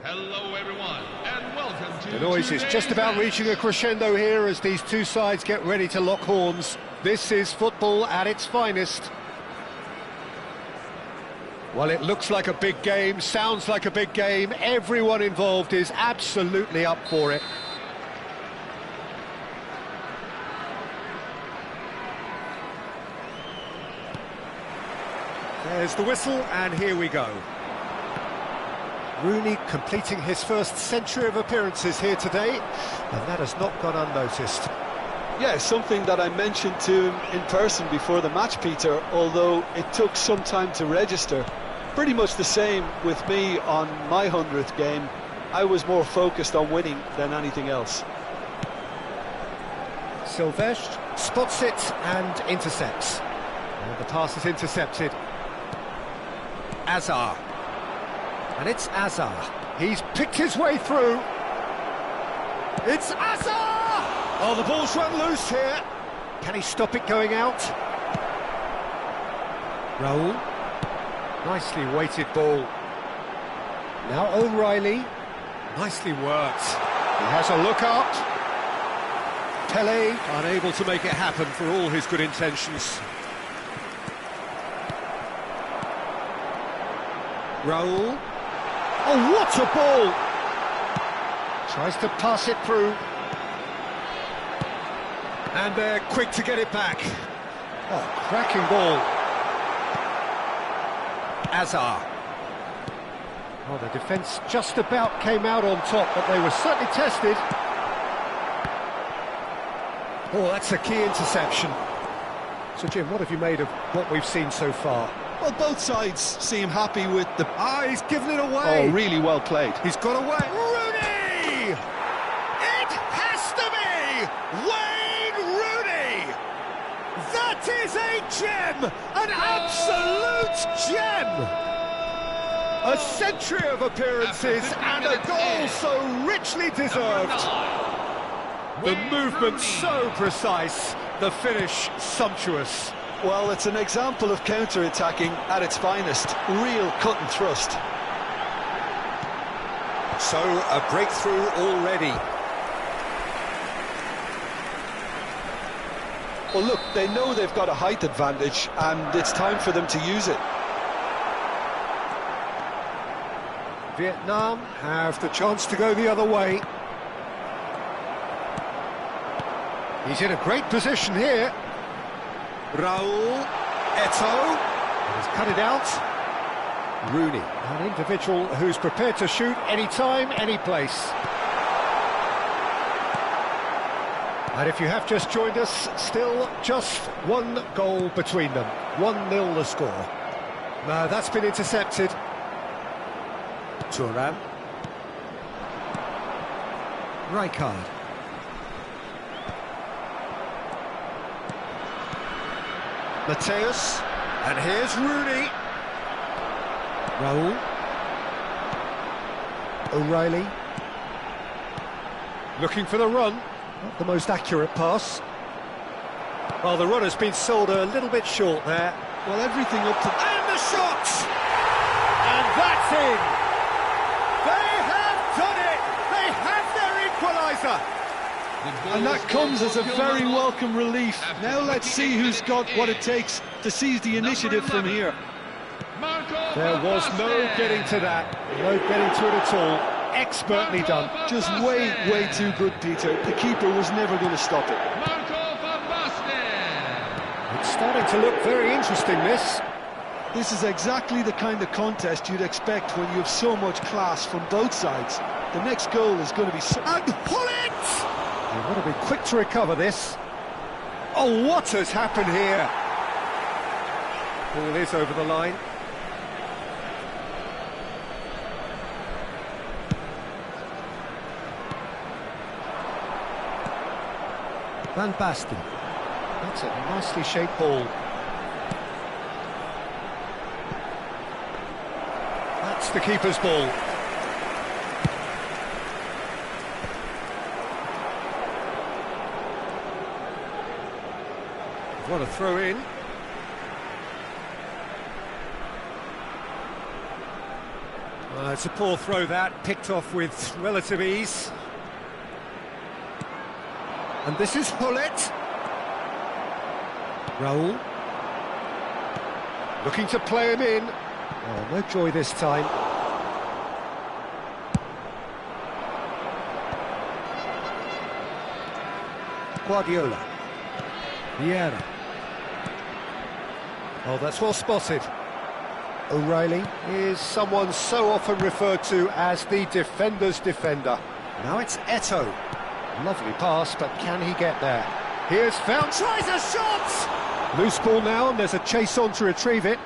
Hello everyone, and welcome to The noise is just about reaching a crescendo here as these two sides get ready to lock horns. This is football at its finest. Well, it looks like a big game, sounds like a big game. Everyone involved is absolutely up for it. There's the whistle, and here we go. Rooney completing his first century of appearances here today, and that has not gone unnoticed. Yeah, something that I mentioned to him in person before the match, Peter, although it took some time to register. Pretty much the same with me on my 100th game. I was more focused on winning than anything else. Silvestre spots it and intercepts. And the pass is intercepted. Azar. And it's Azar. He's picked his way through. It's Azar! Oh, the ball's run loose here. Can he stop it going out? Raul. Nicely weighted ball. Now O'Reilly. Nicely worked. He has a look up. Pele unable to make it happen for all his good intentions. Raul. Oh, what a ball! Tries to pass it through. And they're quick to get it back. Oh, cracking ball. Azar. Oh, the defence just about came out on top, but they were certainly tested. Oh, that's a key interception. So, Jim, what have you made of what we've seen so far? Well, both sides seem happy with the... He's given it away. Oh, really well played. He's got away. Rooney! It has to be Wayne Rooney! That is a gem! An absolute gem! A century of appearances and a goal so richly deserved. The movement so precise, the finish sumptuous. Well, it's an example of counter-attacking at its finest. Real cut and thrust. So, a breakthrough already. Well, look, they know they've got a height advantage, and it's time for them to use it. Vietnam have the chance to go the other way. He's in a great position here. Raul, Eto'o, has cut it out. Rooney, an individual who's prepared to shoot any time, any place. And if you have just joined us, still just one goal between them. 1-0 the score. No, that's been intercepted. Thuram. Rijkaard. Mateus, and here's Rooney. Raul. O'Reilly. Looking for the run. Not the most accurate pass. Well, the run has been sold a little bit short there. Well, everything up to... And the shot! And that's in! They have done it! They have their equaliser! And that comes as a very welcome relief. Now let's see who's got what it takes to seize the initiative from here. There was no getting to that. No getting to it at all. Expertly done. Just way too good, Peter. The keeper was never going to stop it. It's starting to look very interesting, this. This is exactly the kind of contest you'd expect when you have so much class from both sides. The next goal is going to be... And pull it! You've got to be quick to recover this. Oh, what has happened here? Ball is over the line. Van Basten. That's a nicely shaped ball. That's the keeper's ball. What a throw in. It's a poor throw that, picked off with relative ease. And this is Hullet. Raul. Looking to play him in. Oh, no joy this time. Guardiola. Vieira. Oh, that's well spotted. O'Reilly is someone so often referred to as the defender's defender. Now it's Eto'o. Lovely pass, but can he get there? Here's found, tries a shot! Loose ball now, and there's a chase on to retrieve it.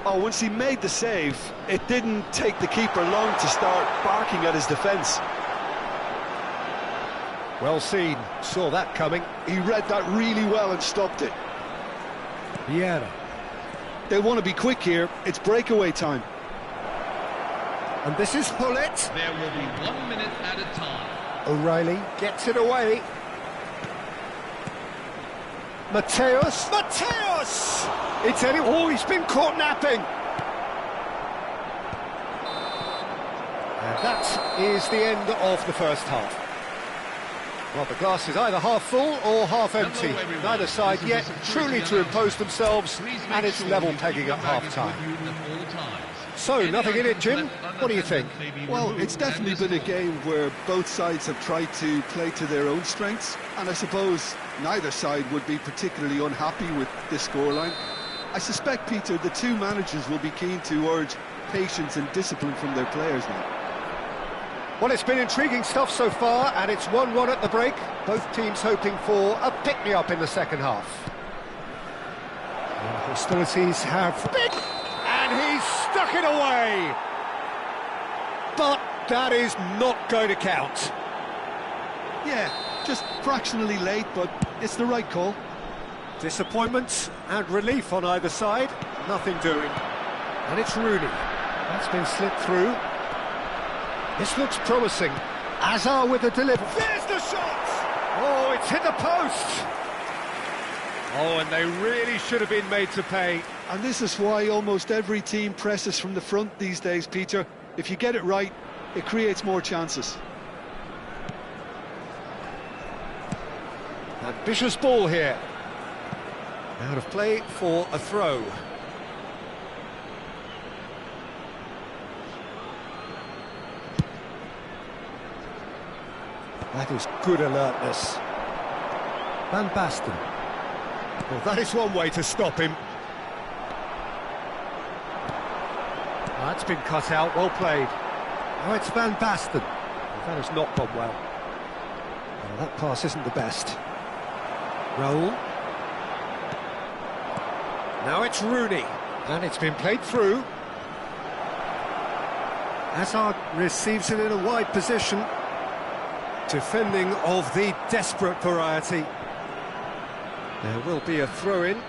Oh, once he made the save, it didn't take the keeper long to start barking at his defence. Well seen, saw that coming. He read that really well and stopped it. Vieira. They want to be quick here, it's breakaway time. And this is Hullet. There will be 1 minute at a time. O'Reilly gets it away. Mateus! It's any... Oh, he's been caught napping! And that is the end of the first half. Well, the glass is either half full or half empty. Hello, Neither side this yet is the truly to impose themselves, and it's level pegging at half-time. So, nothing in it, Jim? What do you think? Well, it's definitely been a game where both sides have tried to play to their own strengths, and I suppose neither side would be particularly unhappy with this scoreline. I suspect, Peter, the two managers will be keen to urge patience and discipline from their players now. Well, it's been intriguing stuff so far, and it's 1-1 at the break. Both teams hoping for a pick-me-up in the second half. And hostilities have... And he's stuck it away! But that is not going to count. Yeah, just fractionally late, but it's the right call. Disappointment and relief on either side. Nothing doing. And it's Rooney. That's been slipped through. This looks promising. Hazard with the delivery. There's the shot! Oh, it's hit the post! Oh, and they really should have been made to pay. And this is why almost every team presses from the front these days, Peter. If you get it right, it creates more chances. Ambitious ball here. Out of play for a throw. That is good alertness. Van Basten. Well, that is one way to stop him. That's been cut out, well played. Now it's Van Basten. Well, that has not gone well. Well, that pass isn't the best. Raul. Now it's Rooney. And it's been played through. Hazard receives it in a wide position. Defending of the desperate variety. There will be a throw-in.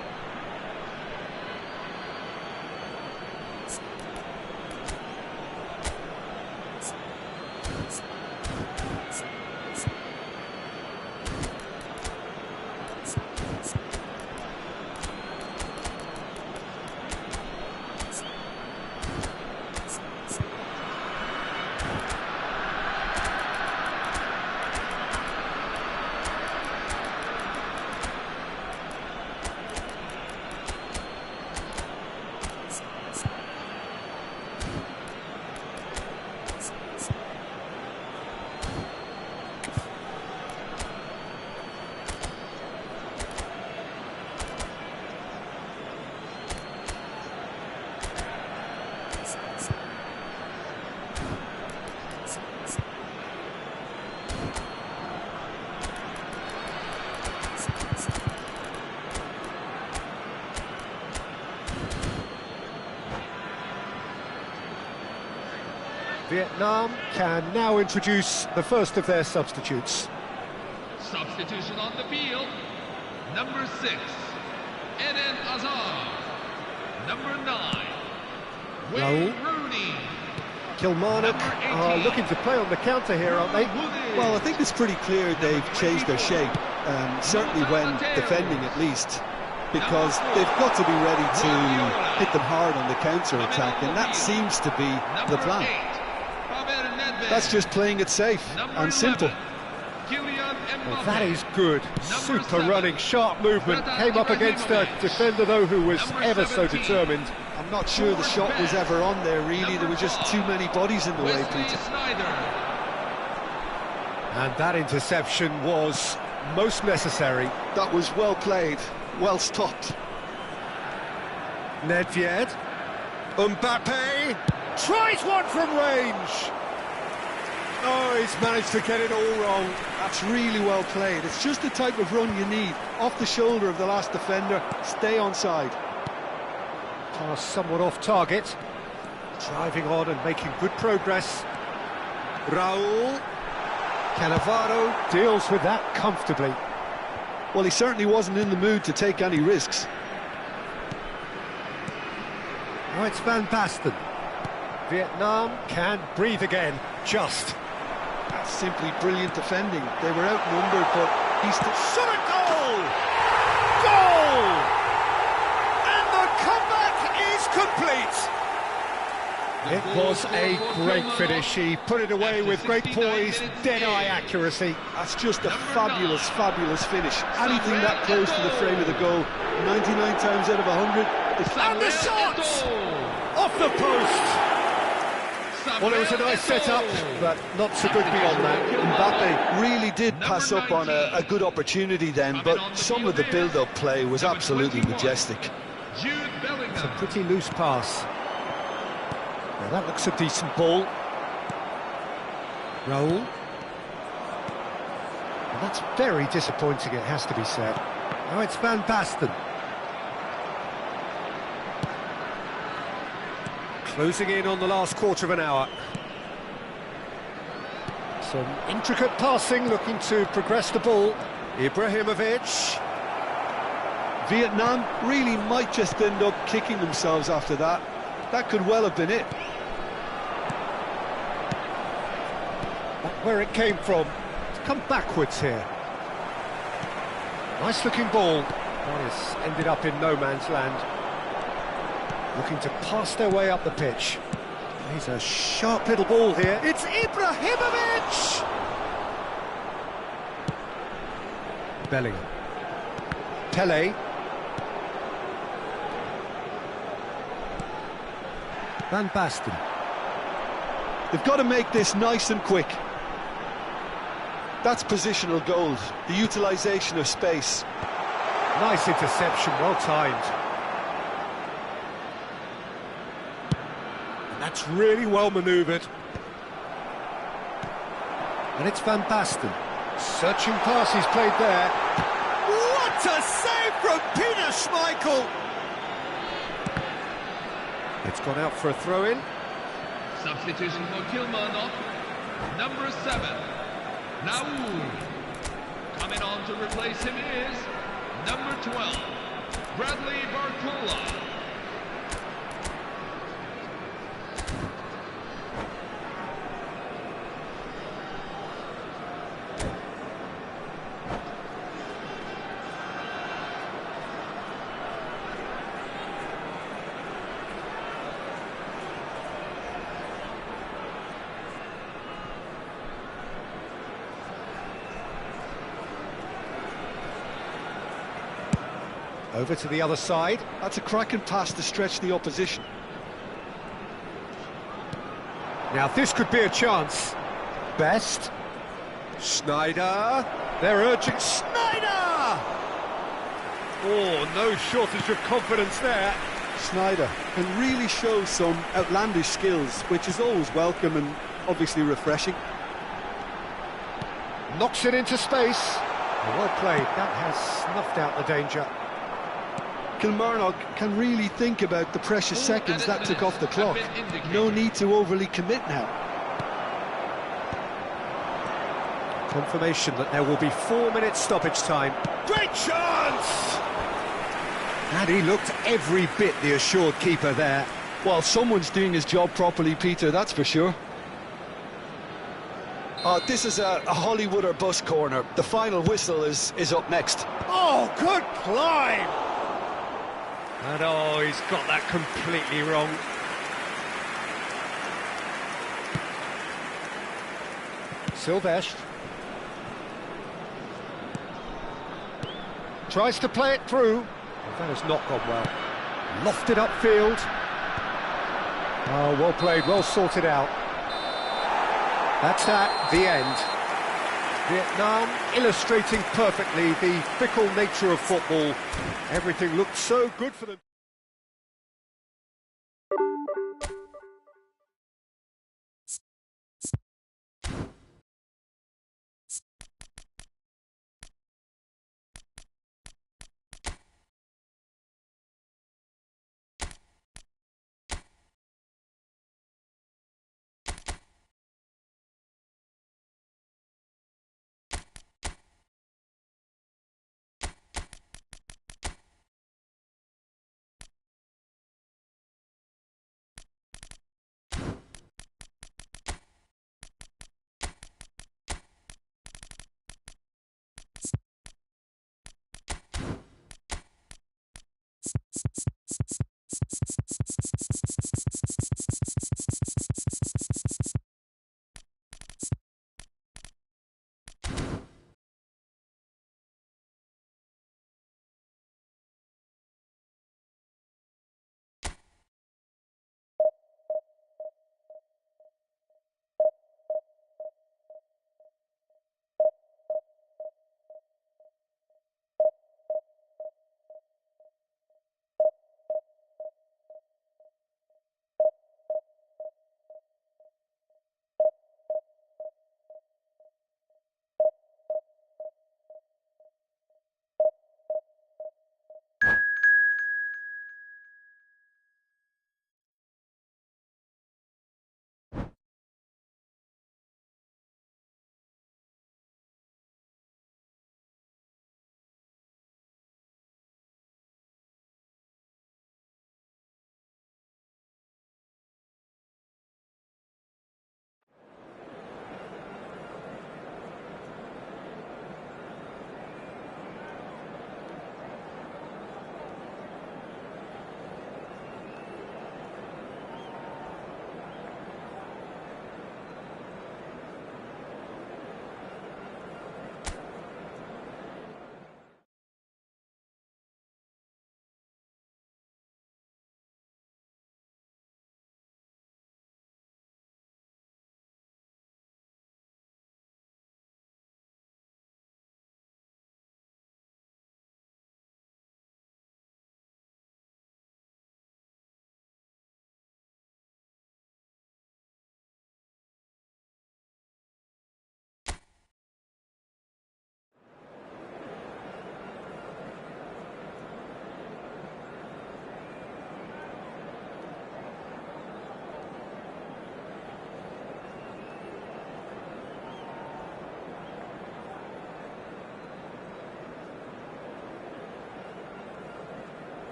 Vietnam can now introduce the first of their substitutes. Substitution on the field. Number 6, Eden Hazard. Number 9, Wayne Rooney. Kilmarnock are looking to play on the counter here, aren't they? Well, I think it's pretty clear they've changed their shape, certainly when defending at least. because they've got to be ready to hit them hard on the counter-attack, and that seems to be the plan. That's just playing it safe and simple. Well, that is good. Super running, sharp movement. Came up against a defender, though, who was ever so determined. I'm not sure the shot was ever on there, really. There were just too many bodies in the way, Peter. And that interception was most necessary. That was well played, well stopped. Nedved. Mbappe tries one from range. Oh, he's managed to get it all wrong. That's really well played. It's just the type of run you need. Off the shoulder of the last defender, stay onside. Pass somewhat off target. Driving on and making good progress. Raul. Cannavaro deals with that comfortably. Well, he certainly wasn't in the mood to take any risks. Now it's Van Basten. Vietnam can breathe again, just. That's simply brilliant defending. They were outnumbered, but he's still... Shot a goal! Goal! And the comeback is complete! It was a great finish. He put it away with great poise, dead-eye accuracy. That's just a fabulous, fabulous finish. Anything that close to the frame of the goal, 99 times out of 100... And the shot! Off the post! Well, it was a nice setup, but not so good beyond that. Mbappe really did pass up on a good opportunity then, but some of the build-up play was absolutely majestic. It's a pretty loose pass. Now that looks a decent ball. Raul. Well, that's very disappointing, it has to be said. Now it's Van Basten. Closing in on the last quarter of an hour. Some intricate passing, looking to progress the ball. Ibrahimovic. Vietnam really might just end up kicking themselves after that. That could well have been it. Back where it came from. It's come backwards here. Nice looking ball. That has ended up in no man's land. Looking to pass their way up the pitch. He's a sharp little ball here. It's Ibrahimovic! Bellingham. Pele. Van Basten. They've got to make this nice and quick. That's positional gold, the utilisation of space. Nice interception, well timed. That's really well manoeuvred. And it's Van Basten. Searching pass he's played there. What a save from Peter Schmeichel! It's gone out for a throw-in. Substitution for Kilmarnock. Number 7, Naul. Coming on to replace him is number 12, Bradley Barcola. Over to the other side. That's a cracking pass to stretch the opposition. Now this could be a chance. Best. Schneider. They're urging Schneider! Oh, no shortage of confidence there. Schneider can really show some outlandish skills, which is always welcome and obviously refreshing. Knocks it into space. Well played. That has snuffed out the danger. Kilmarnock can really think about the precious seconds that took off the clock. No need to overly commit now. Confirmation that there will be 4 minutes stoppage time. Great chance! And he looked every bit the assured keeper there. Well, someone's doing his job properly, Peter, that's for sure. This is a Hollywood or bus corner. The final whistle is up next. Oh, good climb! And oh, he's got that completely wrong. Silvesh tries to play it through. That has not gone well. Lofted upfield. Oh, well played, well sorted out. That's at the end. Vietnam illustrating perfectly the fickle nature of football. Everything looked so good for them.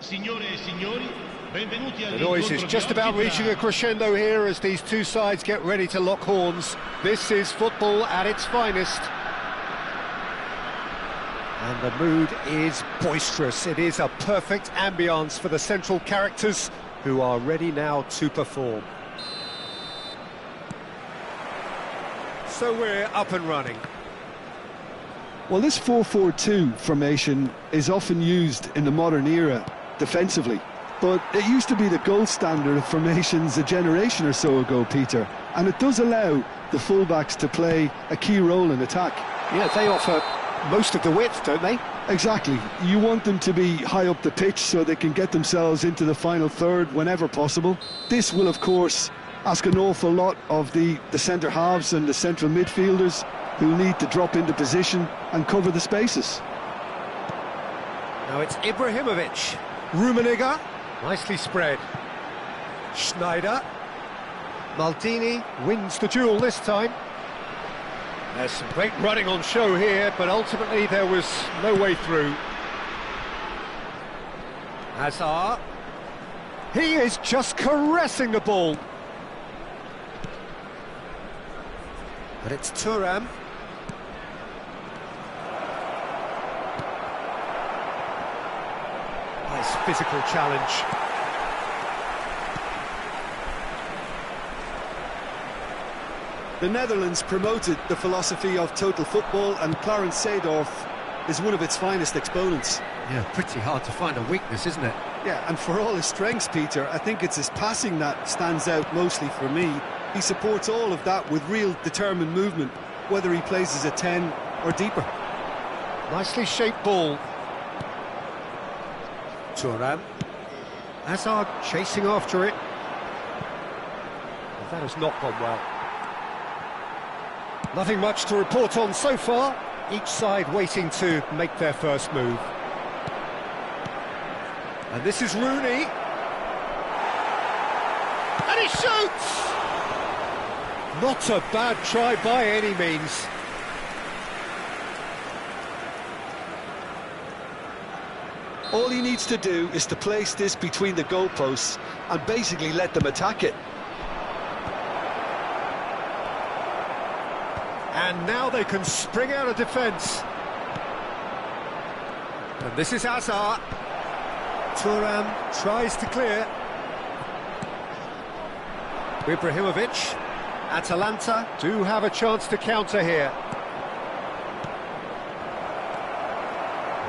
The noise is just about reaching a crescendo here as these two sides get ready to lock horns. This is football at its finest. And the mood is boisterous. It is a perfect ambience for the central characters who are ready now to perform. So we're up and running. Well, this 4-4-2 formation is often used in the modern era defensively, but it used to be the gold standard of formations a generation or so ago, Peter, and it does allow the fullbacks to play a key role in attack. Yeah, they offer most of the width, don't they? Exactly. You want them to be high up the pitch so they can get themselves into the final third whenever possible. This will, of course, ask an awful lot of the centre halves and the central midfielders, who'll need to drop into position and cover the spaces. Now it's Ibrahimovic. Rummenigge, nicely spread. Schneider. Maldini wins the duel this time. There's some great running on show here, but ultimately there was no way through. Hazard. He is just caressing the ball. But it's Thuram. Nice physical challenge. The Netherlands promoted the philosophy of total football, and Clarence Seedorf is one of its finest exponents. Yeah, pretty hard to find a weakness, isn't it? Yeah, and for all his strengths, Peter, I think it's his passing that stands out mostly for me. He supports all of that with real determined movement, whether he plays as a 10 or deeper. Nicely shaped ball. Thuram. Hazard chasing after it. Well, that has not gone well. Nothing much to report on so far. Each side waiting to make their first move. And this is Rooney. And he shoots! Not a bad try by any means. All he needs to do is to place this between the goalposts and basically let them attack it. And now they can spring out of defence. And this is Hazard. Thuram tries to clear. Ibrahimovic. Atalanta do have a chance to counter here.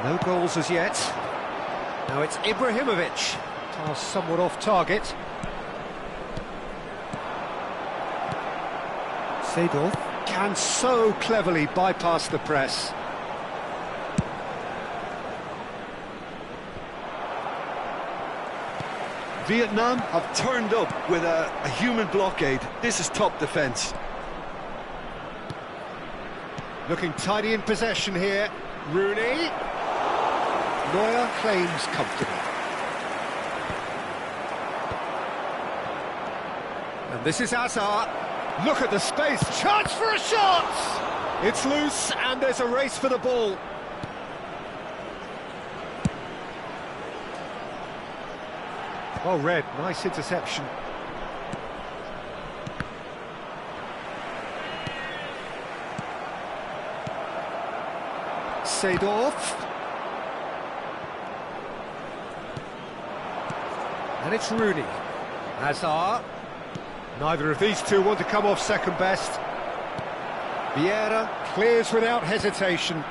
No goals as yet. Now it's Ibrahimovic. Pass somewhat off target. Seedorf can so cleverly bypass the press. Vietnam have turned up with a human blockade. This is top defence. Looking tidy in possession here. Rooney. Neuer claims comfortably. And this is Hazard. Look at the space. Chance for a shot! It's loose and there's a race for the ball. Well read, nice interception. Seedorf. And it's Rooney. Hazard. Neither of these two want to come off second best. Vieira clears without hesitation.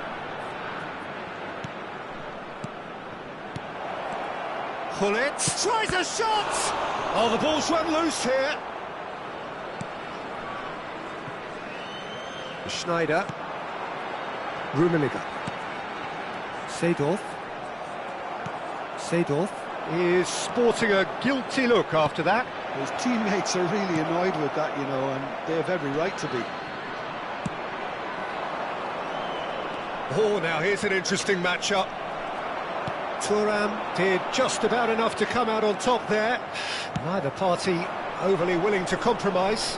Gullit tries a shot! Oh, the ball's run loose here. Schneider. Rummenigge. Seedorf. Seedorf is sporting a guilty look after that. His teammates are really annoyed with that, you know, and they have every right to be. Oh, now here's an interesting matchup. Thuram did just about enough to come out on top there. Neither party overly willing to compromise.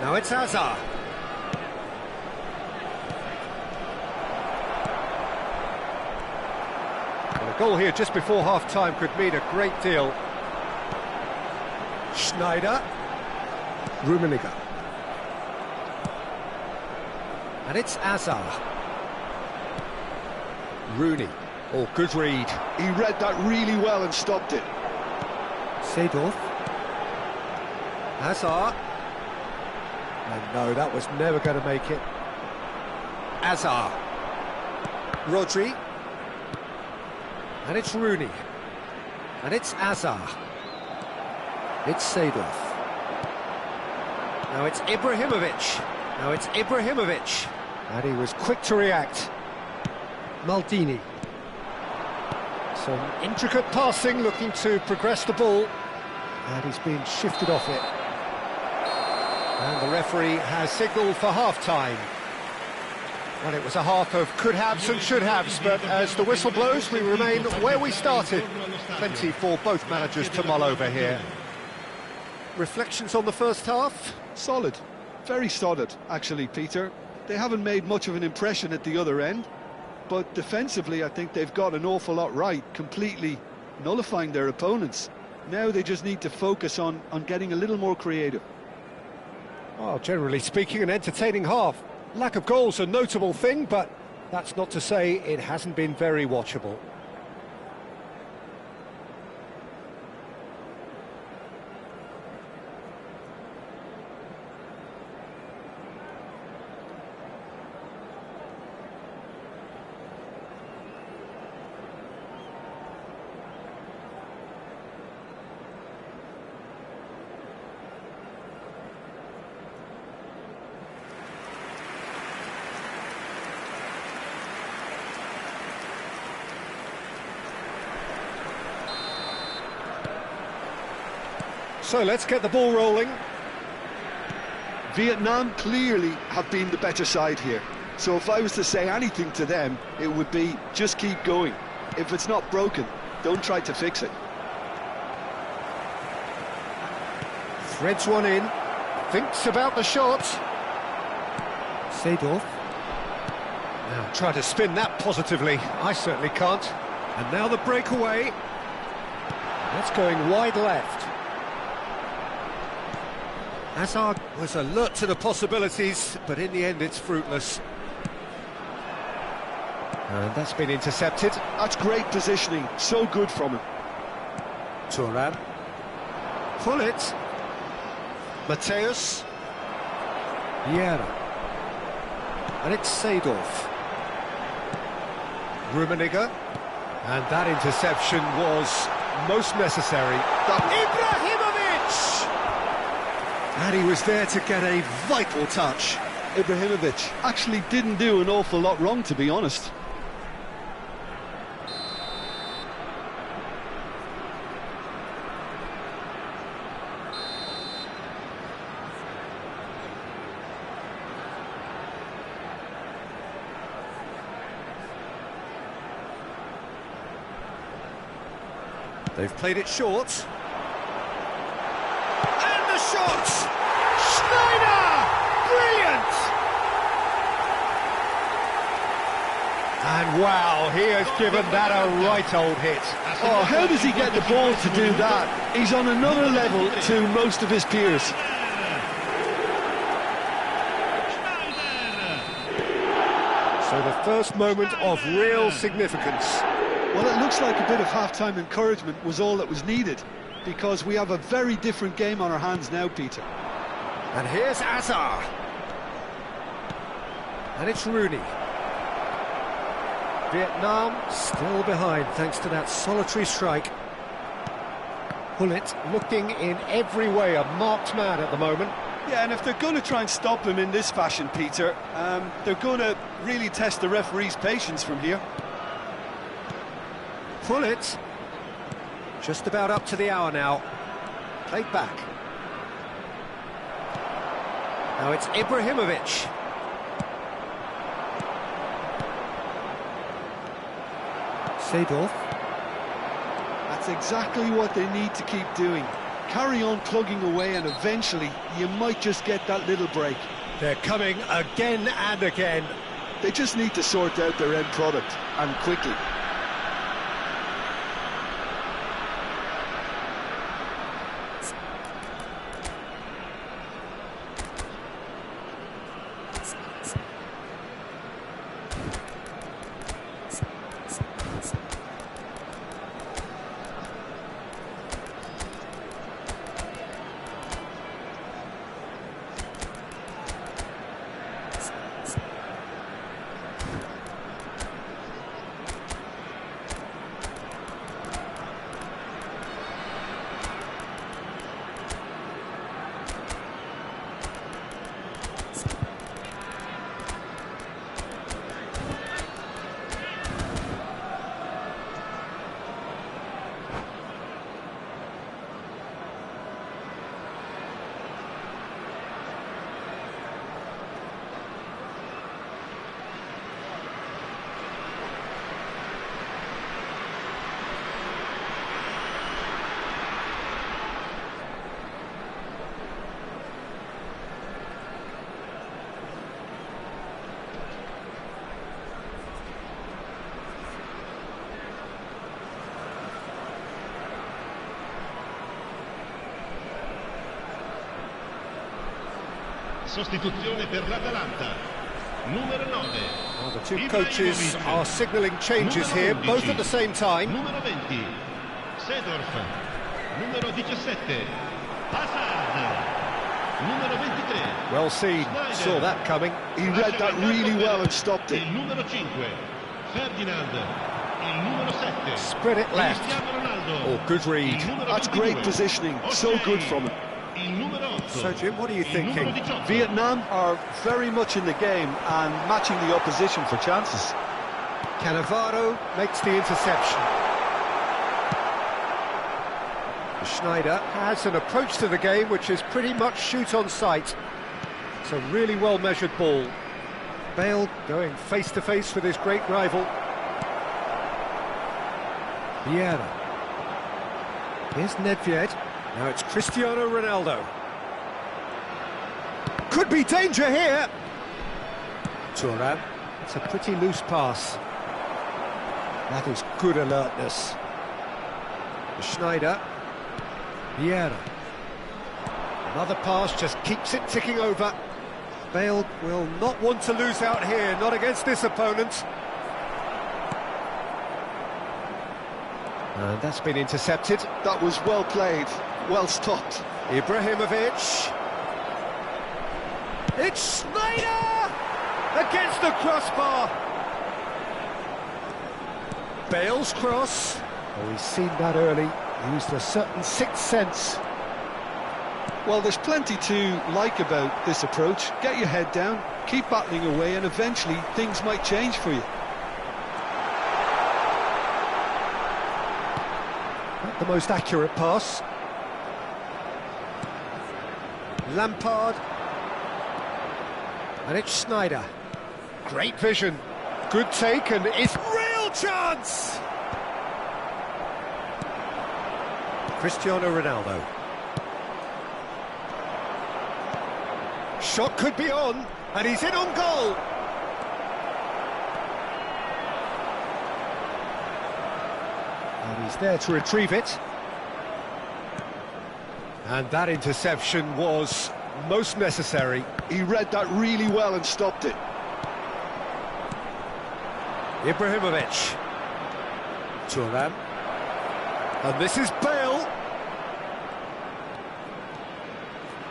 Now it's Hazard. Well, a goal here just before half-time could mean a great deal. Schneider. Rummenigge. And it's Hazard. Rooney. Oh, good read. He read that really well and stopped it. Seedorf. Hazard. And no, that was never going to make it. Azar. Rodri. And it's Rooney. And it's Azar. It's Seedorf. Now it's Ibrahimovic. Now it's Ibrahimovic. And he was quick to react. Maldini. Some intricate passing, looking to progress the ball. And he's being shifted off it. And the referee has signalled for half-time. Well, it was a half of could-haves and should-haves, but as the whistle blows, we remain where we started. Plenty for both managers to mull over here. Reflections on the first half? Solid. Very solid, actually, Peter. They haven't made much of an impression at the other end, but defensively I think they've got an awful lot right, completely nullifying their opponents. Now they just need to focus on getting a little more creative. Well, generally speaking, an entertaining half. Lack of goals a notable thing, but that's not to say it hasn't been very watchable. So let's get the ball rolling. Vietnam clearly have been the better side here. So if I was to say anything to them, it would be just keep going. If it's not broken, don't try to fix it. Threads one in. Thinks about the shot. Seedorf. Now try to spin that positively. I certainly can't. And now the breakaway. That's going wide left. Hazard was alert to the possibilities, but in the end it's fruitless. And that's been intercepted. That's great positioning, so good from him. Thuram. Pull it. Mateus. Vieira. And it's Seedorf. Rummenigge. And that interception was most necessary. Ibrahimovic! And he was there to get a vital touch. Ibrahimovic actually didn't do an awful lot wrong, to be honest. They've played it short. And the shot! Schneider! Brilliant! And wow, he has given that a right old hit. Oh, how does he get the ball to do that? He's on another level to most of his peers. So the first moment of real significance. Well, it looks like a bit of half-time encouragement was all that was needed, because we have a very different game on our hands now, Peter. And here's Azar. And it's Rooney. Vietnam still behind thanks to that solitary strike. Hullet looking in every way a marked man at the moment. Yeah, and if they're going to try and stop him in this fashion, Peter, they're going to really test the referee's patience from here. Hullet. Just about up to the hour now. Played back. Now it's Ibrahimovic. Seedorf. That's exactly what they need to keep doing. Carry on plugging away and eventually you might just get that little break. They're coming again and again. They just need to sort out their end product, and quickly. Sostituzione per l'Atalanta. Numero 9. Well, the two coaches are signalling changes here, both at the same time. Numero 20. Seedorf. Numero 17. Hazard. Numero 23. Well seen, saw that coming. He read that really well and stopped it. Il numero 5. Ferdinand. Il numero 7. Spread it left. Cristiano Ronaldo. Oh, good read. Il numero That's 22. great positioning, so good from him. Il numero 8. So Jim, what are you Il thinking? numero 18. Vietnam are very much in the game and matching the opposition for chances. Cannavaro makes the interception. Schneider has an approach to the game which is pretty much shoot on sight. It's a really well-measured ball. Bale going face-to-face with his great rival. Vieira. Here's Nedved. Now it's Cristiano Ronaldo. Could be danger here. Thuram. It's a pretty loose pass. That is good alertness. Schneider. Vieira. Another pass just keeps it ticking over. Bale will not want to lose out here, not against this opponent. And that's been intercepted. That was well played, well stopped. Ibrahimovic. It's Schneider! Against the crossbar. Bale's cross. Oh, he's seen that early. Used a certain sixth sense. Well, there's plenty to like about this approach. Get your head down, keep battling away, and eventually things might change for you. Not the most accurate pass. Lampard. And it's Schneider. Great vision. Good take, and it's real chance! Cristiano Ronaldo. Shot could be on, and he's in on goal. And he's there to retrieve it. And that interception was most necessary. He read that really well and stopped it. Ibrahimovic. Thuram. And this is Bale.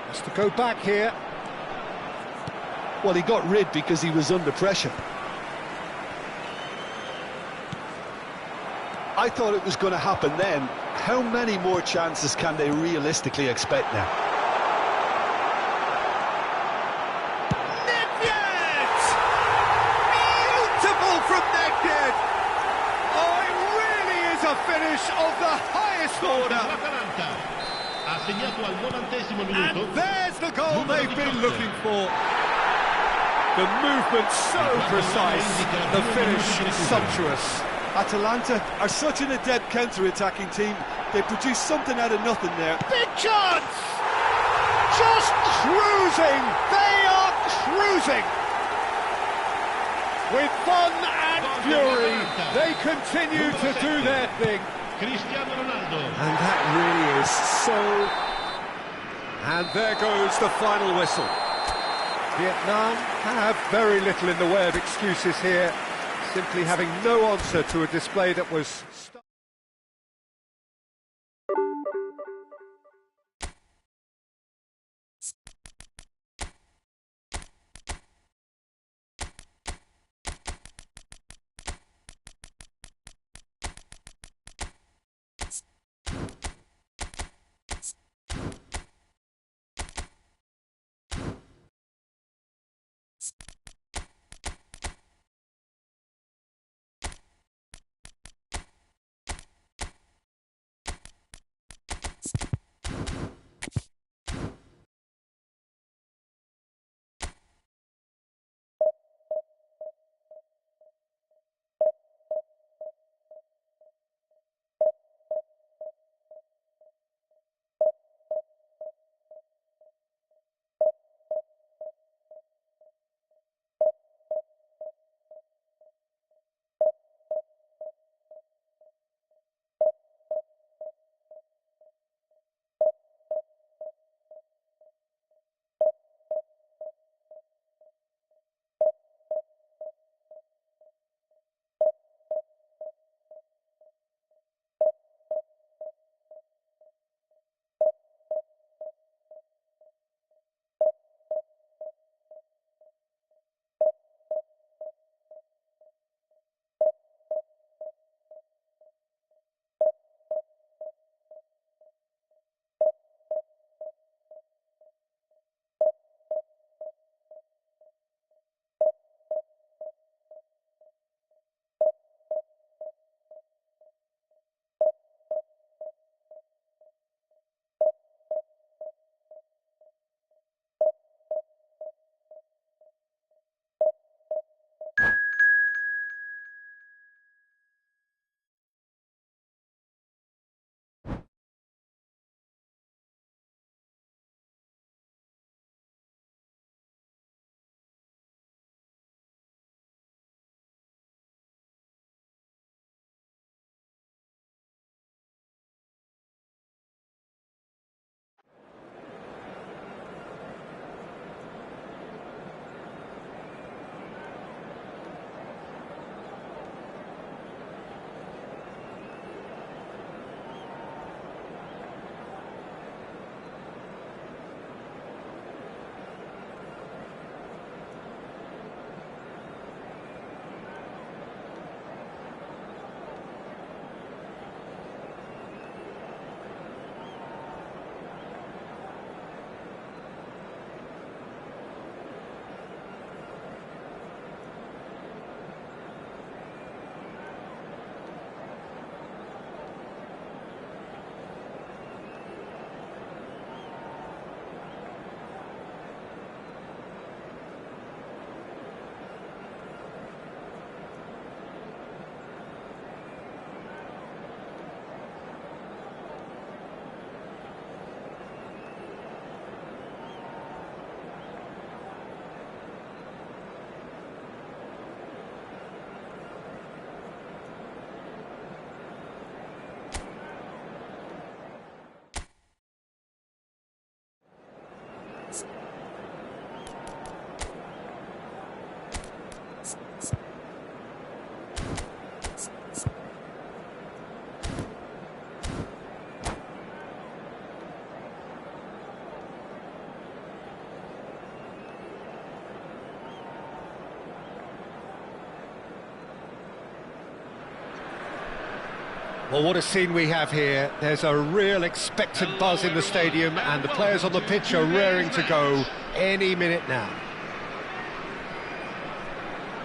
Has to go back here. Well, he got rid because he was under pressure. I thought it was going to happen then. How many more chances can they realistically expect now? Nedved! Beautiful from Nedved! Oh, it really is a finish of the highest order. L'Atalanta ha segnato al 90° And minuto. there's the goal Numero they've been 18. looking for. The movement so precise, the finish sumptuous. Atalanta are such an adept counter-attacking team. They produce something out of nothing there. Big chance! Just cruising! They are cruising! With fun and fury, they continue to do their thing. Cristiano Ronaldo. And that really is so... And there goes the final whistle. Vietnam have very little in the way of excuses here, simply having no answer to a display that was... Well, what a scene we have here. There's a real expectant buzz in the stadium, and the players on the pitch are raring to go any minute now.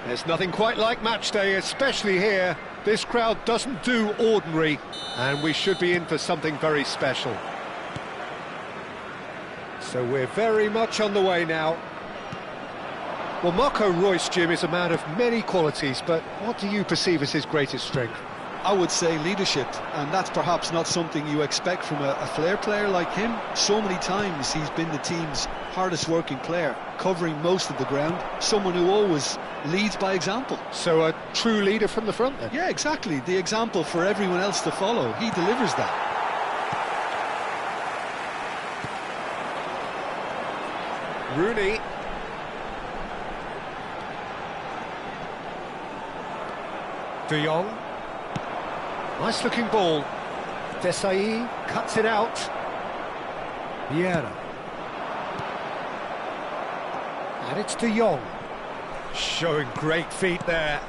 There's nothing quite like match day, especially here. This crowd doesn't do ordinary, and we should be in for something very special. So we're very much on the way now. Well, Marco Reus, Jim, is a man of many qualities, but what do you perceive as his greatest strength? I would say leadership, and that's perhaps not something you expect from a flair player like him. So many times he's been the team's hardest working player, covering most of the ground, someone who always leads by example. So a true leader from the front then? Yeah, exactly, the example for everyone else to follow. He delivers that. Rooney. De Jong. Nice looking ball. Desai cuts it out. Vieira. And it's De Jong. Showing great feet there.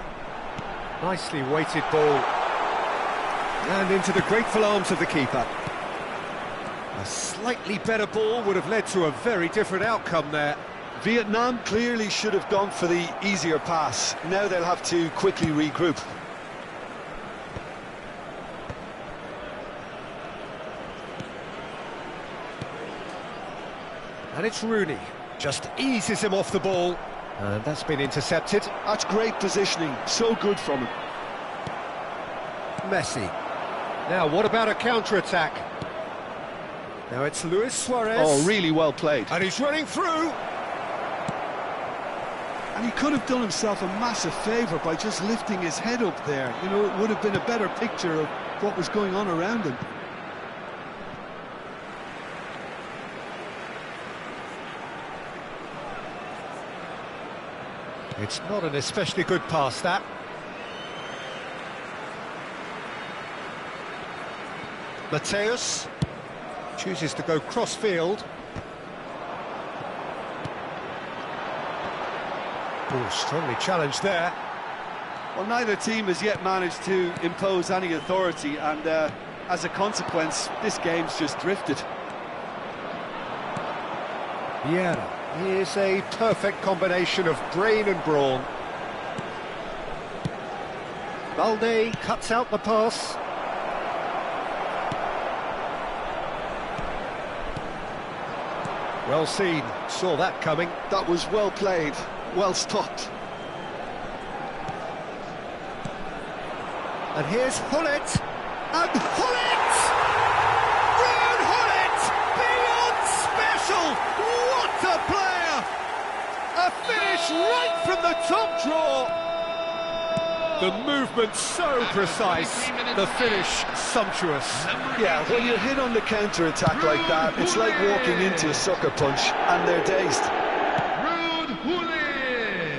Nicely weighted ball. And into the grateful arms of the keeper. A slightly better ball would have led to a very different outcome there. Vietnam clearly should have gone for the easier pass. Now they'll have to quickly regroup. And it's Rooney, just eases him off the ball, and that's been intercepted. That's great positioning, so good from him. Messi. Now, what about a counter-attack? Now it's Luis Suarez. Oh, really well played. And he's running through. And he could have done himself a massive favour by just lifting his head up there. You know, it would have been a better picture of what was going on around him. It's not an especially good pass, that. Mateus chooses to go cross-field. Oh, strongly challenged there. Well, neither team has yet managed to impose any authority, and as a consequence, this game's just drifted. Vieira. Here's a perfect combination of brain and brawn. Balde cuts out the pass. Well seen, saw that coming. That was well played, well stopped. And here's Hullet, and Hullet! Ruud Hullet! Beyond special! What a player! A finish right from the top draw! The movement so precise, the finish sumptuous. Yeah, when you hit on the counter-attack like that, it's like walking into a sucker punch, and they're dazed.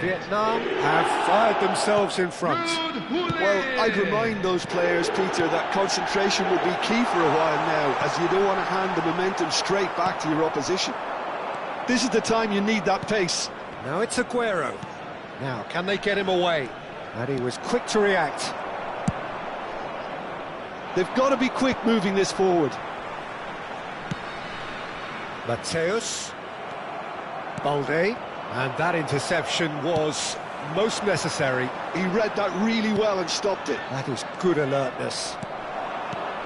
Vietnam have fired themselves in front. Well, I'd remind those players, Peter, that concentration will be key for a while now, as you don't want to hand the momentum straight back to your opposition. This is the time you need that pace. Now it's Aguero. Now, can they get him away? And he was quick to react. They've got to be quick moving this forward. Mateus. Balde. And that interception was most necessary. He read that really well and stopped it. That is good alertness.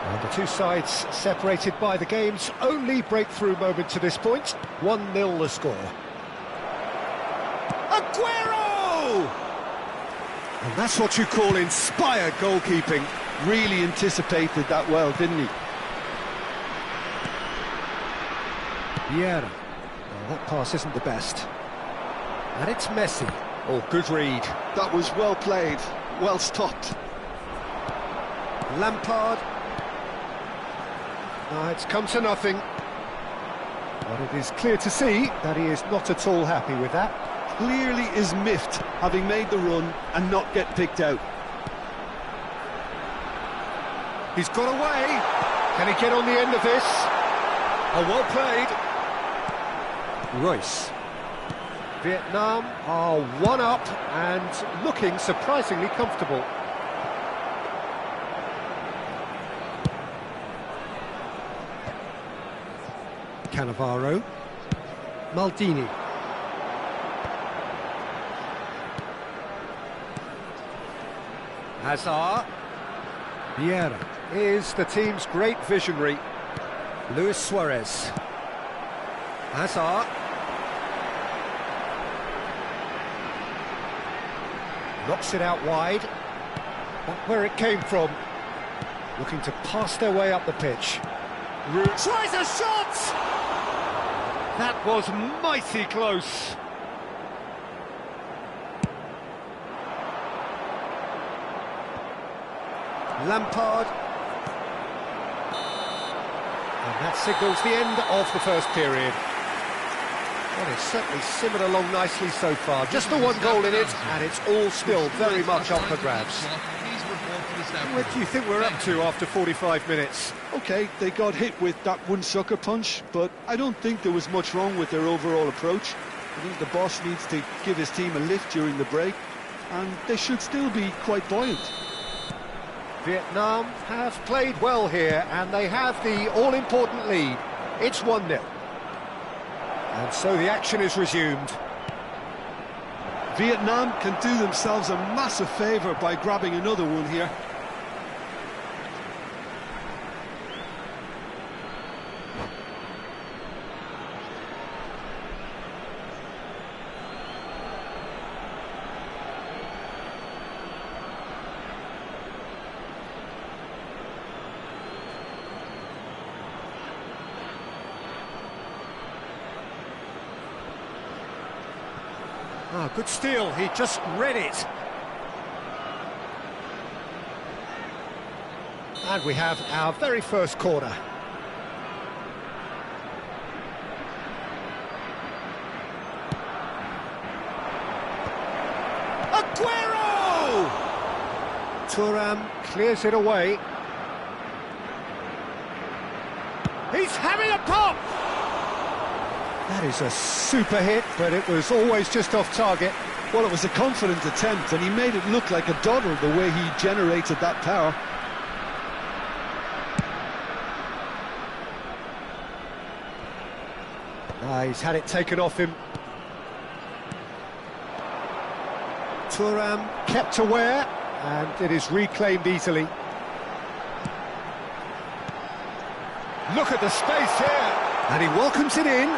And the two sides separated by the game's only breakthrough moment to this point. 1-0 the score. Aguero! And that's what you call inspired goalkeeping. Really anticipated that well, didn't he? Vieira. Well, that pass isn't the best. And it's Messi. Oh, good read. That was well played, well stopped. Lampard. It's come to nothing. But it is clear to see that he is not at all happy with that. Clearly is miffed, having made the run and not get picked out. He's got away. Can he get on the end of this? Oh, well played. Reus. Vietnam are one up and looking surprisingly comfortable. Cannavaro. Maldini. Hazard. Vieira is the team's great visionary. Luis Suarez. Hazard. Knocks it out wide. Back where it came from. Looking to pass their way up the pitch. Tries a shot! That was mighty close. Lampard. And that signals the end of the first period. Well, it's certainly simmered along nicely so far. Just the one goal in it, and it's all still very much up for grabs. What do you think we're up to after 45 minutes? OK, they got hit with that one sucker punch, but I don't think there was much wrong with their overall approach. I think the boss needs to give his team a lift during the break, and they should still be quite buoyant. Vietnam have played well here, and they have the all-important lead. It's 1-0. And so the action is resumed. Vietnam can do themselves a massive favour by grabbing another one here. Ah, good steal, he just read it. And we have our very first corner. Aguero! Thuram clears it away. He's having a pop! That is a super hit, but it was always just off target. Well, it was a confident attempt, and he made it look like a doddle the way he generated that power. He's had it taken off him. Thuram kept aware, and it is reclaimed easily. Look at the space here, and he welcomes it in.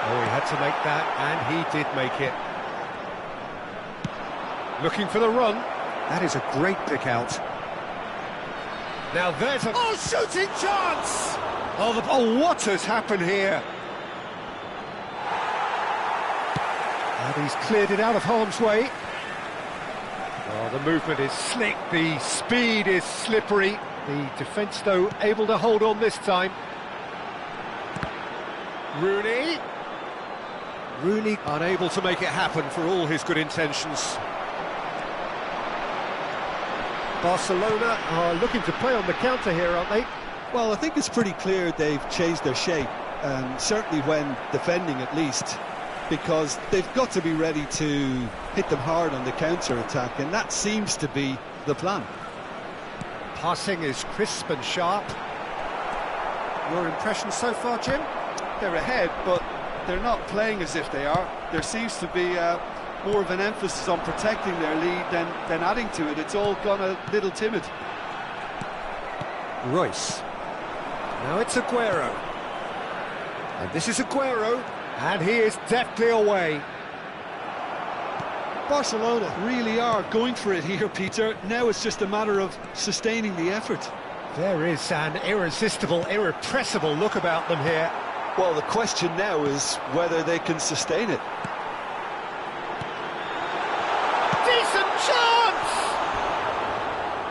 Oh, he had to make that, and he did make it. Looking for the run. That is a great pick out. Now there's a... Oh, shooting chance! Oh, what has happened here? And he's cleared it out of harm's way. Oh, the movement is slick, the speed is slippery. The defence, though, able to hold on this time. Rooney unable to make it happen for all his good intentions. Barcelona are looking to play on the counter here, aren't they? Well, I think it's pretty clear they've changed their shape, certainly when defending at least, because they've got to be ready to hit them hard on the counter-attack, and that seems to be the plan. Passing is crisp and sharp. Your impression so far, Jim? They're ahead, but they're not playing as if they are. There seems to be more of an emphasis on protecting their lead than adding to it. It's all gone a little timid. Royce. Now it's Aguero. And this is Aguero, and he is deftly away. Barcelona really are going for it here, Peter. Now it's just a matter of sustaining the effort. There is an irresistible, irrepressible look about them here. Well, the question now is whether they can sustain it. Decent chance!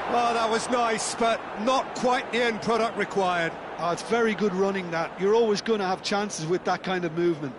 Oh, that was nice, but not quite the end product required. Oh, it's very good running, that. You're always going to have chances with that kind of movement.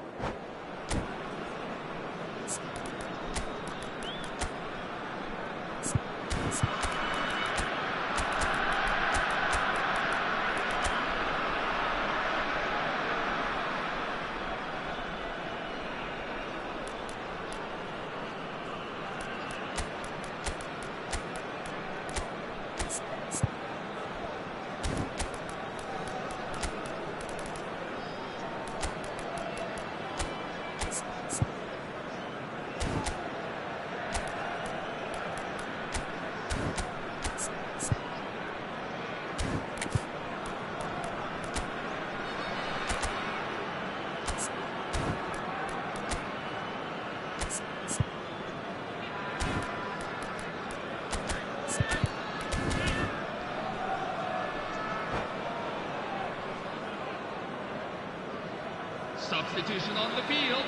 Substitution on the field.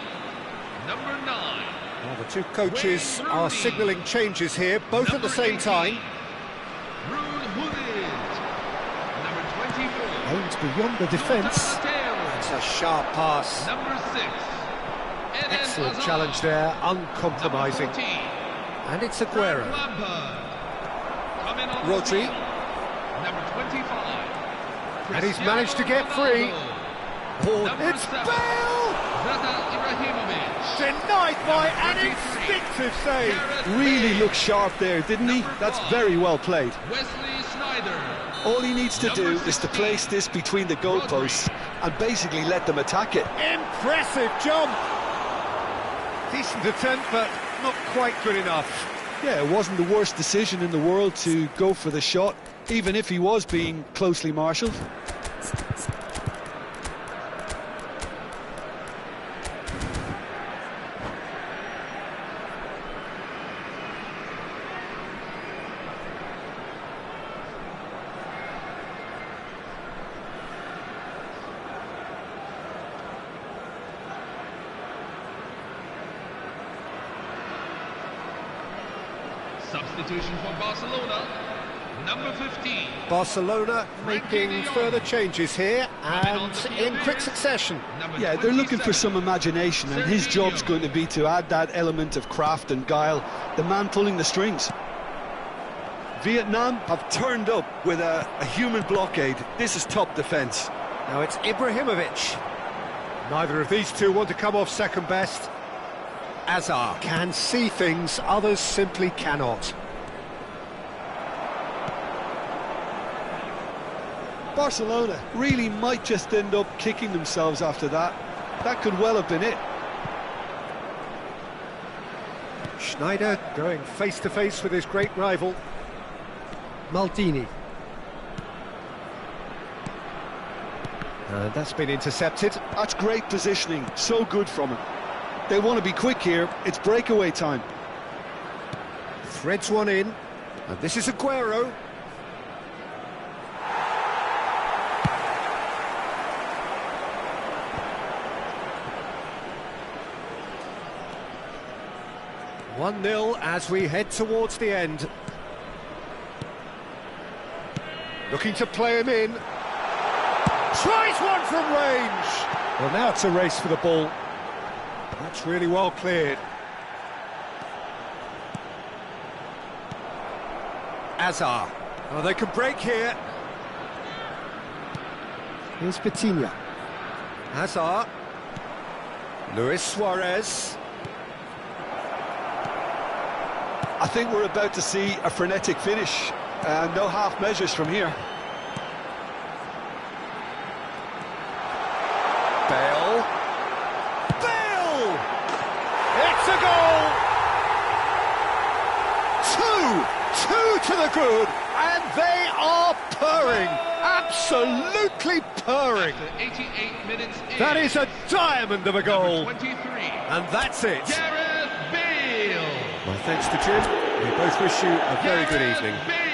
Number 9. Well, the two coaches are signalling changes here, both at the same time. Number 24. Aims beyond the defence. It's a sharp pass. Number 6. Excellent challenge there, uncompromising. And it's Aguero. Rodri. Number 25. And he's managed to get free. Oh, it's Bale! Denied by an instinctive save. Really looked sharp there, didn't he? That's very well played. Wesley Sneijder. All he needs to do is to place this between the goalposts and basically let them attack it. Impressive jump. Decent attempt, but not quite good enough. Yeah, it wasn't the worst decision in the world to go for the shot, even if he was being closely marshalled. Substitution for Barcelona, number 15. Barcelona making further changes here, and in quick succession. Yeah, they're looking for some imagination, and his job's going to be to add that element of craft and guile, the man pulling the strings. Vietnam have turned up with a human blockade. This is top defence. Now it's Ibrahimovic. Neither of these two want to come off second best. Azar can see things others simply cannot. Barcelona really might just end up kicking themselves after that. That could well have been it. Schneider going face to face with his great rival. Maldini. And that's been intercepted. That's great positioning, so good from him. They want to be quick here, it's breakaway time. Threads one in, and this is Aguero. One 0 as we head towards the end. Looking to play him in. Tries one from range. Well, now it's a race for the ball. That's really well cleared. Azar. Oh, they can break here. Here's Vitinha. Hazard. Luis Suarez. I think we're about to see a frenetic finish. No half measures from here. Bale. Bale! It's a goal! Two to the good, and they are purring. Absolutely purring. After 88 minutes in, That is a diamond of a goal. number 23. And that's it. Gareth Bale. My thanks to Jim. We both wish you a very good evening. Bale.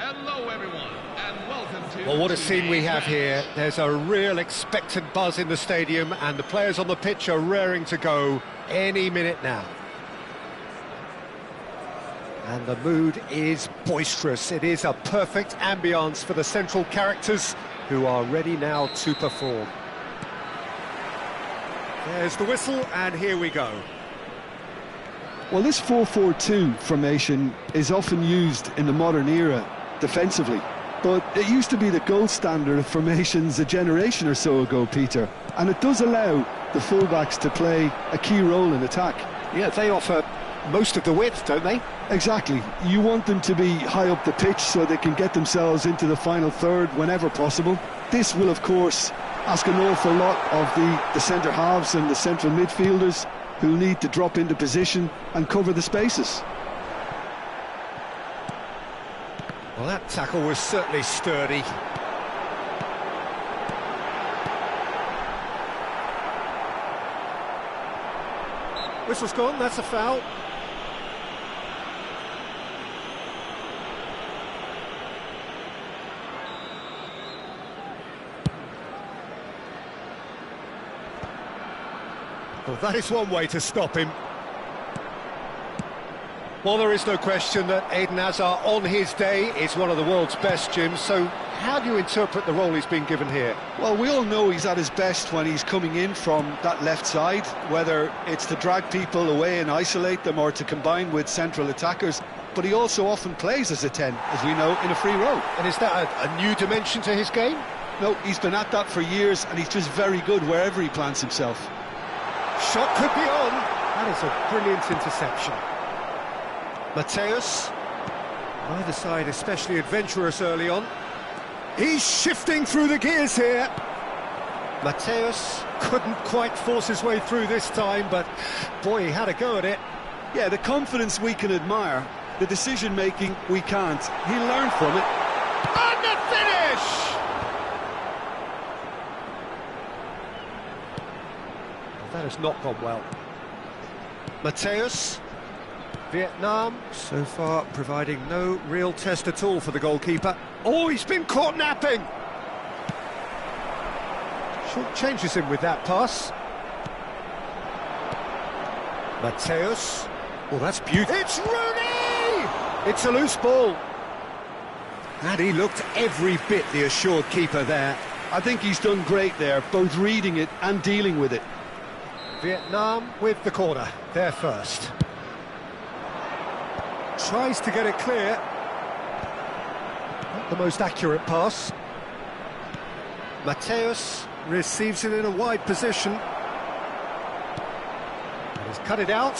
Hello, everyone, and welcome to... Well, what a scene we have today's here. match. There's a real expectant buzz in the stadium, and the players on the pitch are raring to go any minute now. And the mood is boisterous. It is a perfect ambience for the central characters who are ready now to perform. There's the whistle, and here we go. Well, this 4-4-2 formation is often used in the modern era defensively, but it used to be the gold standard of formations a generation or so ago, Peter, and it does allow the fullbacks to play a key role in attack. Yeah, they offer most of the width, don't they? Exactly. You want them to be high up the pitch so they can get themselves into the final third whenever possible. This will, of course, ask an awful lot of the centre halves and the central midfielders, who need to drop into position and cover the spaces. Well, that tackle was certainly sturdy. Whistle's gone, that's a foul. Well, that is one way to stop him. Well, there is no question that Eden Hazard, on his day, is one of the world's best, Jim. So how do you interpret the role he's been given here? Well, we all know he's at his best when he's coming in from that left side, whether it's to drag people away and isolate them or to combine with central attackers. But he also often plays as a 10, as we know, in a free role. And is that a new dimension to his game? No, he's been at that for years, and he's just very good wherever he plants himself. Shot could be on. That is a brilliant interception. Mateus. Neither side especially adventurous early on. He's shifting through the gears here. Mateus couldn't quite force his way through this time, but boy, he had a go at it. Yeah, the confidence we can admire, the decision-making we can't. He learned from it. And the finish! That has not gone well. Mateus. Vietnam, so far, providing no real test at all for the goalkeeper. Oh, he's been caught napping! Short changes him with that pass. Mateus. Oh, that's beautiful. It's Rooney! It's a loose ball. And he looked every bit the assured keeper there. I think he's done great there, both reading it and dealing with it. Vietnam with the corner, there first. Tries to get it clear. Not the most accurate pass. Mateus receives it in a wide position. He's cut it out.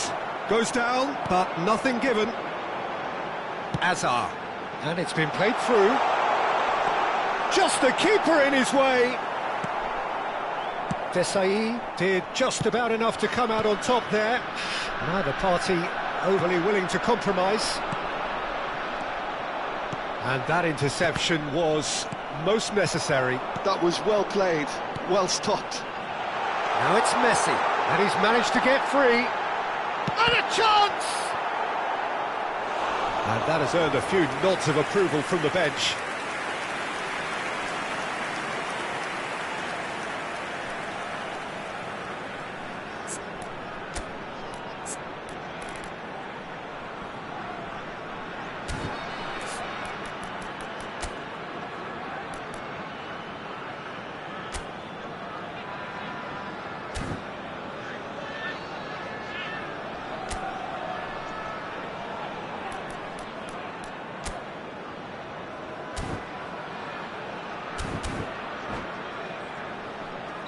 Goes down, but nothing given. Hazard. And it's been played through. Just the keeper in his way. Desai did just about enough to come out on top there. Neither party overly willing to compromise. And that interception was most necessary. That was well played, well stopped. Now it's Messi, and he's managed to get free. And a chance! And that has earned a few nods of approval from the bench.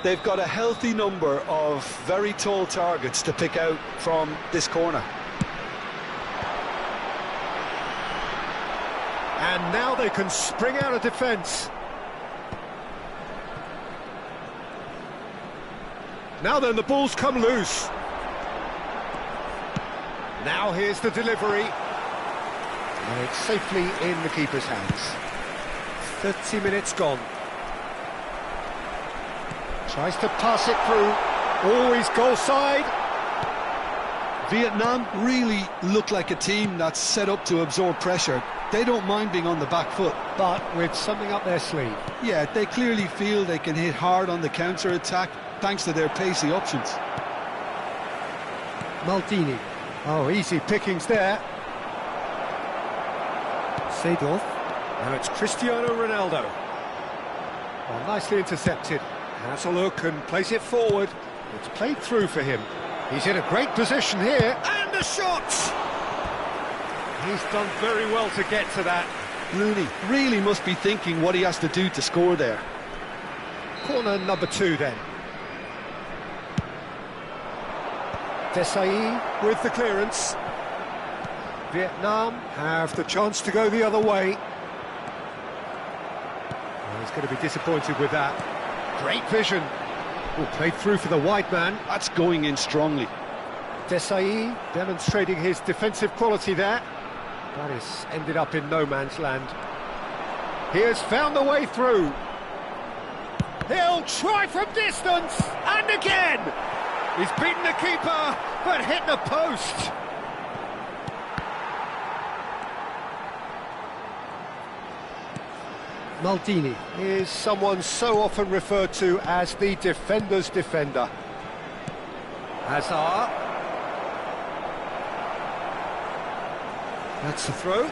They've got a healthy number of very tall targets to pick out from this corner. And now they can spring out of defence. Now then, the ball's come loose. Now here's the delivery. And it's safely in the keeper's hands. 30 minutes gone. Tries to pass it through. Always goal side. Vietnam really look like a team that's set up to absorb pressure. They don't mind being on the back foot. But with something up their sleeve. Yeah, they clearly feel they can hit hard on the counter-attack thanks to their pacey options. Maldini. Oh, easy pickings there. Seedorf. Now it's Cristiano Ronaldo. Well, nicely intercepted. Has a look and plays it forward. It's played through for him. He's in a great position here. And the shot! He's done very well to get to that. Rooney really must be thinking what he has to do to score there. Corner number 2 then. Desai with the clearance. Vietnam have the chance to go the other way. Well, he's going to be disappointed with that. Great vision. Oh, played through for the wide man. That's going in strongly. Desai demonstrating his defensive quality there. That has ended up in no man's land. He has found the way through. He'll try from distance, and again! He's beaten the keeper, but hit the post. Maldini is someone so often referred to as the defender's defender. Hazard. That's the throw.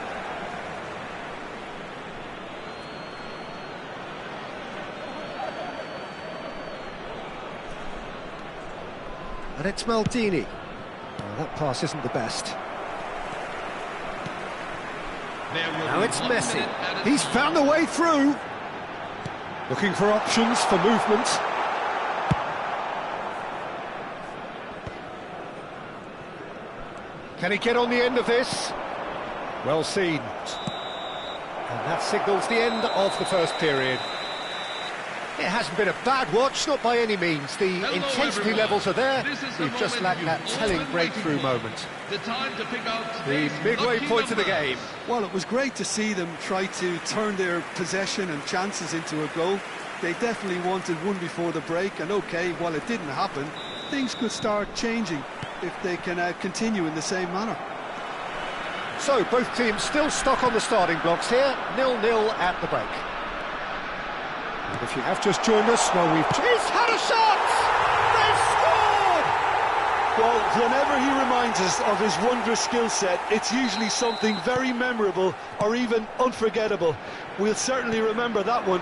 And it's Maldini. Oh, that pass isn't the best. Now it's Messi. He's found a way through. Looking for options for movement. Can he get on the end of this? Well seen. And that signals the end of the first period. It hasn't been a bad watch, not by any means. The intensity levels are there. We've just lacked that telling breakthrough moment. The midway point of the game. Well, it was great to see them try to turn their possession and chances into a goal. They definitely wanted one before the break, and okay, while it didn't happen, things could start changing if they can continue in the same manner. So, both teams still stuck on the starting blocks here, 0-0 at the break. And if you have just joined us, well, he's had a shot! They've scored! Well, whenever he reminds us of his wondrous skill set, it's usually something very memorable or even unforgettable. We'll certainly remember that one.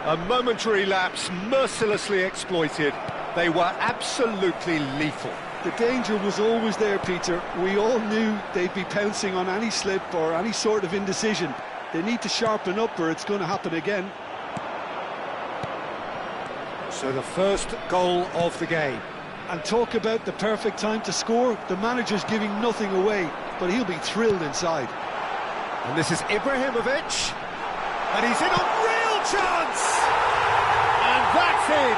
A momentary lapse, mercilessly exploited. They were absolutely lethal. The danger was always there, Peter. We all knew they'd be pouncing on any slip or any sort of indecision. They need to sharpen up or it's going to happen again. So the first goal of the game. And talk about the perfect time to score. The manager's giving nothing away, but he'll be thrilled inside. And this is Ibrahimovic. And he's in a real chance! And that's in!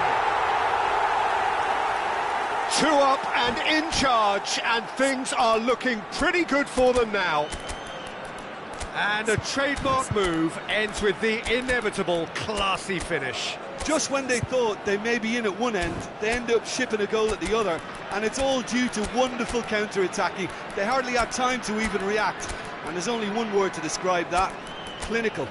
2 up and in charge, and things are looking pretty good for them now. And a trademark move ends with the inevitable classy finish. Just when they thought they may be in at one end, they end up shipping a goal at the other, and it's all due to wonderful counter-attacking. They hardly had time to even react, and there's only one word to describe that: clinical.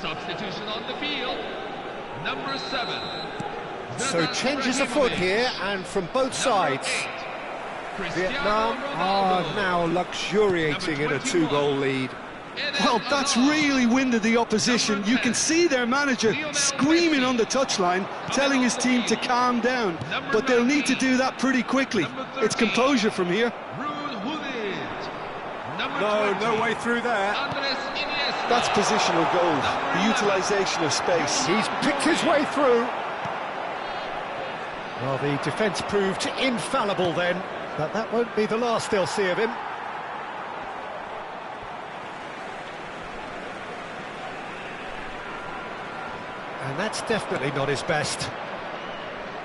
Substitution on the field, number 7. So changes afoot here, and from both sides. Vietnam are now luxuriating in a 2-goal lead. Well, that's really winded the opposition. You can see their manager screaming on the touchline, telling his team to calm down. But they'll need to do that pretty quickly. It's composure from here. No way through there. That's positional goal, the utilisation of space. He's picked his way through. Well, the defence proved infallible then, but that won't be the last they'll see of him. And that's definitely not his best.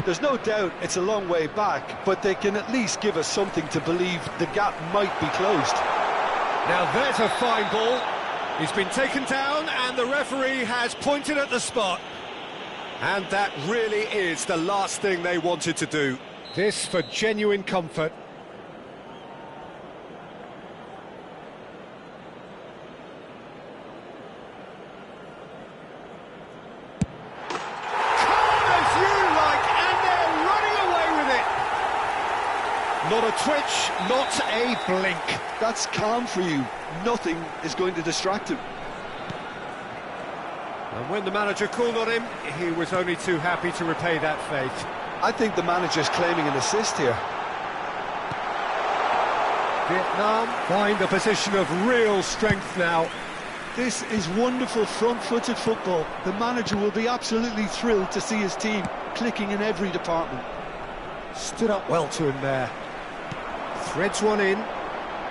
There's no doubt it's a long way back, but they can at least give us something to believe the gap might be closed. Now there's a fine ball. He's been taken down and the referee has pointed at the spot. And that really is the last thing they wanted to do. This for genuine comfort. Not a twitch, not a blink. That's calm for you. Nothing is going to distract him. And when the manager called on him, he was only too happy to repay that faith. I think the manager's claiming an assist here. Vietnam find a position of real strength now. This is wonderful front-footed football. The manager will be absolutely thrilled to see his team clicking in every department. Stood up well to him there. Threads one in.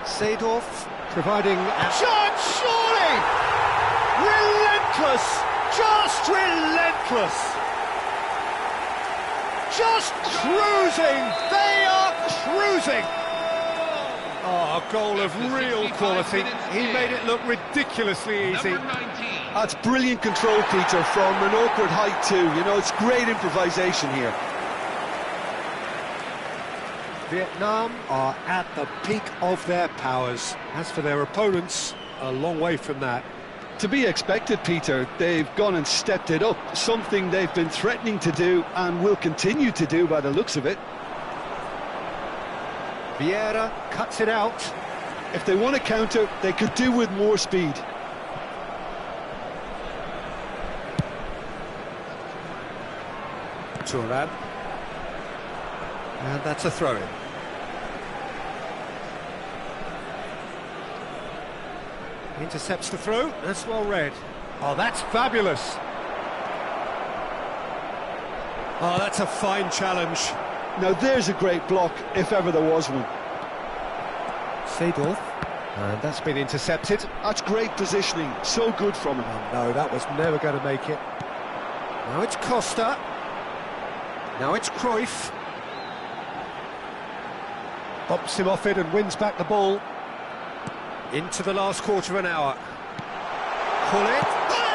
Seedorf providing a shot, surely! Relentless! Just relentless! Just cruising! They are cruising! Oh, a goal of real quality. He made it look ridiculously easy. That's brilliant control, Peter, from an awkward height too. You know, it's great improvisation here. Vietnam are at the peak of their powers. As for their opponents, a long way from that. To be expected, Peter. They've gone and stepped it up, something they've been threatening to do and will continue to do by the looks of it. Vieira cuts it out. If they want to counter, they could do with more speed. Turan. And that's a throw-in. Intercepts the throw, that's well read. Oh, that's fabulous. Oh, that's a fine challenge. Now there's a great block, if ever there was one. Seedorf, and that's been intercepted. That's great positioning, so good from him. Oh no, that was never going to make it. Now it's Costa. Now it's Cruyff. Bumps him off it and wins back the ball. Into the last quarter of an hour. Pull it. Pull it!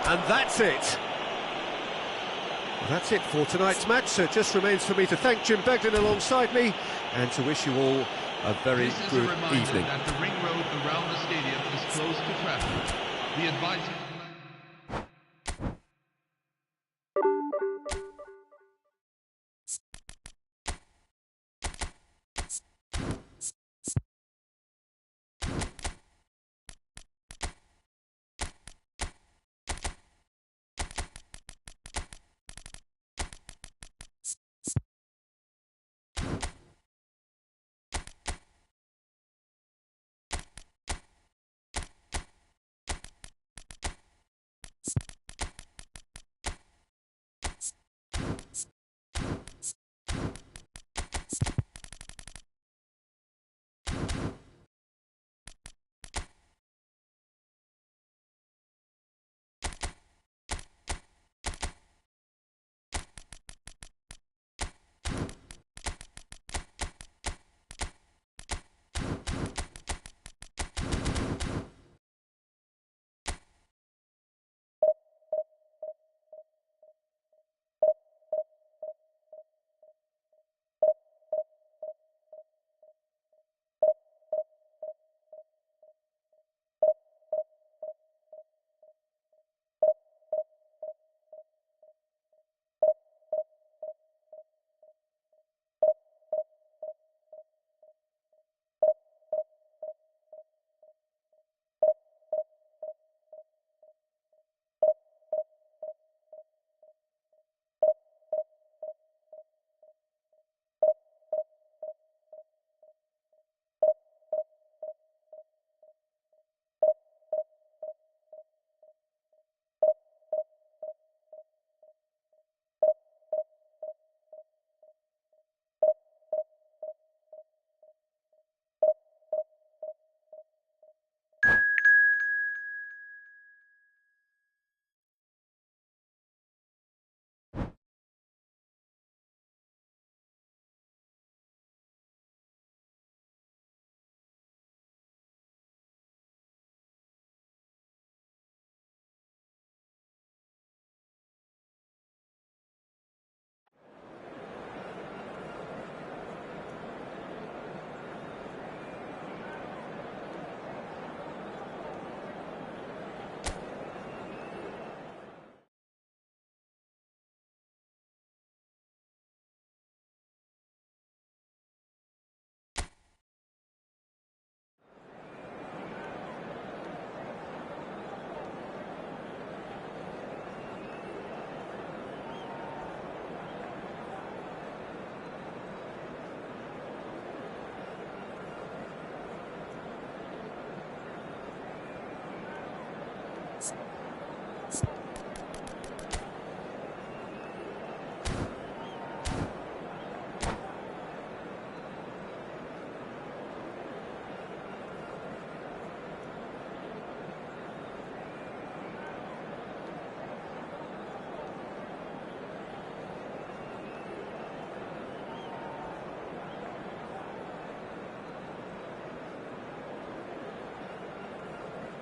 And that's it. Well, that's it for tonight's match, so it just remains for me to thank Jim Begden alongside me and to wish you all a very good evening. That the ring road around the stadium is closed to traffic. The advisory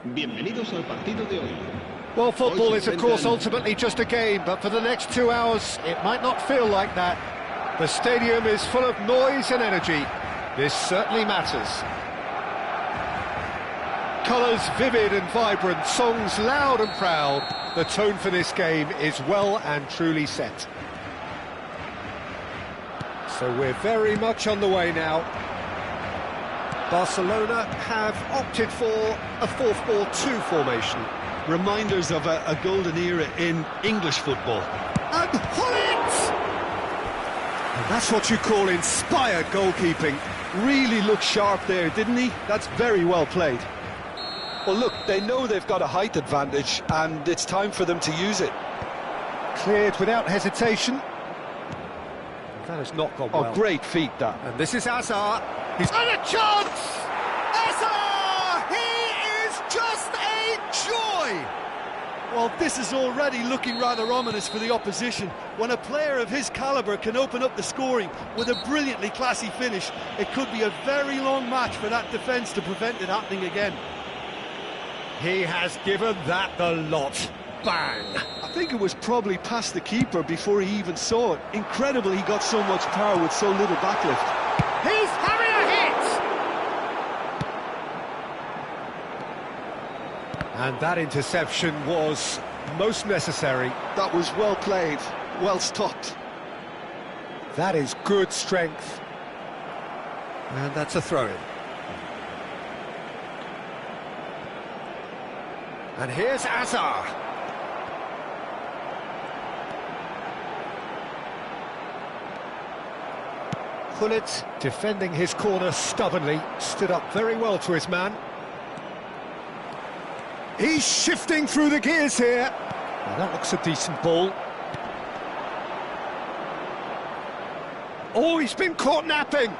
Bienvenidos al partido de hoy. Well, football is, of course, ultimately just a game, but for the next 2 hours, it might not feel like that. The stadium is full of noise and energy. This certainly matters. Colours vivid and vibrant, songs loud and proud. The tone for this game is well and truly set. So we're very much on the way now. Barcelona have opted for a 4-4-2 formation. Reminders of a golden era in English football. And Hullet! And that's what you call inspired goalkeeping. Really looked sharp there, didn't he? That's very well played. Well, look, they know they've got a height advantage, and it's time for them to use it. Cleared without hesitation. That has not gone well. Oh, great feat, that. And this is Hazard. He's had a chance! Hazard! He is just a joy! Well, this is already looking rather ominous for the opposition. When a player of his calibre can open up the scoring with a brilliantly classy finish, it could be a very long match for that defence to prevent it happening again. He has given that the lot. Bang! I think it was probably past the keeper before he even saw it. Incredible he got so much power with so little backlift. He's having a hit! And that interception was most necessary. That was well played, well stopped. That is good strength. And that's a throw-in. And here's Hazard. Hullet, defending his corner stubbornly, stood up very well to his man. He's shifting through the gears here. Well, that looks a decent ball. Oh, he's been caught napping.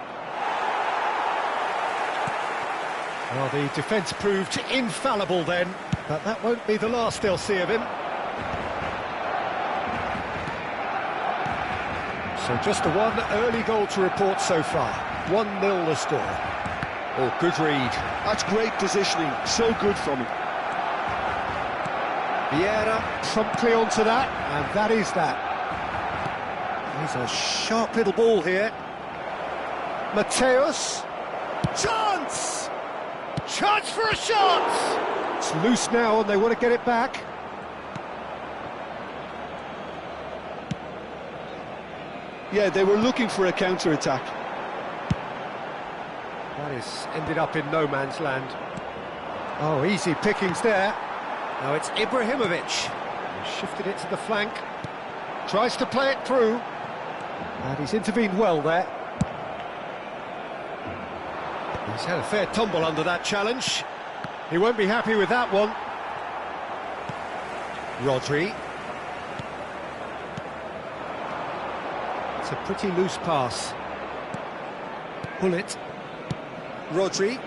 Well, the defence proved infallible then, but that won't be the last they'll see of him. So just the one early goal to report so far. 1-0 the score. Oh, good read. That's great positioning, so good from him. Vieira promptly onto that, and that is that. He's a sharp little ball here. Mateus. Chance! Chance for a shot! It's loose now and they want to get it back. Yeah, they were looking for a counter-attack. That is ended up in no man's land. Oh, easy pickings there. Now it's Ibrahimovic. He shifted it to the flank. Tries to play it through. And he's intervened well there. He's had a fair tumble under that challenge. He won't be happy with that one. Rodri. It's a pretty loose pass. Hullet. Rodri.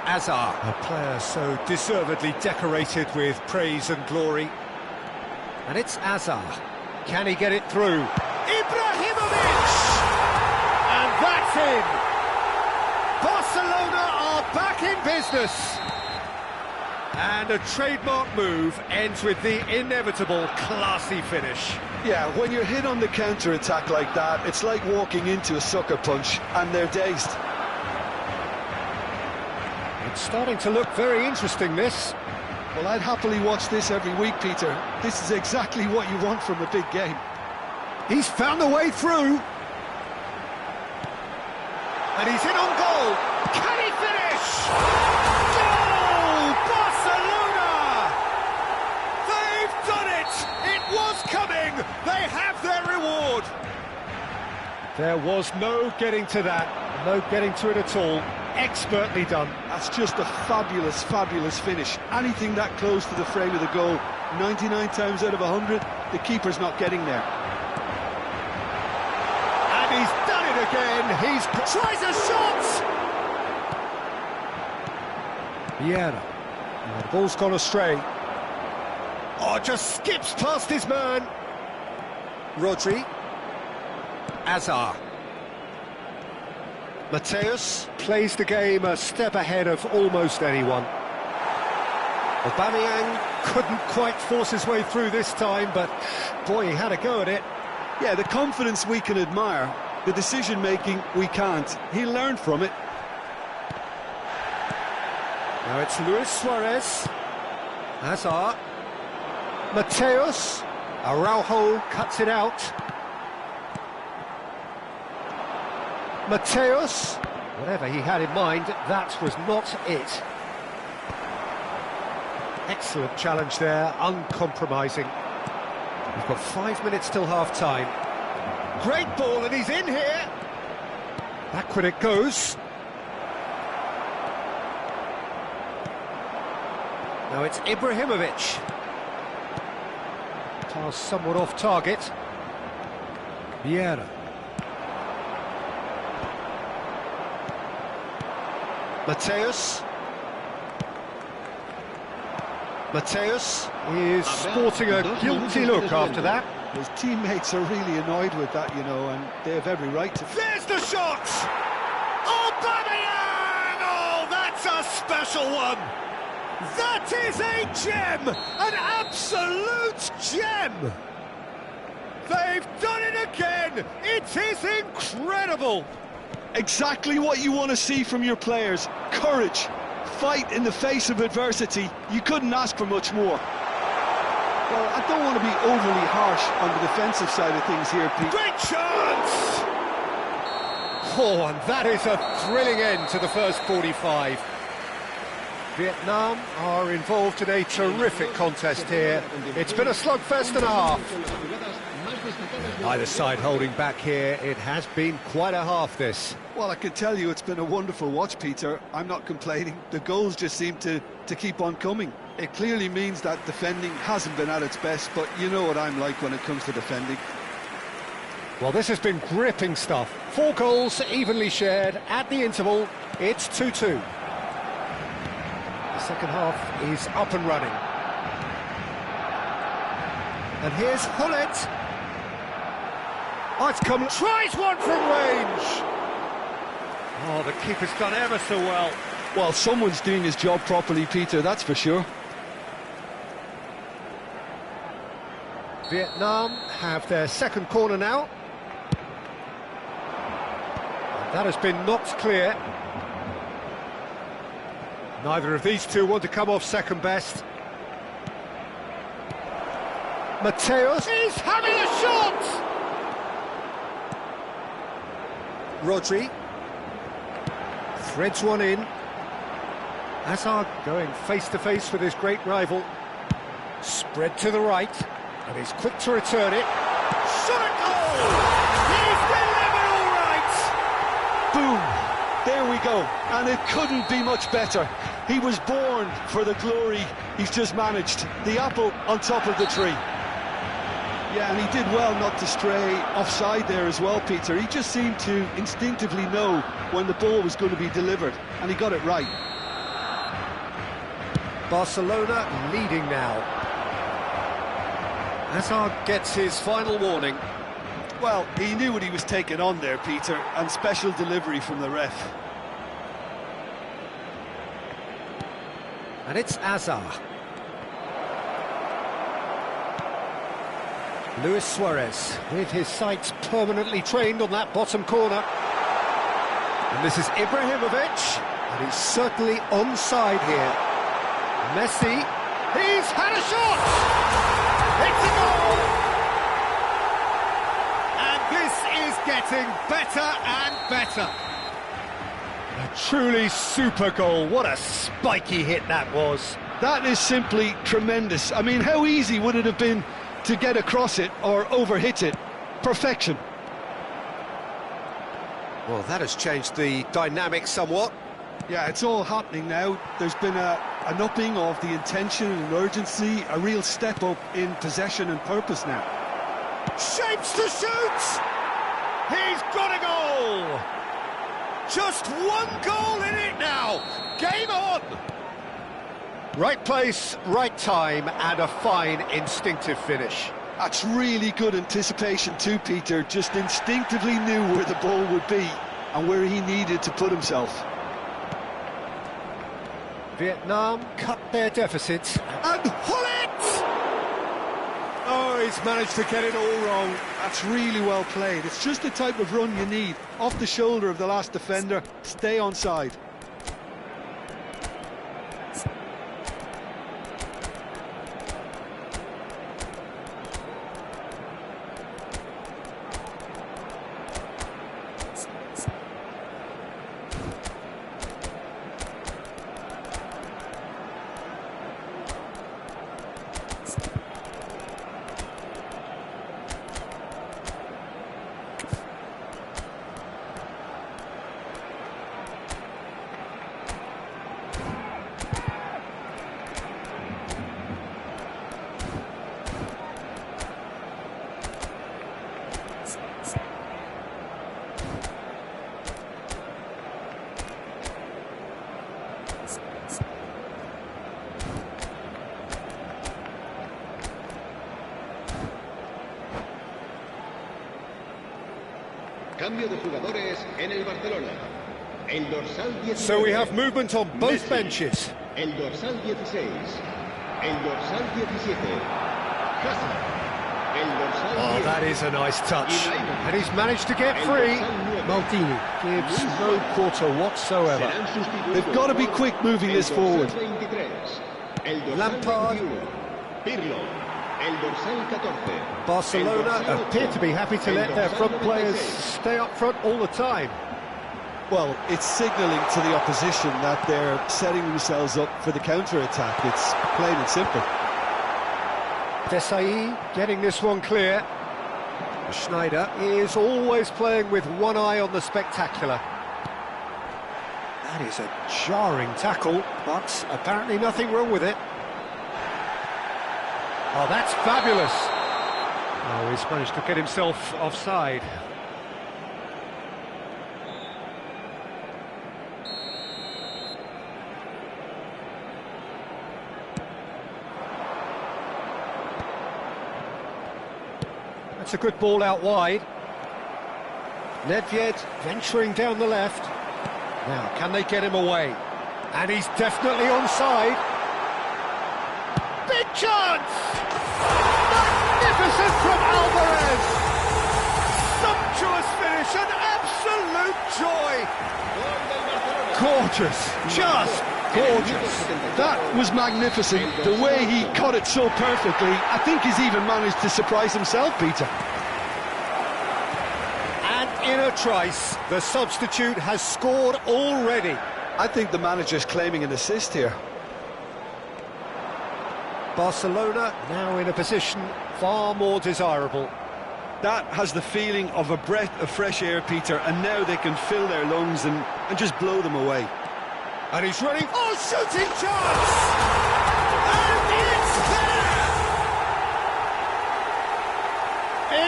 Hazard, a player so deservedly decorated with praise and glory. And it's Hazard. Can he get it through? Ibrahimovic! And that's in! Barcelona are back in business! And a trademark move ends with the inevitable classy finish. Yeah, when you're hit on the counter-attack like that, it's like walking into a sucker punch, and they're dazed. It's starting to look very interesting, this. Well, I'd happily watch this every week, Peter. This is exactly what you want from a big game. He's found a way through. And he's in on goal. Can he finish? Goal! Barcelona! They've done it! It was coming! They have their reward! There was no getting to that. No getting to it at all. Expertly done. That's just a fabulous, fabulous finish. Anything that close to the frame of the goal, 99 times out of 100, the keeper's not getting there. And he's done it again. He's tries a shot. Vieira. The ball's gone astray. Oh, just skips past his man. Rodri. Hazard. Mateus plays the game a step ahead of almost anyone. Aubameyang couldn't quite force his way through this time, but boy, he had a go at it. Yeah, the confidence we can admire, the decision-making we can't. He learned from it. Now it's Luis Suarez. Hazard. Mateus. Araujo cuts it out. Mateus. Whatever he had in mind, that was not it. Excellent challenge there, uncompromising. We've got 5 minutes till half-time. Great ball, and he's in here. Backward it goes. Now it's Ibrahimovic. Pass somewhat off target. Vieira. Mateus. Mateus is sporting a guilty look after that. His teammates are really annoyed with that, you know, and they have every right to... There's the shot! Aubameyang! Oh, that's a special one! That is a gem! An absolute gem! They've done it again! It is incredible! Exactly what you want to see from your players. Courage. Fight in the face of adversity. You couldn't ask for much more. Well, I don't want to be overly harsh on the defensive side of things here, Pete. Great chance! Oh, and that is a thrilling end to the first 45. Vietnam are involved in a terrific contest here. It's been a slugfest and a half. Either side holding back here. It has been quite a half, this. Well, I can tell you it's been a wonderful watch, Peter. I'm not complaining. The goals just seem to keep on coming. It clearly means that defending hasn't been at its best, but you know what I'm like when it comes to defending. Well, this has been gripping stuff. 4 goals evenly shared at the interval. It's 2-2. The second half is up and running. And here's Hullet. Oh, it's come, tries one from range. Oh, the keeper's done ever so well. Well, someone's doing his job properly, Peter, that's for sure. Vietnam have their second corner now. And that has been knocked clear. Neither of these two want to come off second best. Mateus is having a shot! Rodri threads one in. Hazard going face-to-face with his great rival. Spread to the right, and he's quick to return it. Shot at goal! He's delivered all right! Boom! There we go, and it couldn't be much better. He was born for the glory he's just managed. The apple on top of the tree. Yeah, and he did well not to stray offside there as well, Peter. He just seemed to instinctively know when the ball was going to be delivered, and he got it right. Barcelona leading now. Hazard gets his final warning. Well, he knew what he was taking on there, Peter, and special delivery from the ref. And it's Hazard. Luis Suarez, with his sights permanently trained on that bottom corner. And this is Ibrahimovic, and he's certainly onside here. Messi, he's had a shot! It's a goal! And this is getting better and better. A truly super goal. What a spiky hit that was. That is simply tremendous. I mean, how easy would it have been to get across it or overhit it? Perfection. Well, that has changed the dynamic somewhat. Yeah, it's all happening now. There's been an upping of the intention and urgency, a real step up in possession and purpose now. Shapes to shoot! He's got a goal! Just one goal in it now! Game on! Right place, right time, and a fine instinctive finish. That's really good anticipation too, Peter. Just instinctively knew where the ball would be. and where he needed to put himself. Vietnam cut their deficit. And Hullet! Oh, he's managed to get it all wrong. That's really well played. It's just the type of run you need. Off the shoulder of the last defender, stay onside. Cambio de jugadores en el Barcelona. El dorsal 16. So we have movement on both benches. El dorsal 16. El dorsal 17. Hazard. El dorsal 10. Oh, that is a nice touch. And he's managed to get free. Maldini gives no quarter whatsoever. They've got to be quick moving this forward. Lampard. Pirlo. El dorsal 14. Barcelona appear to be happy to let their front players stay up front all the time. Well, it's signalling to the opposition that they're setting themselves up for the counter-attack. It's plain and simple. Desai getting this one clear. Schneider is always playing with one eye on the spectacular. That is a jarring tackle, but apparently nothing wrong with it. Oh, that's fabulous. Oh, he's managed to get himself offside. That's a good ball out wide. Nedved venturing down the left. Now, can they get him away? And he's definitely onside. Big chance! Magnificent from Alvarez! Sumptuous finish, an absolute joy! Gorgeous, just gorgeous. That was magnificent. The way he cut it so perfectly, I think he's even managed to surprise himself, Peter. And in a trice, the substitute has scored already. I think the manager's claiming an assist here. Barcelona now in a position far more desirable. That has the feeling of a breath of fresh air, Peter, and now they can fill their lungs and just blow them away. And he's running, oh, shooting chance! And it's there!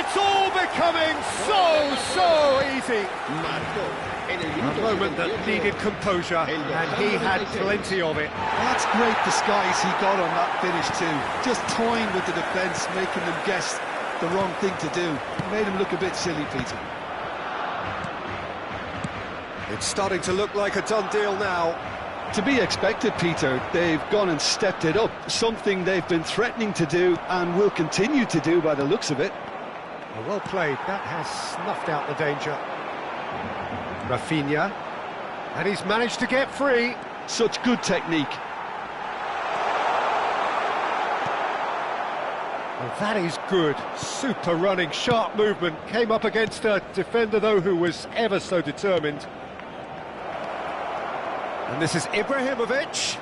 It's all becoming so easy. A moment that needed composure, and he had plenty of it. That's great disguise he got on that finish too. Just toying with the defence, making them guess the wrong thing to do. Made him look a bit silly, Peter. It's starting to look like a done deal now. To be expected, Peter. They've gone and stepped it up. Something they've been threatening to do and will continue to do by the looks of it. Well played. That has snuffed out the danger. Rafinha, and he's managed to get free. Such good technique. Well, that is good. Super running, sharp movement. Came up against a defender, though, who was ever so determined. And this is Ibrahimovic.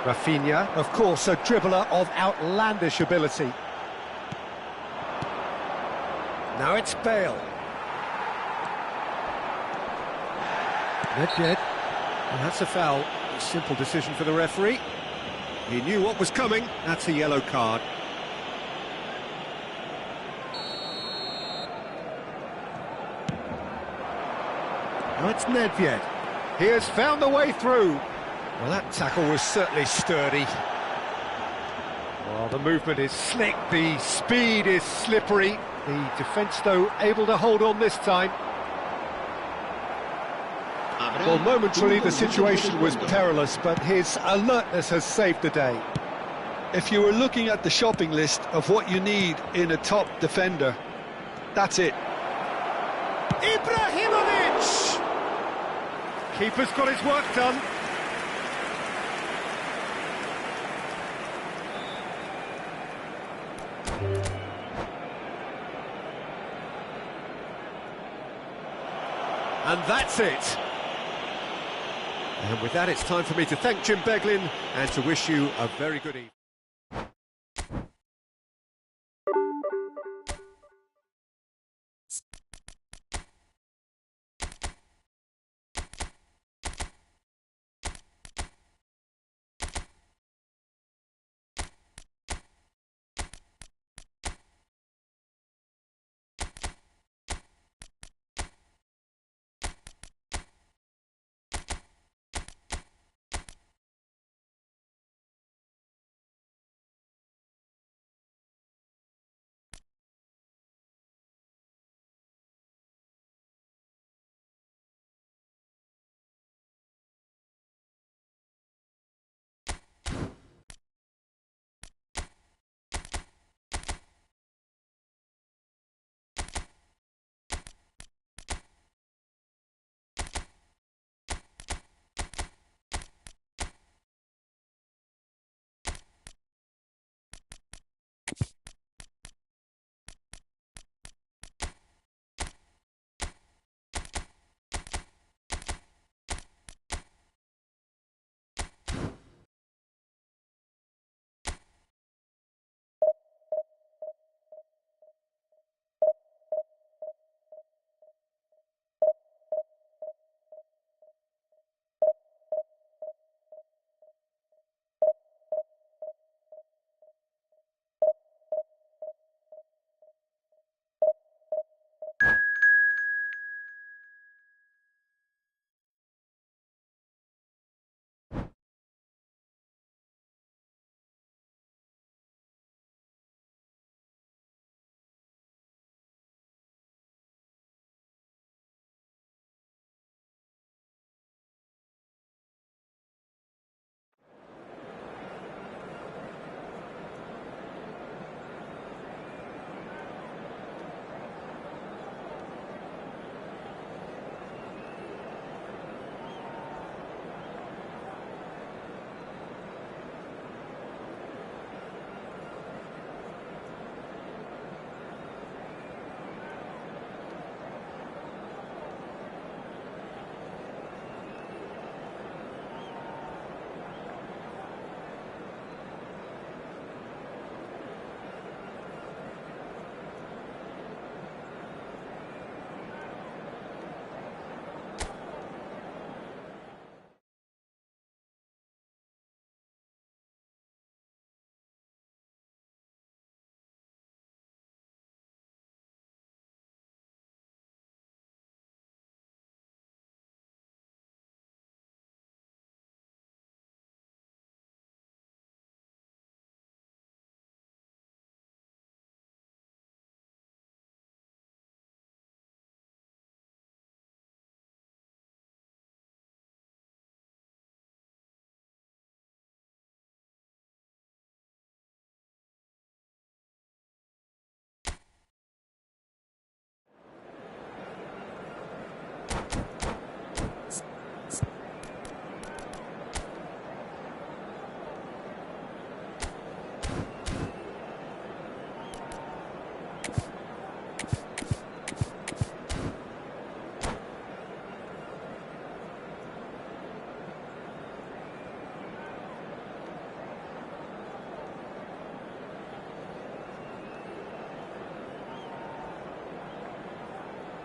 Rafinha, of course, a dribbler of outlandish ability. Now it's Bale. Nedved, and that's a foul. A simple decision for the referee. He knew what was coming. That's a yellow card. Now it's Nedved. He has found a way through. Well, that tackle was certainly sturdy. Well, the movement is slick, the speed is slippery. The defence, though, able to hold on this time. Well, momentarily the situation was perilous, but his alertness has saved the day. If you were looking at the shopping list of what you need in a top defender, that's it. Ibrahimovic! Keeper's got his work done. And that's it. And with that, it's time for me to thank Jim Beglin and to wish you a very good evening.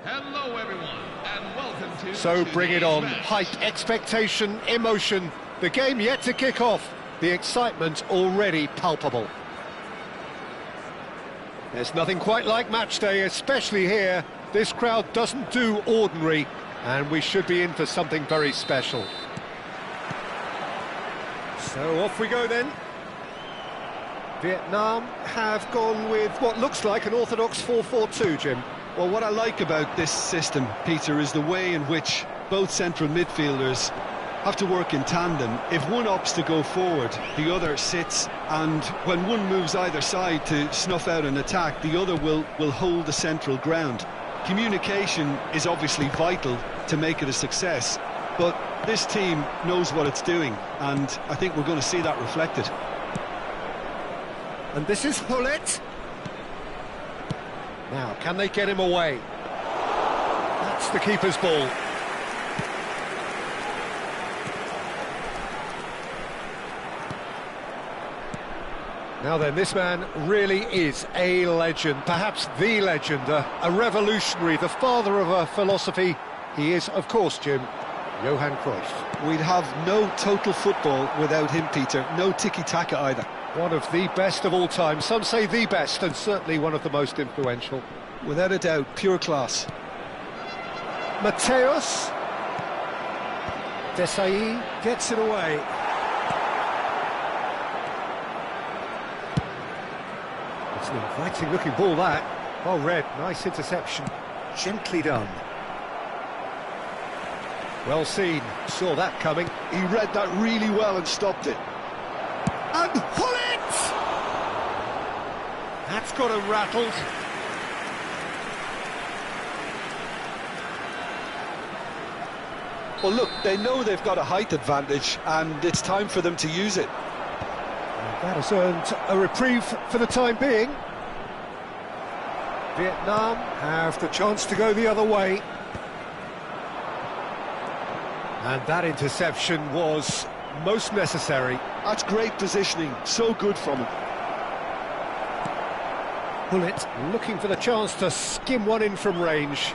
Hello, everyone, and welcome to... So bring it on. today's match. Hype, expectation, emotion. The game yet to kick off. The excitement already palpable. There's nothing quite like match day, especially here. This crowd doesn't do ordinary, and we should be in for something very special. So off we go then. Vietnam have gone with what looks like an orthodox 4-4-2, Jim. Well, what I like about this system, Peter, is the way in which both central midfielders have to work in tandem. If one opts to go forward, the other sits, and when one moves either side to snuff out an attack, the other will hold the central ground. Communication is obviously vital to make it a success, but this team knows what it's doing, and I think we're going to see that reflected. And this is Hullet. Now, can they get him away? That's the keeper's ball. Now then, this man really is a legend, perhaps the legend, a revolutionary, the father of a philosophy. He is, of course, Jim, Johan Cruyff. We'd have no total football without him, Peter. No tiki-taka either. One of the best of all time. Some say the best, and certainly one of the most influential. Without a doubt, pure class. Mateus. Desai gets it away. It's an inviting looking ball, that. Well read, nice interception. Gently done. Well seen, saw that coming. He read that really well and stopped it. And Hullet! That's got him rattled. Well, look, they know they've got a height advantage, and it's time for them to use it. And that has earned a reprieve for the time being. Vietnam have the chance to go the other way. And that interception was most necessary. That's great positioning, so good from him. Hullet looking for the chance to skim one in from range.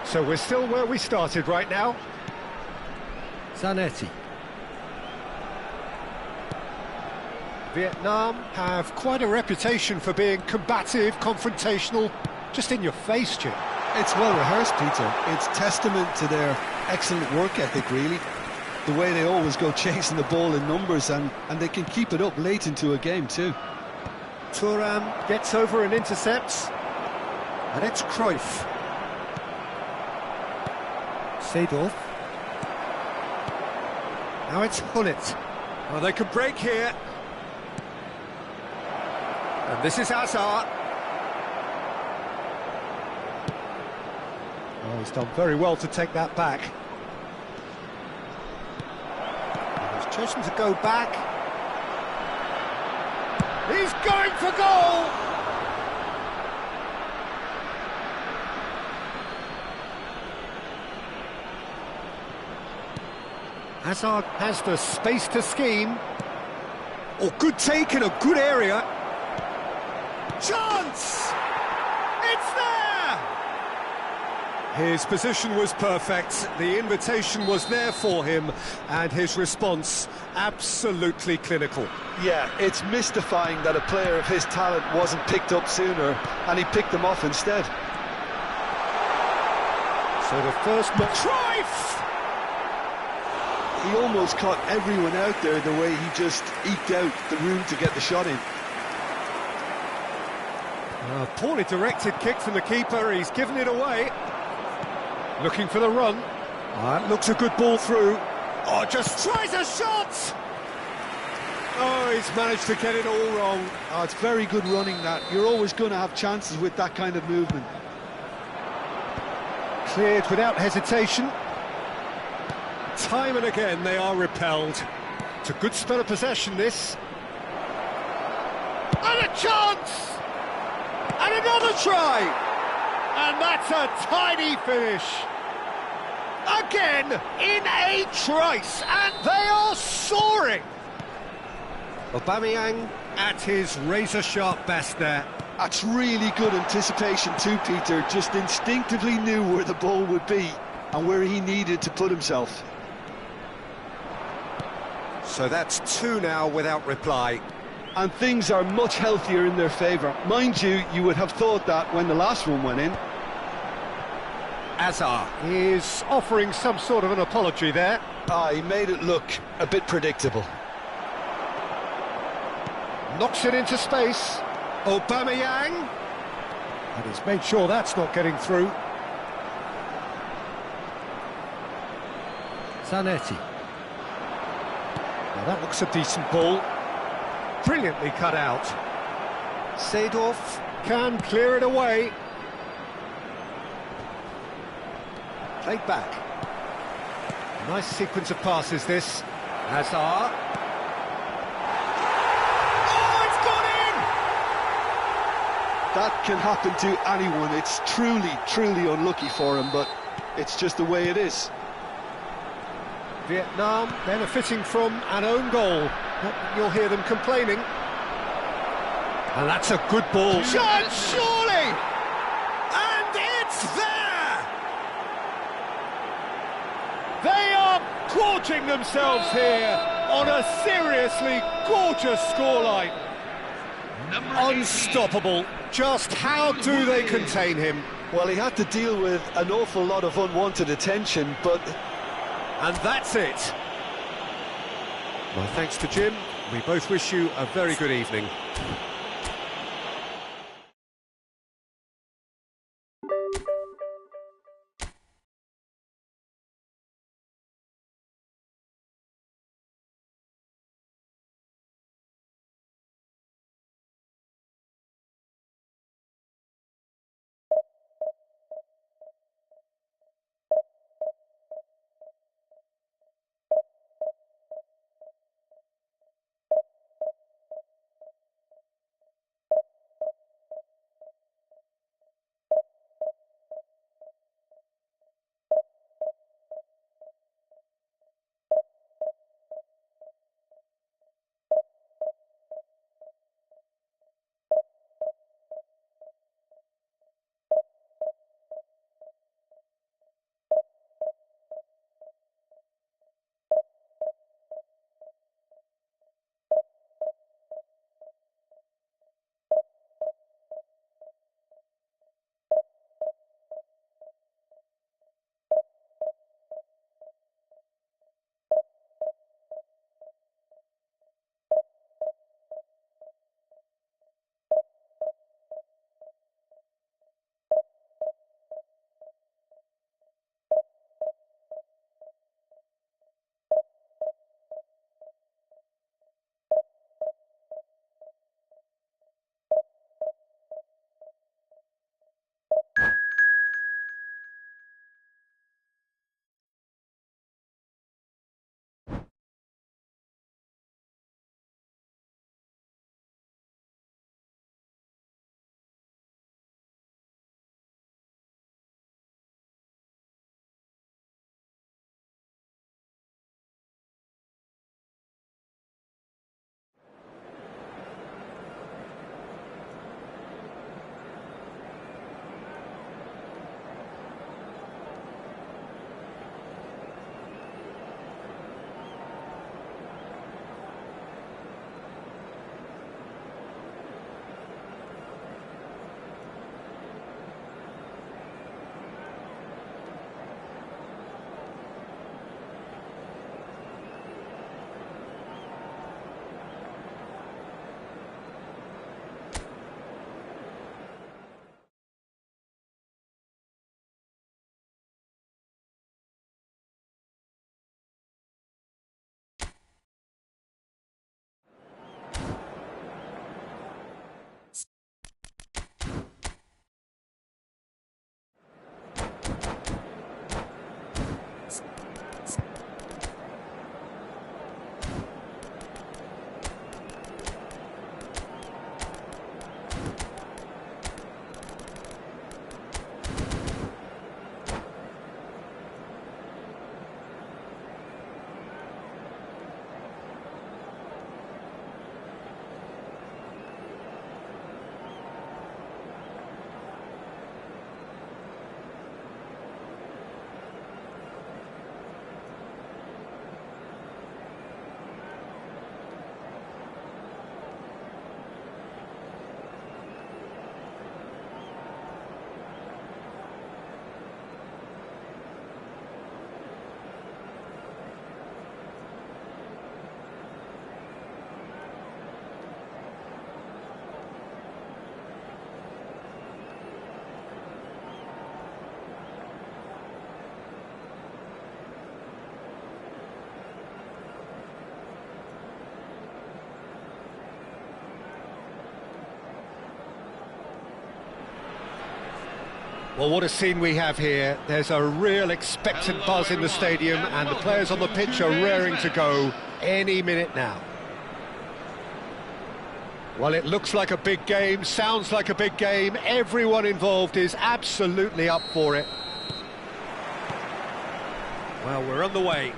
So we're still where we started right now. Zanetti. Vietnam have quite a reputation for being combative, confrontational, just in your face, Jim. It's well rehearsed, Peter. It's testament to their excellent work ethic, really. The way they always go chasing the ball in numbers, and they can keep it up late into a game too. Thuram gets over and intercepts. And it's Cruyff. Seedorf. Now it's Hullet. Oh, they could break here. And this is Hazard. Oh, he's done very well to take that back. He's chosen to go back. He's going for goal! Hazard has the space to scheme. Oh, good take in a good area. Chance! It's there! His position was perfect, the invitation was there for him, and his response absolutely clinical. Yeah, it's mystifying that a player of his talent wasn't picked up sooner, and he picked them off instead. So the first... Cruyff! He almost caught everyone out there the way he just eked out the room to get the shot in. Poorly directed kick from the keeper, he's given it away. Looking for the run. Looks a good ball through. Oh, just tries a shot! Oh, he's managed to get it all wrong. Oh, it's very good running, that. You're always going to have chances with that kind of movement. Cleared without hesitation. Time and again they are repelled. It's a good spell of possession, this. And a chance! And another try! And that's a tiny finish. Again, in a trice, and they are soaring! Aubameyang at his razor-sharp best there. That's really good anticipation too, Peter. Just instinctively knew where the ball would be and where he needed to put himself. So that's two now without reply. And things are much healthier in their favour. Mind you, you would have thought that when the last one went in. Hazard is offering some sort of an apology there. He made it look a bit predictable. Knocks it into space. Aubameyang. And he's made sure that's not getting through. Zanetti. Now that looks a decent ball. Brilliantly cut out. Seedorf can clear it away. Played back. Nice sequence of passes this. Hazard. Oh, it's gone in! That can happen to anyone. It's truly unlucky for him, but it's just the way it is. Vietnam benefiting from an own goal. Not that you'll hear them complaining. And that's a good ball. Shot, surely! And it's there! They are gorging themselves here on a seriously gorgeous scoreline. Unstoppable. Just how do they contain him? Well, he had to deal with an awful lot of unwanted attention, but... And that's it. Well, thanks to Jim. We both wish you a very good evening. Well, what a scene we have here. There's a real expectant buzz in the stadium, and the players on the pitch are raring to go any minute now. Well, it looks like a big game, sounds like a big game. Everyone involved is absolutely up for it. Well, we're on the way.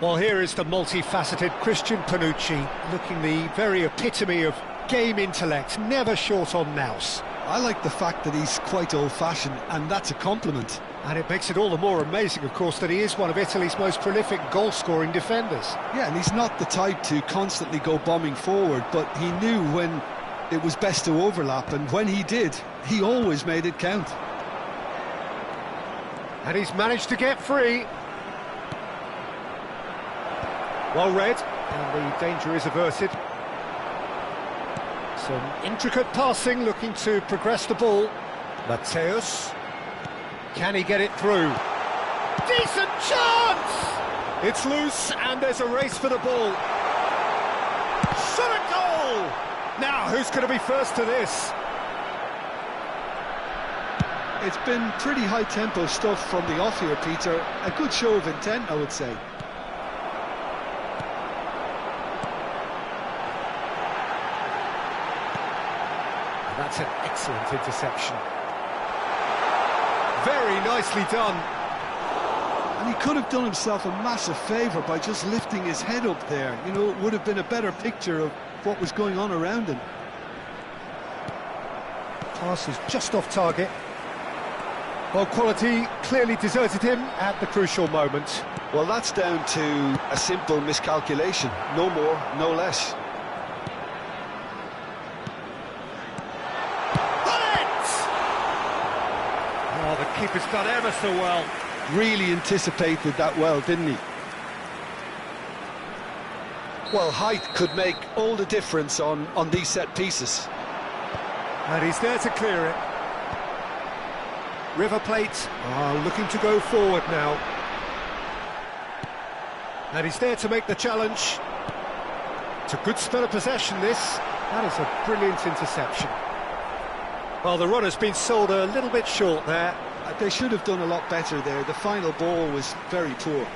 Well, here is the multifaceted Christian Panucci, looking the very epitome of game intellect, never short on nous. I like the fact that he's quite old-fashioned, and that's a compliment. And it makes it all the more amazing, of course, that he is one of Italy's most prolific goal-scoring defenders. Yeah, and he's not the type to constantly go bombing forward, but he knew when it was best to overlap, and when he did, he always made it count. And he's managed to get free. Well read, and the danger is averted. Some intricate passing, looking to progress the ball. Matthäus. Can he get it through? Decent chance! It's loose, and there's a race for the ball. Shot a goal! Now, who's going to be first to this? It's been pretty high-tempo stuff from the off here, Peter. A good show of intent, I would say. That's an excellent interception. Very nicely done. And he could have done himself a massive favour by just lifting his head up there. You know, it would have been a better picture of what was going on around him. Pass is just off target. Well, quality clearly deserted him at the crucial moment. Well, that's down to a simple miscalculation. No more, no less. Oh, the keeper's done ever so well. Really anticipated that well, didn't he? Well, height could make all the difference on these set pieces. And he's there to clear it. River Plate are looking to go forward now. And he's there to make the challenge. It's a good spell of possession, this. That is a brilliant interception. Well, the run has been sold a little bit short there. They should have done a lot better there. The final ball was very poor.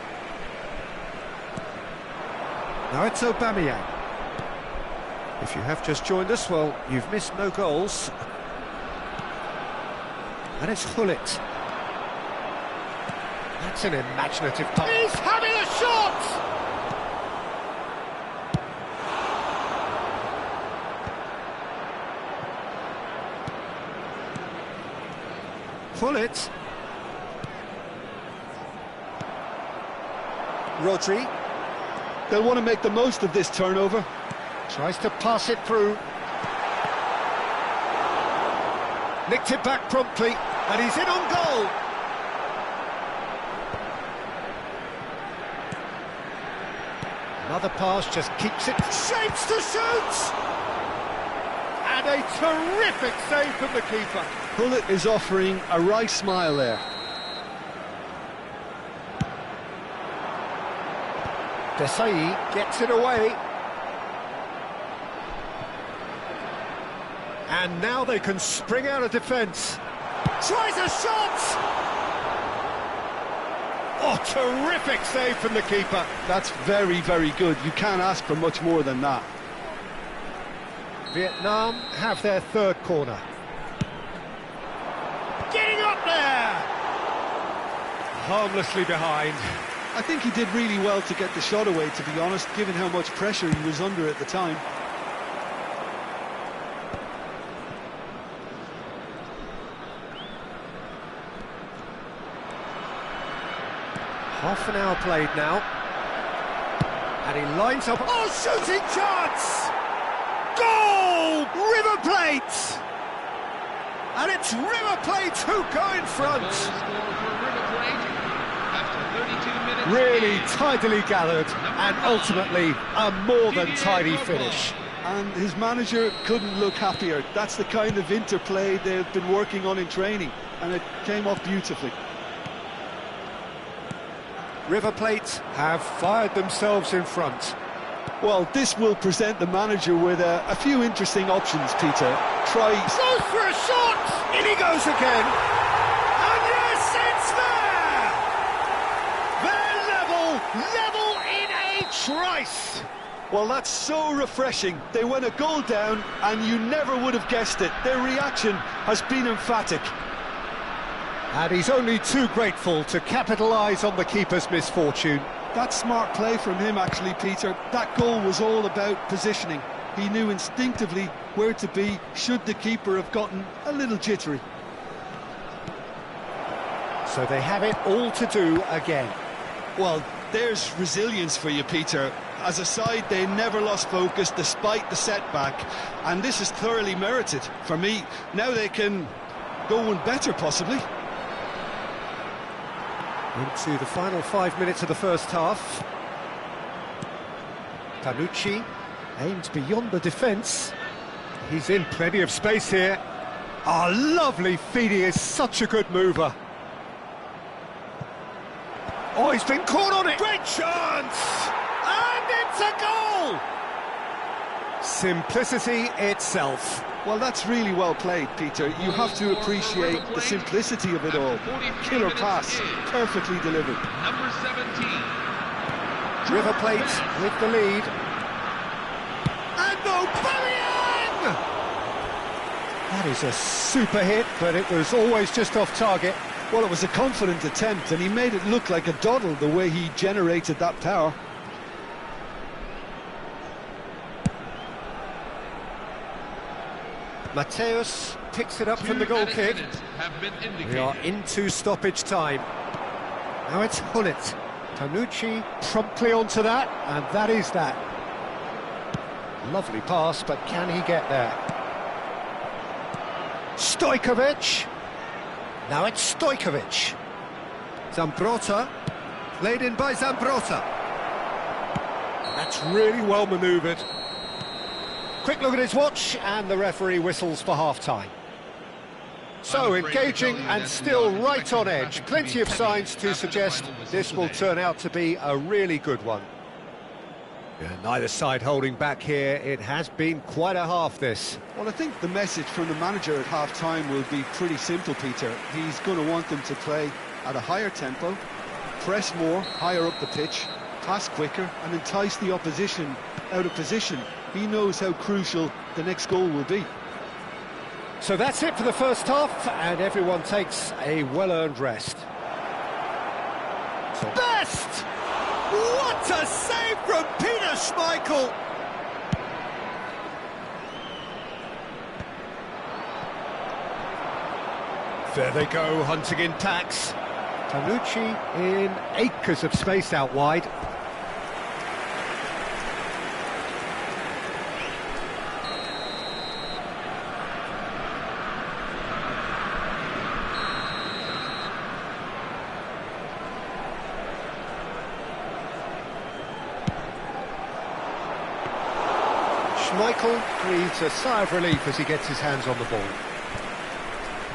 Now it's Aubameyang. If you have just joined us, well, you've missed no goals. And it's Hullet. That's an imaginative pass. He's having a shot! Hullet. Rodri. They'll want to make the most of this turnover. Tries to pass it through. Nicked it back promptly, and he's in on goal. Another pass just keeps it. Shapes to shoot! And a terrific save from the keeper. Hullet is offering a right smile there. Desai gets it away. And now they can spring out of defence. Tries a shot! Oh, terrific save from the keeper. That's very, very good. You can't ask for much more than that. Vietnam have their third corner. Getting up there! Harmlessly behind. I think he did really well to get the shot away, to be honest, given how much pressure he was under at the time. Half an hour played now. And he lines up. Oh, shooting chance! Goal! River Plate! And it's River Plate who go in front. Really tidily gathered, and ultimately a more than tidy finish. And his manager couldn't look happier. That's the kind of interplay they've been working on in training, and it came off beautifully. River Plate have fired themselves in front. Well, this will present the manager with a few interesting options, Peter. Try... Goes for a shot! In he goes again! And yes, it's there! They're level in a trice! Well, that's so refreshing. They went a goal down, and you never would have guessed it. Their reaction has been emphatic. And he's only too grateful to capitalise on the keeper's misfortune. That's smart play from him, actually, Peter. That goal was all about positioning. He knew instinctively where to be should the keeper have gotten a little jittery. So they have it all to do again. Well, there's resilience for you, Peter. As a side, they never lost focus despite the setback, and this is thoroughly merited for me. Now they can go one better, possibly. Into the final 5 minutes of the first half. Tanucci aims beyond the defence. He's in plenty of space here. Ah, lovely feed, he is such a good mover. Oh, he's been caught on it! Great chance! And it's a goal! Simplicity itself. Well, that's really well played, Peter. You have to appreciate the simplicity of it all. Killer pass, perfectly delivered. Number 17. River Plate with the lead. And Aubameyang! That is a super hit, but it was always just off target. Well, it was a confident attempt, and he made it look like a doddle the way he generated that power. Mateus picks it up from the goal kick. We are into stoppage time. Now it's Hullet. Tanucci promptly onto that, and that is that. Lovely pass, but can he get there? Stojkovic. Now it's Stojkovic. Zambrotta. Played in by Zambrotta. That's really well manoeuvred. Quick look at his watch, and the referee whistles for half-time. So engaging and still right on edge. Plenty of signs to suggest this will turn out to be a really good one. Yeah, neither side holding back here. It has been quite a half, this. Well, I think the message from the manager at half-time will be pretty simple, Peter. He's going to want them to play at a higher tempo, press more, higher up the pitch, pass quicker, and entice the opposition out of position. He knows how crucial the next goal will be. So that's it for the first half, and everyone takes a well-earned rest. Best! What a save from Peter Schmeichel! There they go, hunting in packs. Tanucci in acres of space out wide. Schmeichel breathes a sigh of relief as he gets his hands on the ball.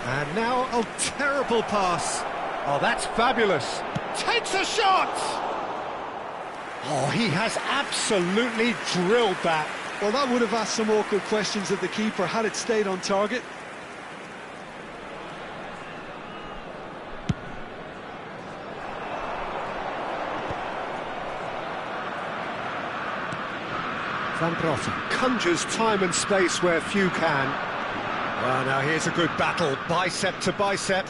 And now, oh, terrible pass. Oh, that's fabulous. Takes a shot! Oh, he has absolutely drilled that. Well, that would have asked some awkward questions of the keeper had it stayed on target. Zambrotta conjures time and space where few can. Well, now here's a good battle, bicep to bicep.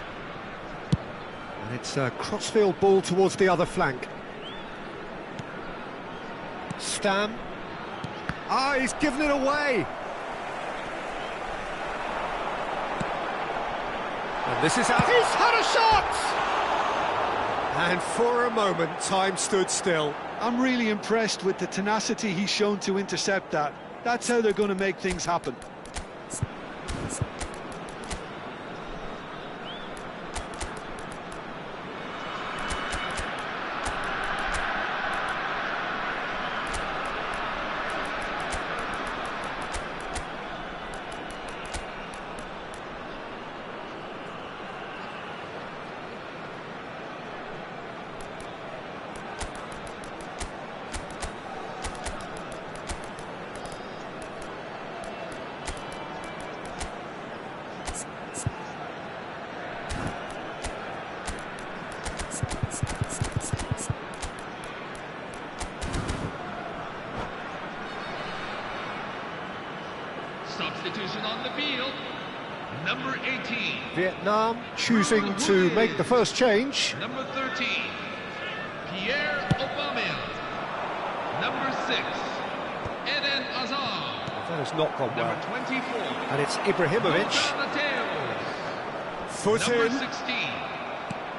And it's a crossfield ball towards the other flank. Stam. Ah, he's given it away. And this is how he's had a shot! And for a moment, time stood still. I'm really impressed with the tenacity he's shown to intercept that. That's how they're going to make things happen. Vietnam choosing to make the first change. Number 13, Pierre Aubameyang. Number 6, Eden Hazard. That has not gone well. Number 24, And it's Ibrahimovic. Foot Number in. 16,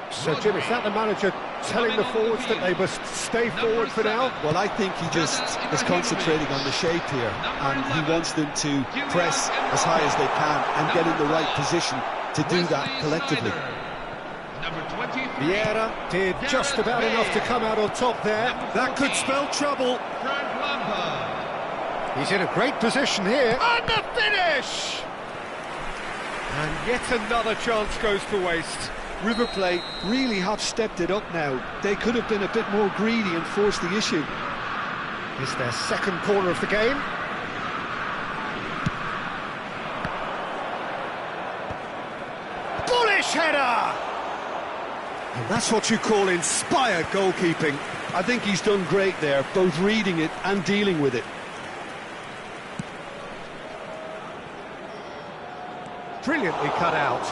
So, Jim, is that the manager telling the forwards that they must stay forward for now? Well, I think he just is concentrating on the shape here, and he wants them to press as high as they can and get in the right position to do that collectively. Number 23, Vieira did just about enough to come out on top there. That could spell trouble. Frank Lampard. He's in a great position here. And the finish! And yet another chance goes to waste. River Plate really have stepped it up now. They could have been a bit more greedy and forced the issue. It's their second corner of the game. Bullish header! And that's what you call inspired goalkeeping. I think he's done great there, both reading it and dealing with it. Brilliantly cut out.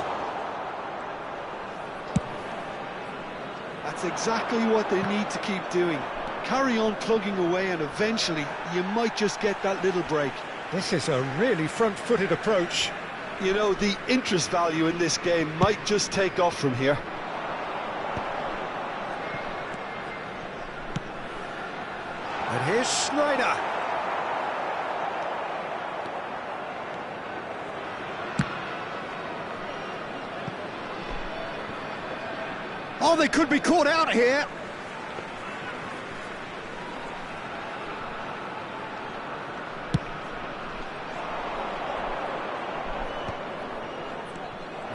That's exactly what they need to keep doing. Carry on plugging away and eventually you might just get that little break. This is a really front-footed approach. You know, the interest value in this game might just take off from here. And here's Schneider. Oh, they could be caught out here.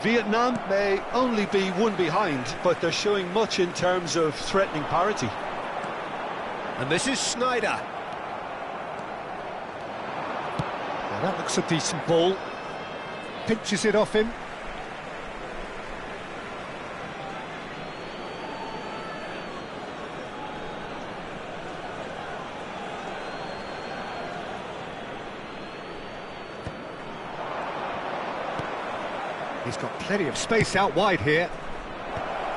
Vietnam may only be one behind, but they're showing much in terms of threatening parity. And this is Schneider. Well, that looks a decent ball. Pinches it off him. He's got plenty of space out wide here.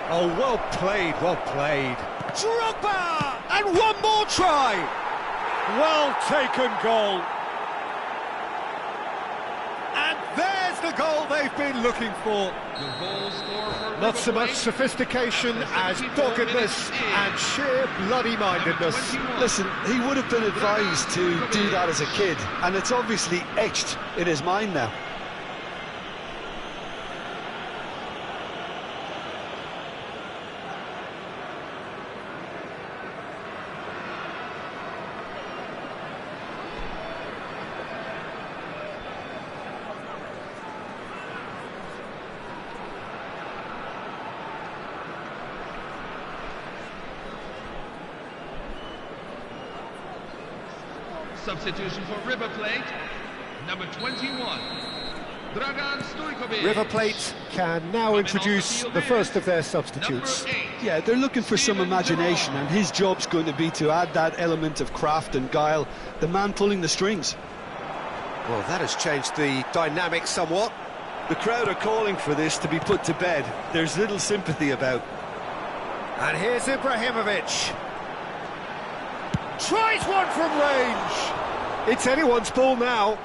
Oh, well played, well played. Drogba! And one more try! Well taken goal. And there's the goal they've been looking for. The goal scorer for Not so River much Plate. sophistication as doggedness and sheer bloody-mindedness. Listen, he would have been advised to do that as a kid, and it's obviously etched in his mind now. Substitution for River Plate, number 21, Dragan Stojkovic. River Plate can now introduce the first of their substitutes. Number 8, Yeah, they're looking for some imagination, and his job's going to be to add that element of craft and guile, the man pulling the strings. Well, that has changed the dynamic somewhat. The crowd are calling for this to be put to bed. There's little sympathy about. And here's Ibrahimovic. Tries one from range. It's anyone's ball now.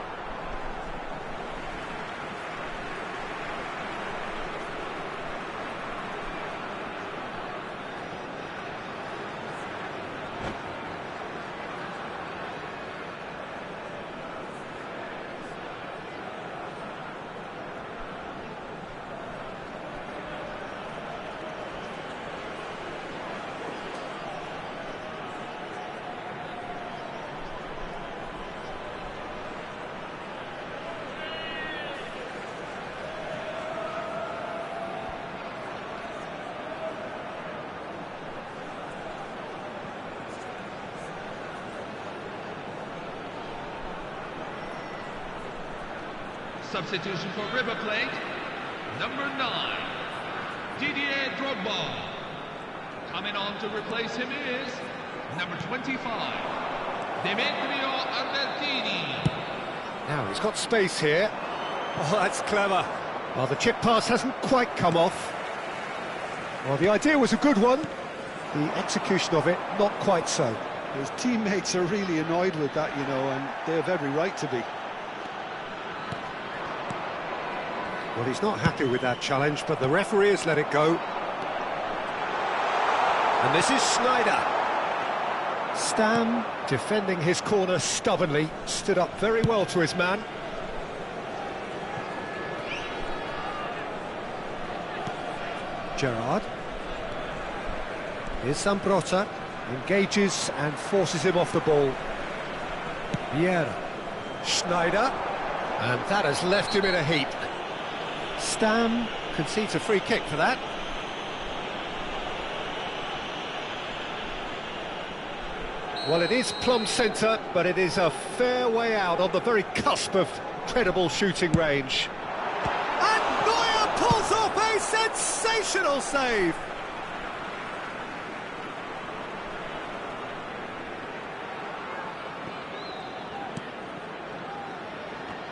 Substitution for River Plate, number 9, Didier Drogba. Coming on to replace him is number 25, Demetrio Albertini. Now he's got space here. Oh, that's clever. Well, the chip pass hasn't quite come off. Well, the idea was a good one. The execution of it, not quite so. His teammates are really annoyed with that, you know, and they have every right to be. Well, he's not happy with that challenge, but the referee has let it go. And this is Schneider. Stam, defending his corner stubbornly, stood up very well to his man. Gerrard. Here's Sambrota, engages and forces him off the ball. Vieira. Schneider. And that has left him in a heap. Stam concedes a free kick for that. Well, it is plumb centre, but it is a fair way out on the very cusp of credible shooting range. And Neuer pulls off a sensational save!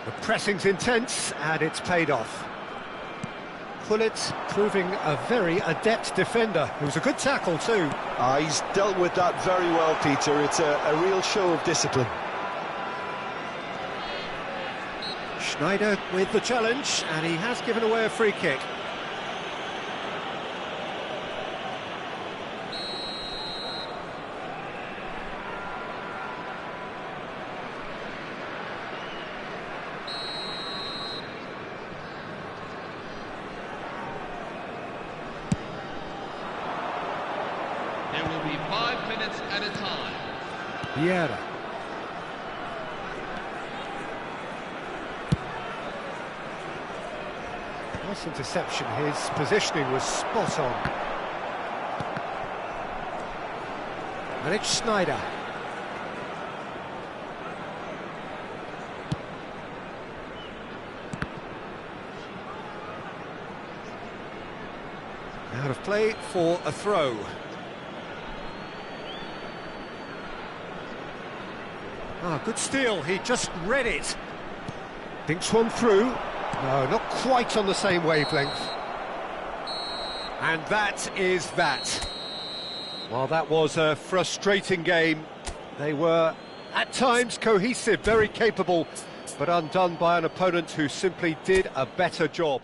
The pressing's intense, and it's paid off. Gullit proving a very adept defender. It was a good tackle too. He's dealt with that very well, Peter. It's a real show of discipline. Schneider with the challenge, and he has given away a free kick. There will be 5 minutes at a time. Vieira. Nice interception. His positioning was spot on. And it's Schneider. Out of play for a throw. Good steal, he just read it. Thinks one through. No, not quite on the same wavelength. And that is that. Well, that was a frustrating game. They were, at times, cohesive, very capable, but undone by an opponent who simply did a better job.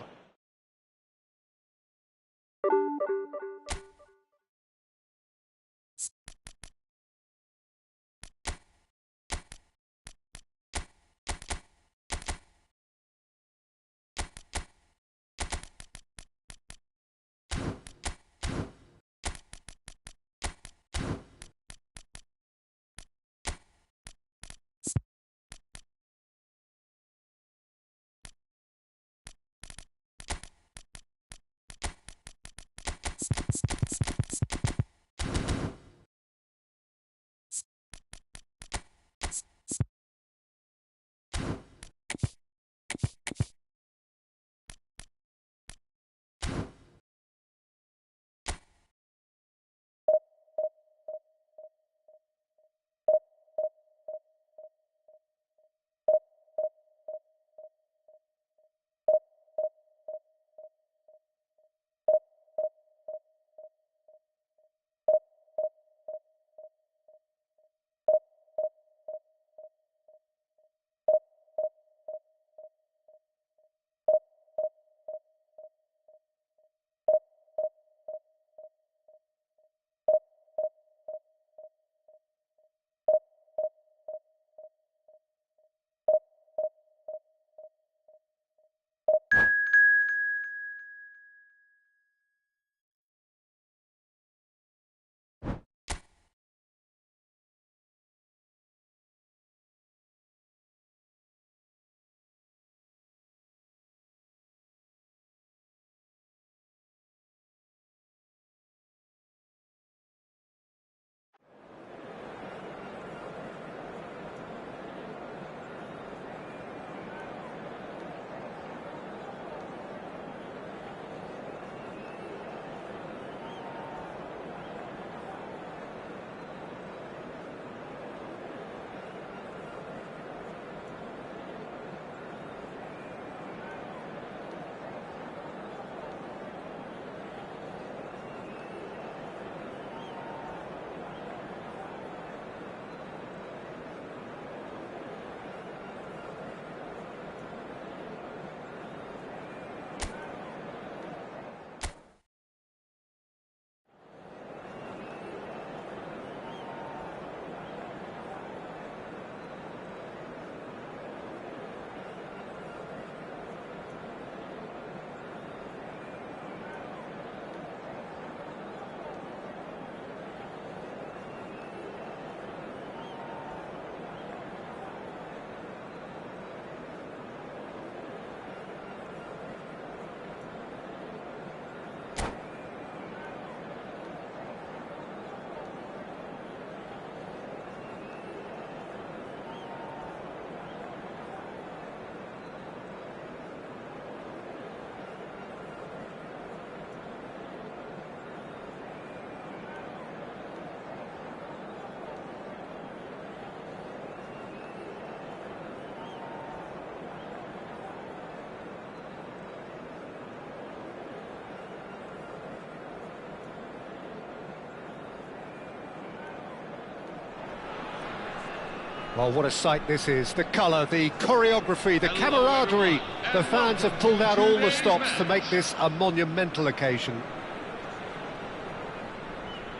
Well, what a sight this is. The colour, the choreography, the camaraderie. The fans have pulled out all the stops to make this a monumental occasion.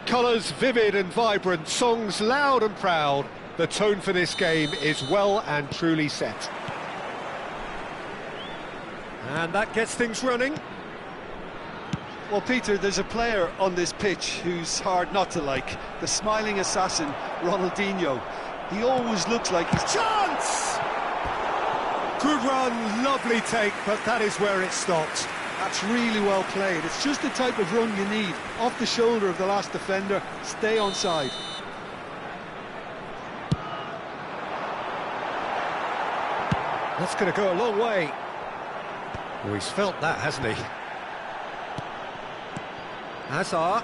Colours vivid and vibrant, songs loud and proud. The tone for this game is well and truly set. And that gets things running. Well, Peter, there's a player on this pitch who's hard not to like. The smiling assassin, Ronaldinho. He always looks like he's... Chance! Good run, lovely take, but that is where it stopped. That's really well played. It's just the type of run you need. Off the shoulder of the last defender, stay onside. That's going to go a long way. Oh, he's felt that, hasn't he? Hazard.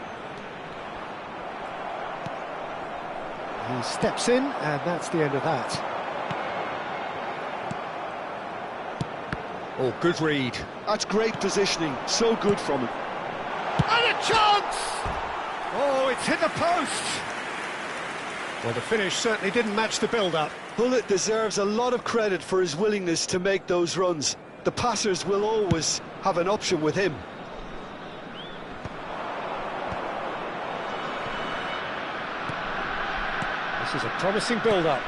He steps in, and that's the end of that. Oh, good read. That's great positioning. So good from him. And a chance! Oh, it's hit the post. Well, the finish certainly didn't match the build-up. Bullet deserves a lot of credit for his willingness to make those runs. The passers will always have an option with him. This is a promising build-up.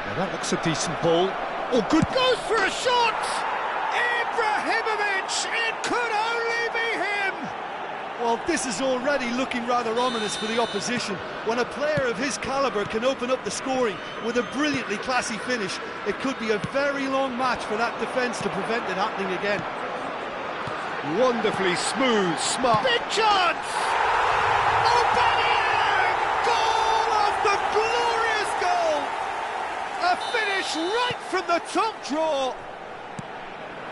Now that looks a decent ball. Oh, good, goes for a shot! Ibrahimovic! It could only be him! Well, this is already looking rather ominous for the opposition. When a player of his calibre can open up the scoring with a brilliantly classy finish, it could be a very long match for that defence to prevent it happening again. Wonderfully smooth, smart. Big chance! Aubameyang! Goal of the glorious goal! A finish right from the top draw.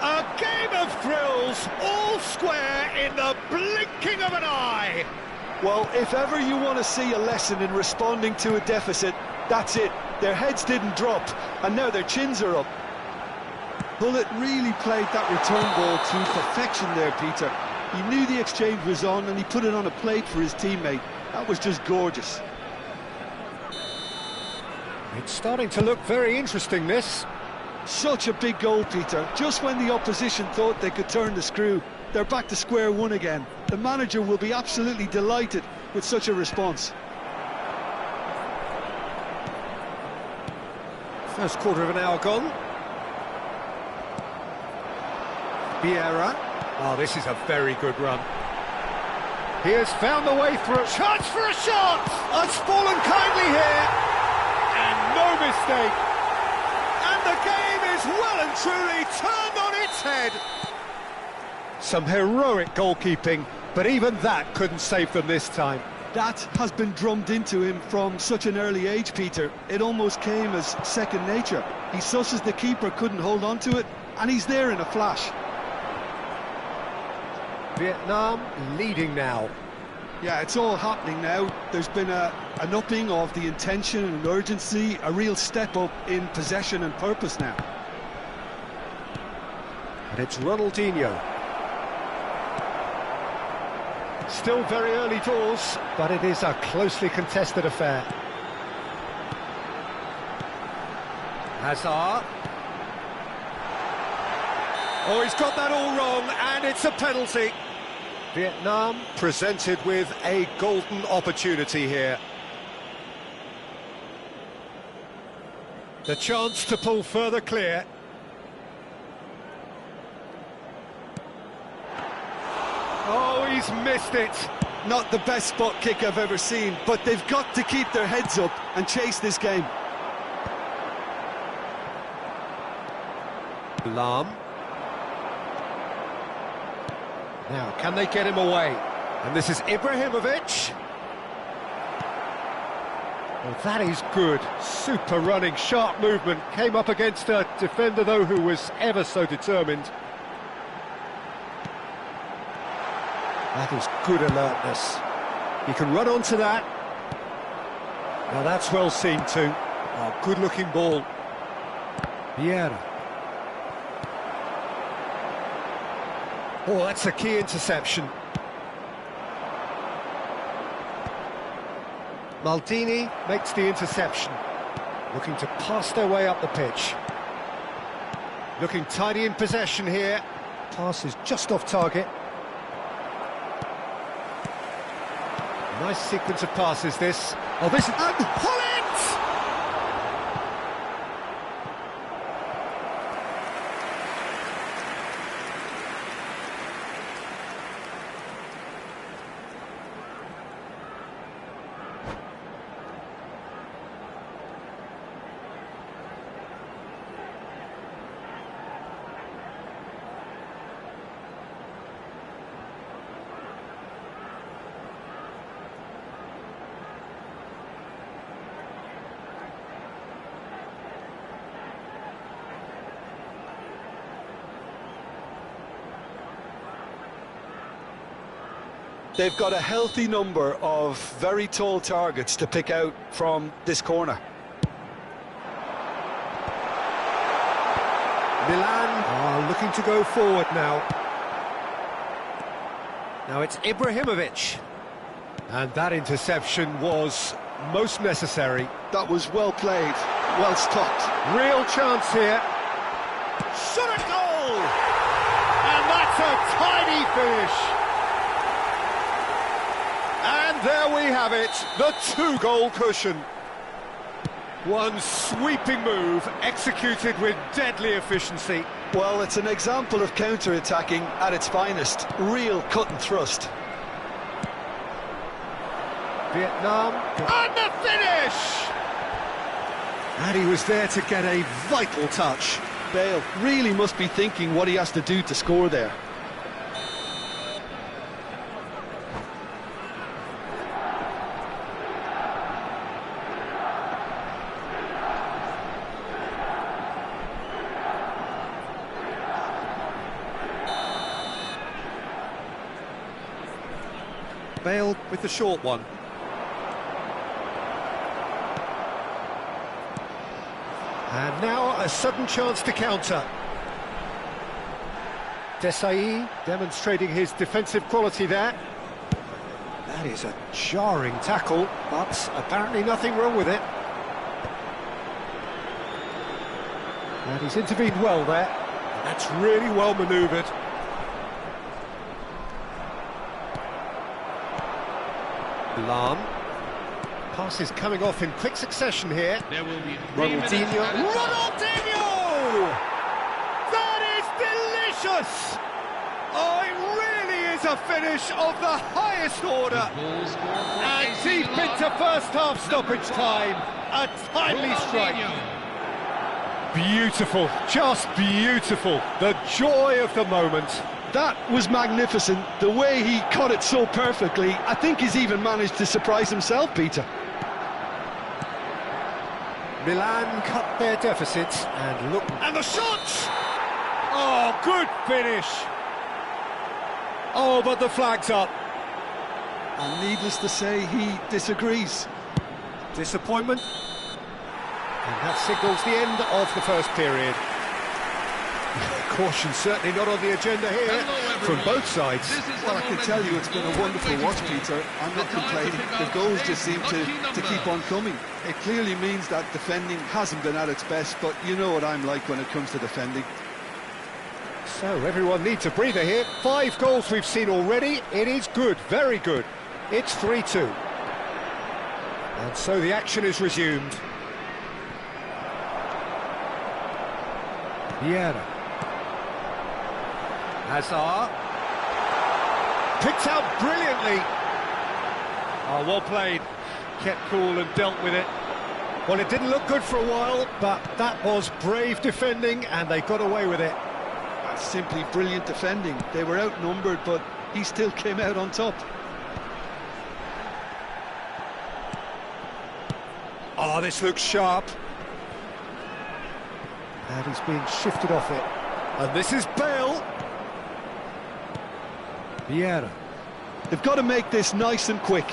A game of thrills, all square in the blinking of an eye. Well, if ever you want to see a lesson in responding to a deficit, that's it. Their heads didn't drop, and now their chins are up. Bullet really played that return ball to perfection there, Peter. He knew the exchange was on, and he put it on a plate for his teammate. That was just gorgeous. It's starting to look very interesting, this. Such a big goal, Peter. Just when the opposition thought they could turn the screw, they're back to square one again. The manager will be absolutely delighted with such a response. First quarter of an hour gone. Vieira. Oh, this is a very good run. He has found the way through. Chance for a shot! It's fallen kindly here. And no mistake. And the game is well and truly turned on its head. Some heroic goalkeeping, but even that couldn't save them this time. That has been drummed into him from such an early age, Peter. It almost came as second nature. He susses the keeper couldn't hold on to it, and he's there in a flash. Vietnam leading now. Yeah, it's all happening now. There's been an upping of the intention and urgency, a real step up in possession and purpose now. And it's Ronaldinho. Still very early doors, but it is a closely contested affair. Hazard. Oh, he's got that all wrong, and it's a penalty. Vietnam presented with a golden opportunity here. The chance to pull further clear. Oh, he's missed it. Not the best spot kick I've ever seen, but they've got to keep their heads up and chase this game. Lam. Now, can they get him away? And this is Ibrahimovic. Well, that is good. Super running, sharp movement. Came up against a defender, though, who was ever so determined. That is good alertness. He can run onto that. Now, that's well seen, too. Oh, good-looking ball. Vieira. Oh, that's a key interception. Maldini makes the interception. Looking to pass their way up the pitch. Looking tidy in possession here. Pass is just off target. Nice sequence of passes this. Oh, this is... And Holland! They've got a healthy number of very tall targets to pick out from this corner. Milan are looking to go forward now. Now it's Ibrahimovic. And that interception was most necessary. That was well played, well stopped. Real chance here. Shot a goal! And that's a tidy finish. And there we have it, the two-goal cushion. One sweeping move, executed with deadly efficiency. Well, it's an example of counter-attacking at its finest. Real cut and thrust. Vietnam, and the finish! And he was there to get a vital touch. Bale really must be thinking what he has to do to score there. Bale with the short one. And now a sudden chance to counter. Desai demonstrating his defensive quality there. That is a jarring tackle, but apparently nothing wrong with it. And he's intervened well there. That's really well manoeuvred. Lan. Passes coming off in quick succession here. There will be Ronaldinho. Ronaldinho! That is delicious! Oh, it really is a finish of the highest order. And deep into first half stoppage time. A timely strike. Beautiful, just beautiful. The joy of the moment. That was magnificent. The way he caught it so perfectly, I think he's even managed to surprise himself, Peter. Milan cut their deficit and look... And the shot! Oh, good finish! Oh, but the flag's up. And needless to say, he disagrees. Disappointment. And that signals the end of the first period. Caution certainly not on the agenda here from both sides. Well, I can tell you it's been a wonderful watch, Peter. I'm not complaining. The goals just seem to keep on coming. It clearly means that defending hasn't been at its best, but you know what I'm like when it comes to defending. So everyone needs a breather here. 5 goals we've seen already. It is good, very good. It's 3-2. And so the action is resumed. Vieira. Hazard. Picked out brilliantly. Oh, well played. Kept cool and dealt with it. Well, it didn't look good for a while, but that was brave defending, and they got away with it. That's simply brilliant defending. They were outnumbered, but he still came out on top. Oh, this looks sharp. And he's being shifted off it. And this is Bale. Vieira. They've got to make this nice and quick.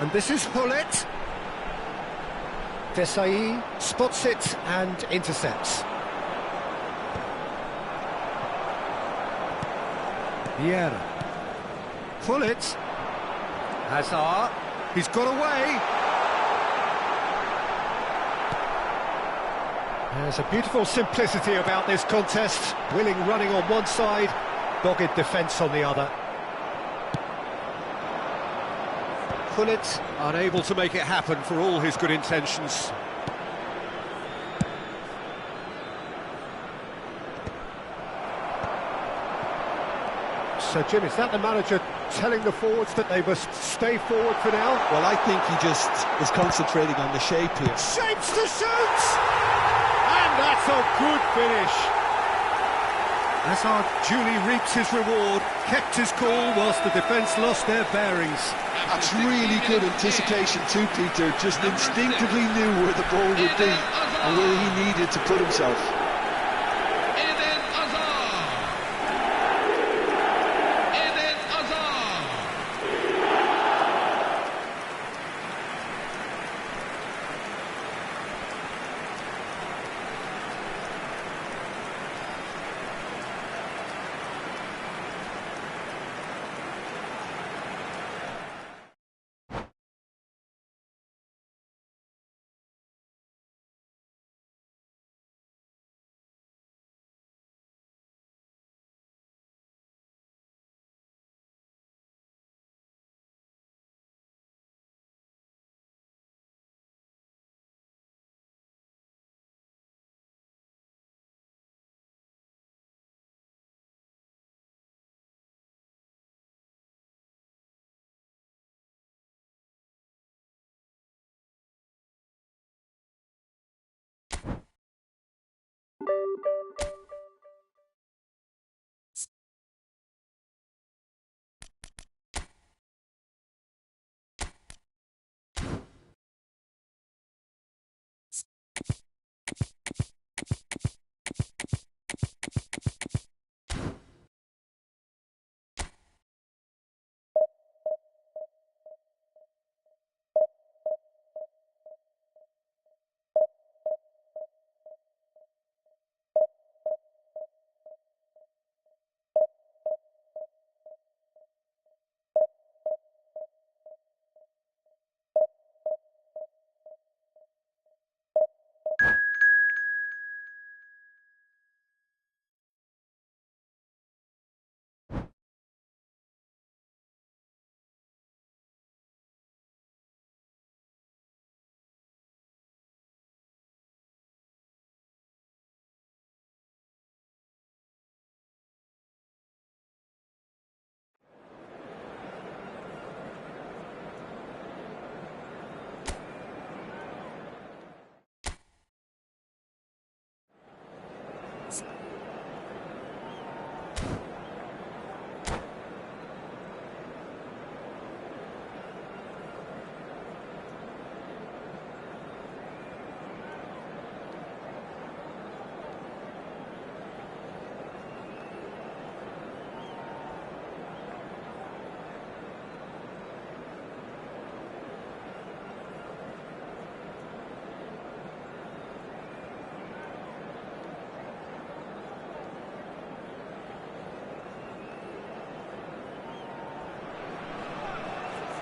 And this is Hullet. Desai spots it and intercepts. Vieira. Hullet. Hazard. He's got away. There's a beautiful simplicity about this contest. Willing running on one side, dogged defence on the other. Gullit unable to make it happen for all his good intentions. So, Jim, is that the manager telling the forwards that they must stay forward for now? Well, I think he just is concentrating on the shape here. Shapes to shoot! And that's a good finish. Hazard duly reaps his reward, kept his cool whilst the defence lost their bearings. That's really good anticipation too, Peter. Just instinctively knew where the ball would be and where he needed to put himself.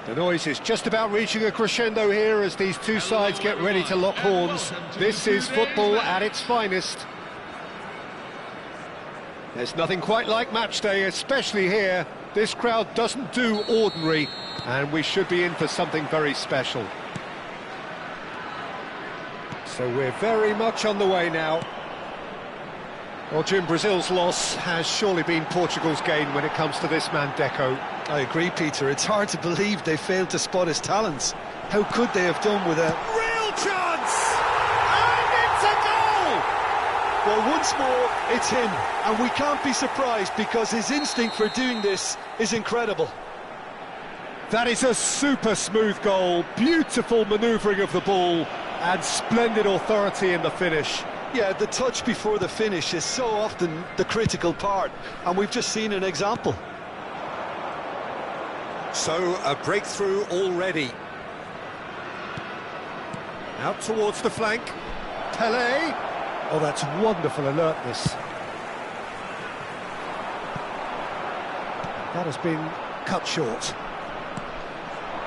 The noise is just about reaching a crescendo here as these two sides get ready to lock horns. This is football at its finest. There's nothing quite like match day, especially here. This crowd doesn't do ordinary, and we should be in for something very special. So we're very much on the way now. Well, Jim, Brazil's loss has surely been Portugal's gain when it comes to this man Deco. I agree, Peter. It's hard to believe they failed to spot his talents. How could they have done with a real chance? And it's a goal! Well, once more, it's him. And we can't be surprised because his instinct for doing this is incredible. That is a super smooth goal. Beautiful manoeuvring of the ball and splendid authority in the finish. Yeah, the touch before the finish is so often the critical part, and we've just seen an example. So, a breakthrough already. Out towards the flank. Pelé. Oh, that's wonderful alertness. That has been cut short.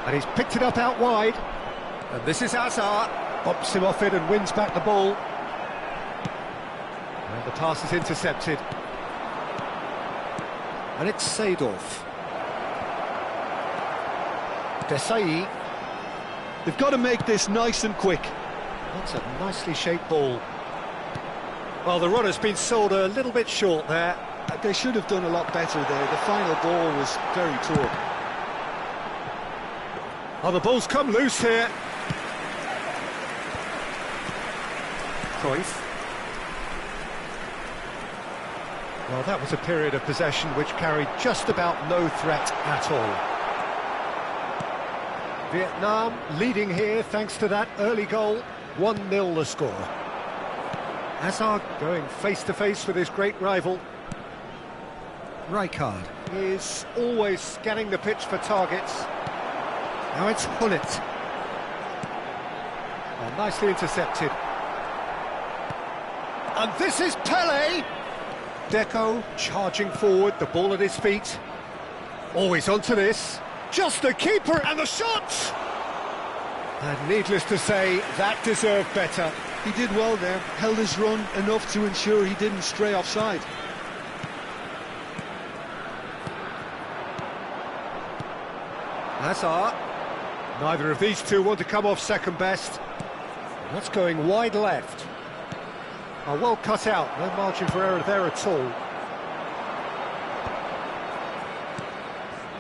And he's picked it up out wide. And this is Hazard. Pops him off it and wins back the ball. The pass is intercepted. And it's Seedorf. Desai. They've got to make this nice and quick. That's a nicely shaped ball. Well, the runner's been sold a little bit short there. They should have done a lot better there. The final ball was very poor. Oh, the ball's come loose here. Cruyff. Well, that was a period of possession which carried just about no threat at all. Vietnam leading here thanks to that early goal. 1-0 the score. Hazard going face-to-face with his great rival. Rijkaard is always scanning the pitch for targets. Now it's Hullet. Oh, nicely intercepted. And this is Pele! Deco charging forward, the ball at his feet. Always onto this. Just the keeper and the shot! And needless to say, that deserved better. He did well there, held his run enough to ensure he didn't stray offside. Hazard. Neither of these two want to come off second best. That's going wide left. Oh, well cut out, no margin for error there at all.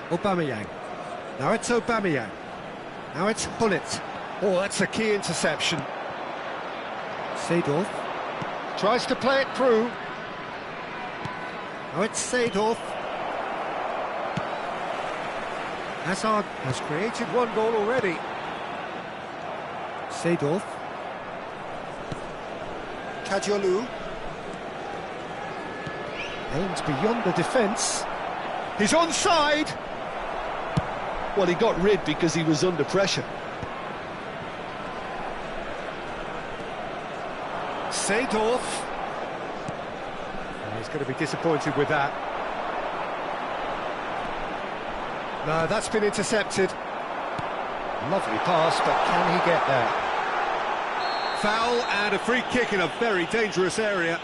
Aubameyang. Now it's Aubameyang. Now it's Hullet. Oh, that's a key interception. Seedorf tries to play it through. Now it's Seedorf. Hazard has created one goal already. Seedorf. Kadiolu. Aims beyond the defence. He's onside. Well, he got rid because he was under pressure. Seedorf. And he's going to be disappointed with that. No, that's been intercepted. Lovely pass, but can he get there? Foul and a free kick in a very dangerous area.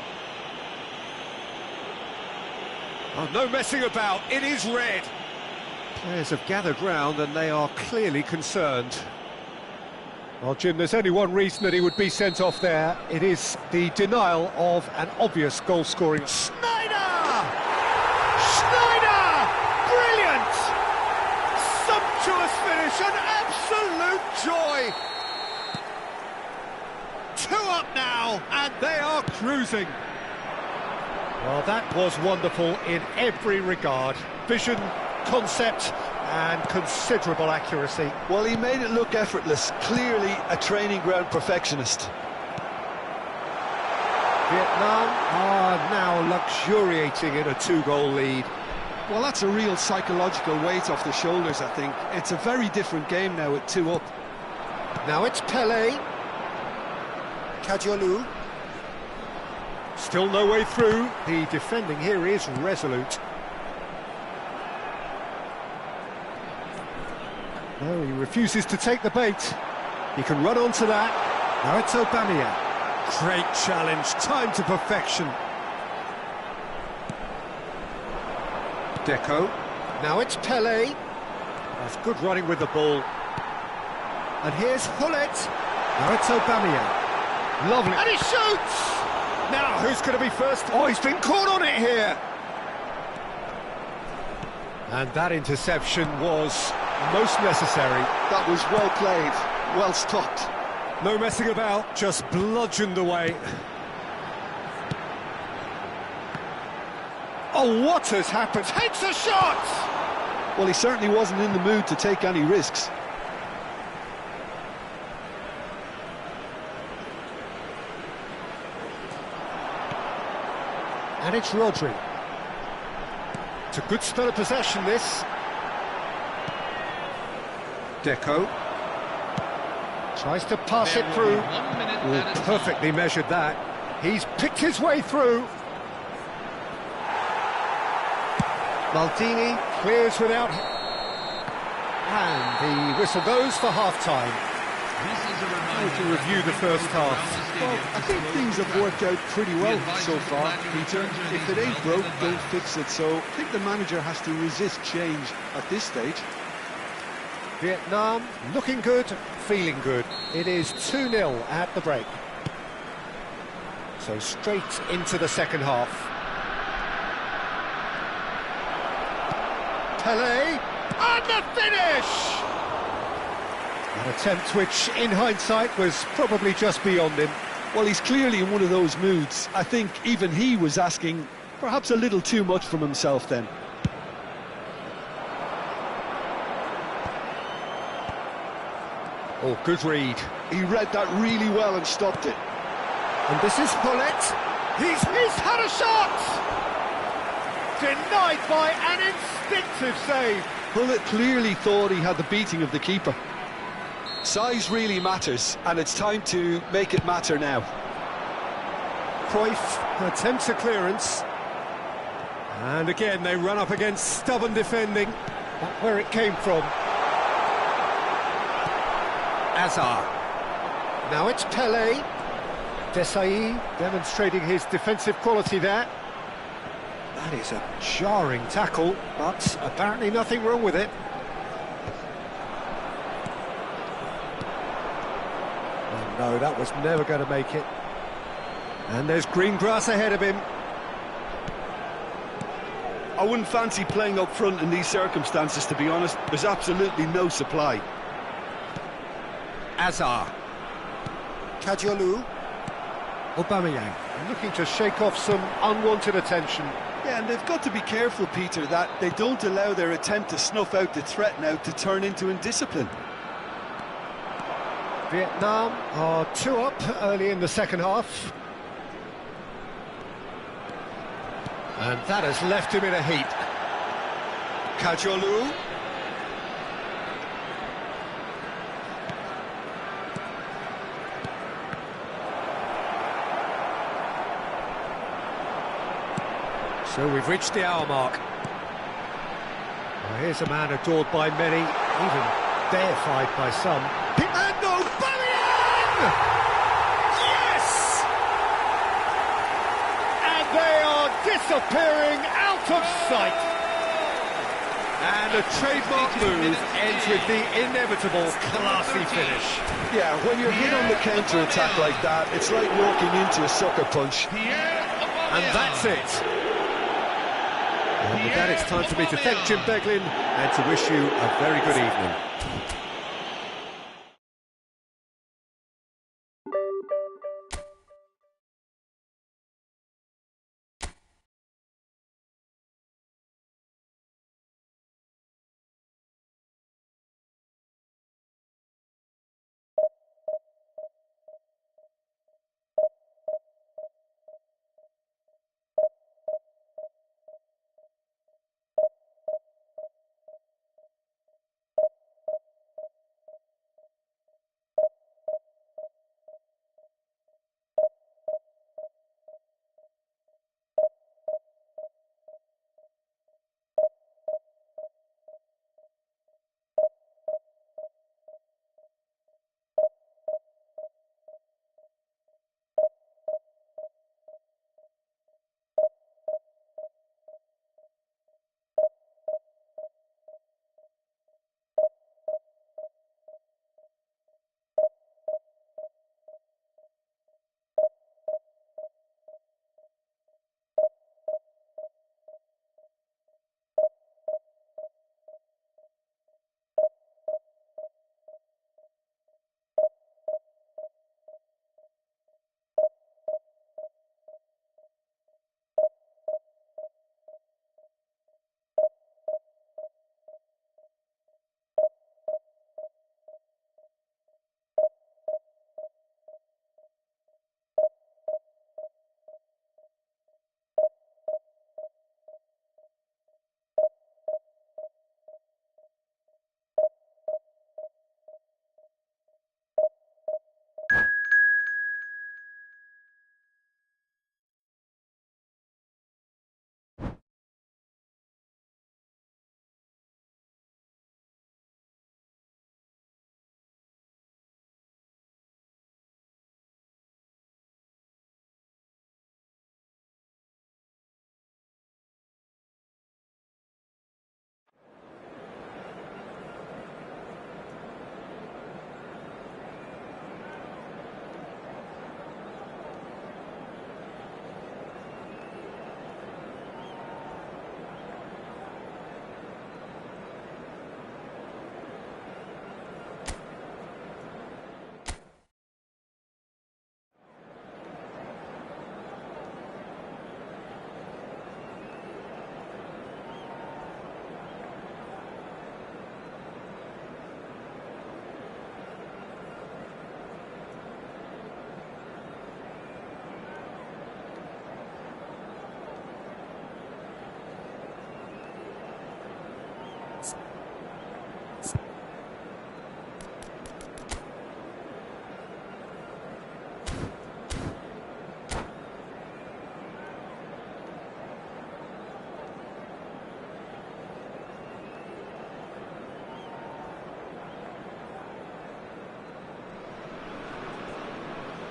Oh, no messing about, it is red. Players have gathered round and they are clearly concerned. Well, Jim, there's only one reason that he would be sent off there. It is the denial of an obvious goal-scoring. Schneider! Schneider! Brilliant! Sumptuous finish, an absolute joy! 2 up now, and they are cruising. Well, that was wonderful in every regard. Vision, concept, and considerable accuracy. Well, he made it look effortless. Clearly a training ground perfectionist. Vietnam are now luxuriating in a 2-goal lead. Well, that's a real psychological weight off the shoulders, I think. It's a very different game now with 2 up. Now it's Pele. Kadiolu. Still no way through. The defending here is resolute. No, he refuses to take the bait. He can run onto that. Now it's Aubameyang. Great challenge, time to perfection. Deco. Now it's Pele. That's good running with the ball. And here's Hullet. Now it's Aubameyang. Lovely. And he shoots! Now, who's going to be first? Oh, he's been caught on it here. And that interception was most necessary. That was well played, well stopped. No messing about, just bludgeoned away. Oh, what has happened? Takes a shot! Well, he certainly wasn't in the mood to take any risks. And it's Rodri. It's a good spell of possession, this. Deco. Tries to pass it through. Oh, perfectly measured that. He's picked his way through. Maldini clears without... And the whistle goes for half-time. This is a reminder To review the first half. Well, I think things have worked out pretty well so far, Peter. If it ain't broke, don't fix it. So I think the manager has to resist change at this stage. Vietnam looking good, feeling good. It is 2-0 at the break. So straight into the second half. Pele, and the finish! An attempt which, in hindsight, was probably just beyond him. Well, he's clearly in one of those moods. I think even he was asking perhaps a little too much from himself then. Oh, good read. He read that really well and stopped it. And this is Pullet. He's had a shot! Denied by an instinctive save. Pullet clearly thought he had the beating of the keeper. Size really matters, and it's time to make it matter now. Cruyff attempts a clearance. And again, they run up against stubborn defending. Not where it came from. Azar. Now it's Pele. Desai demonstrating his defensive quality there. That is a jarring tackle, but apparently nothing wrong with it. Oh no, that was never going to make it. And there's green grass ahead of him. I wouldn't fancy playing up front in these circumstances, to be honest. There's absolutely no supply. Azar. Kadiolu. Aubameyang looking to shake off some unwanted attention. Yeah, and they've got to be careful, Peter, that they don't allow their attempt to snuff out the threat now to turn into indiscipline. Vietnam are 2 up early in the second half. And that has left him in a heap. Kadiolu. So we've reached the hour mark. Well, here's a man adored by many, even deified by some. And Aubameyang! Yes! And they are disappearing out of sight. And a trademark move ends with the inevitable classy finish. Yeah, when you're hit on the counter-attack like that, it's like walking into a sucker punch. And that's it. And with that, it's time for me to thank Jim Beglin and to wish you a very good evening.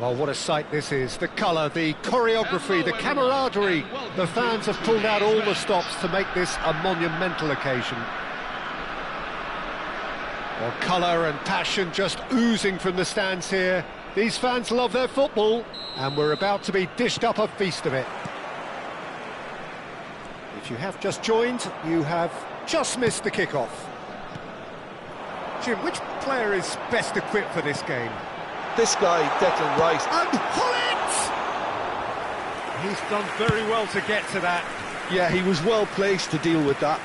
Well, what a sight this is. The colour, the choreography, the camaraderie. The fans have pulled out all the stops to make this a monumental occasion. Well, colour and passion just oozing from the stands here. These fans love their football, and we're about to be dished up a feast of it. If you have just joined, you have just missed the kickoff. Jim, which player is best equipped for this game? This guy, Declan Rice. And Pullet! He's done very well to get to that. Yeah, he was well placed to deal with that.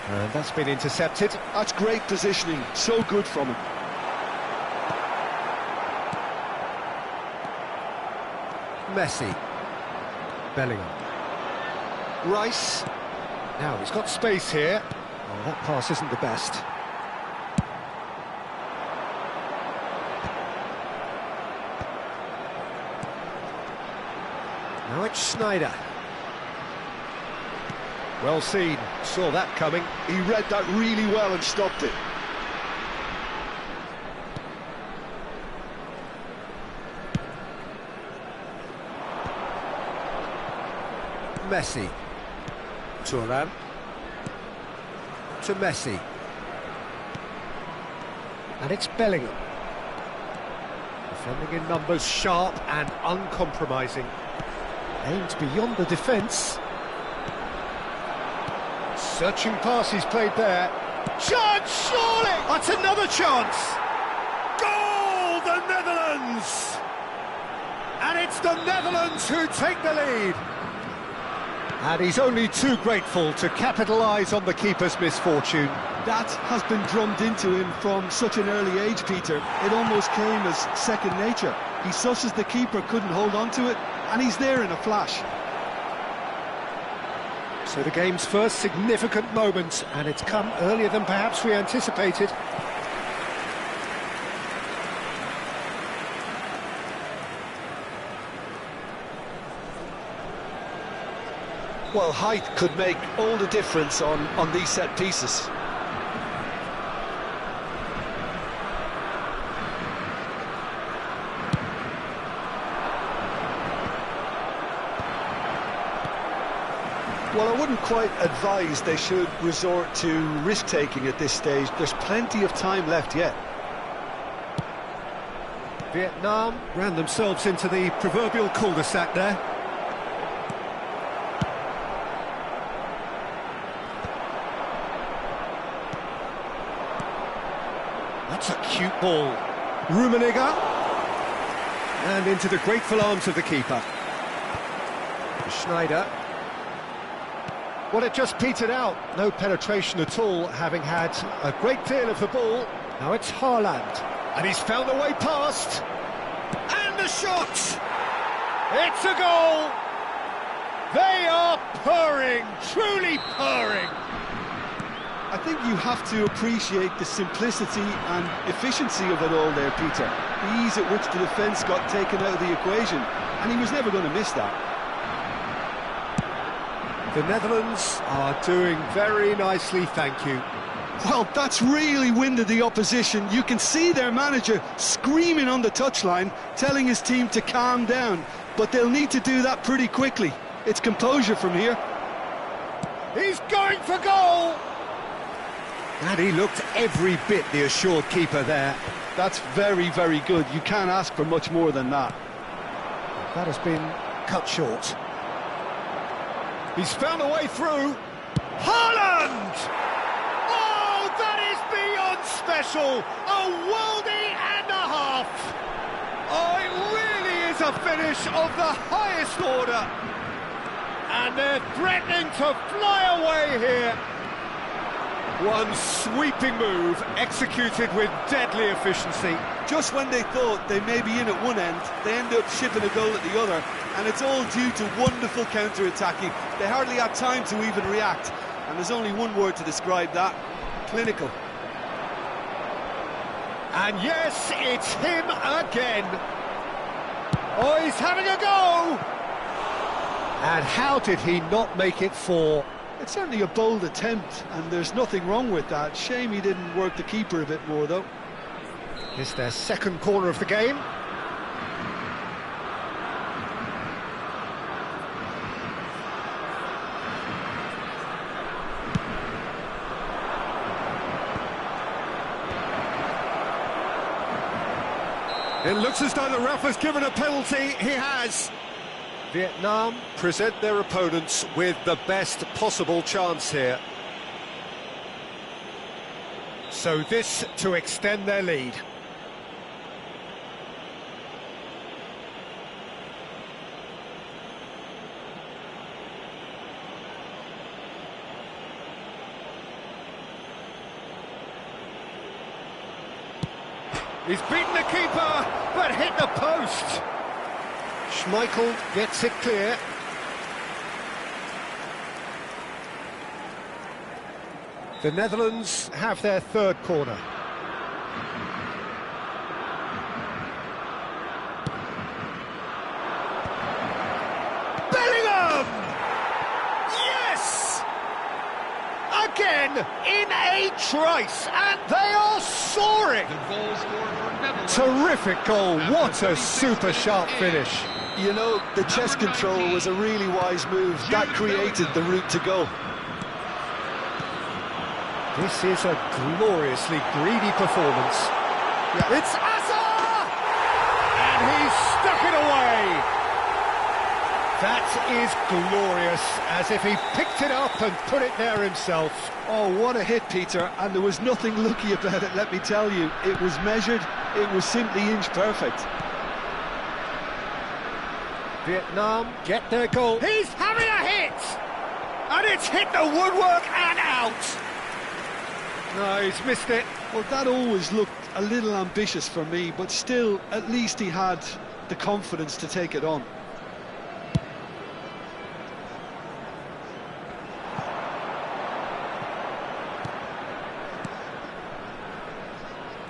And that's been intercepted. That's great positioning, so good from him. Messi. Bellingham. Rice. Now he's got space here. Oh, that pass isn't the best. Now it's Sneijder. Well seen, saw that coming. He read that really well and stopped it. Messi. Thuram. To Messi. And it's Bellingham. Defending in numbers, sharp and uncompromising. Aimed beyond the defence. Searching pass he's played there. Chance, surely! That's another chance! Goal, the Netherlands! And it's the Netherlands who take the lead. And he's only too grateful to capitalise on the keeper's misfortune. That has been drummed into him from such an early age, Peter. It almost came as second nature. He susses the keeper couldn't hold on to it, and he's there in a flash. So the game's first significant moment, and it's come earlier than perhaps we anticipated. Well, height could make all the difference on these set pieces. Well, I wouldn't quite advise they should resort to risk-taking at this stage. There's plenty of time left yet. Vietnam ran themselves into the proverbial cul-de-sac there. That's a cute ball. Rummenigge. And into the grateful arms of the keeper. Sneijder. Well, it just petered out. No penetration at all, having had a great deal of the ball. Now it's Haaland. And he's found a way past. And the shot! It's a goal! They are purring, truly purring. I think you have to appreciate the simplicity and efficiency of it all there, Peter. The ease at which the defence got taken out of the equation, and he was never going to miss that. The Netherlands are doing very nicely, thank you. Well, that's really winded the opposition. You can see their manager screaming on the touchline, telling his team to calm down. But they'll need to do that pretty quickly. It's composure from here. He's going for goal! And he looked every bit the assured keeper there. That's very, very good. You can't ask for much more than that. That has been cut short. He's found a way through. Haaland! Oh, that is beyond special! A worldie and a half! Oh, it really is a finish of the highest order. And they're threatening to fly away here. One sweeping move, executed with deadly efficiency. Just when they thought they may be in at one end, they end up shipping a goal at the other, and it's all due to wonderful counter-attacking. They hardly had time to even react, and there's only one word to describe that: clinical. And yes, it's him again. Oh, he's having a go! And how did he not make it four? It's certainly a bold attempt, and there's nothing wrong with that. Shame he didn't work the keeper a bit more, though. It's their second corner of the game. It looks as though the ref has given a penalty. He has. Vietnam present their opponents with the best possible chance here. So this to extend their lead. He's beaten the keeper, but hit the post. Schmeichel gets it clear. The Netherlands have their third corner. Bellingham! Yes! Again, in a trice, and they are soaring! The goal scored for Netherlands. Terrific goal, what a super sharp finish. You know, the chest control was a really wise move. That created the route to goal. This is a gloriously greedy performance. Yeah. It's Asa! And he's stuck it away! That is glorious, as if he picked it up and put it there himself. Oh, what a hit, Peter, and there was nothing lucky about it, let me tell you. It was measured, it was simply inch perfect. Vietnam get their goal. He's having a hit! And it's hit the woodwork and out! No, he's missed it. Well, that always looked a little ambitious for me, but still, at least he had the confidence to take it on.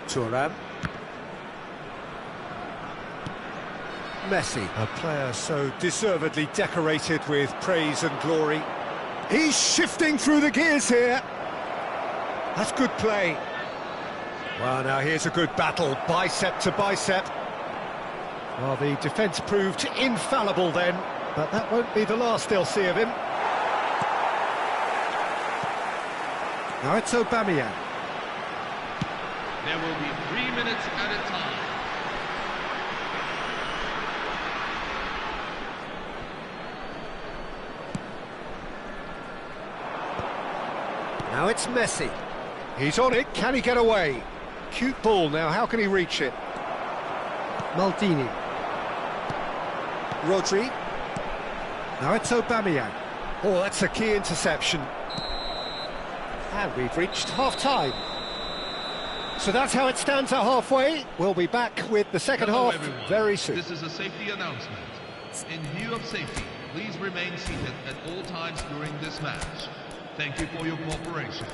Thuram. Messi, a player so deservedly decorated with praise and glory. He's shifting through the gears here. That's good play. Well, now here's a good battle, bicep to bicep. Well, the defence proved infallible then, but that won't be the last they'll see of him. Now it's Aubameyang. There will be 3 minutes at a time. Now it's Messi. He's on it, can he get away? Cute ball now, how can he reach it? Maldini. Rodri. Now it's Aubameyang. Oh, that's a key interception. And we've reached half-time. So that's how it stands at halfway. We'll be back with the second Hello, half everyone. very soon. This is a safety announcement. In view of safety, please remain seated at all times during this match. Thank you for your cooperation.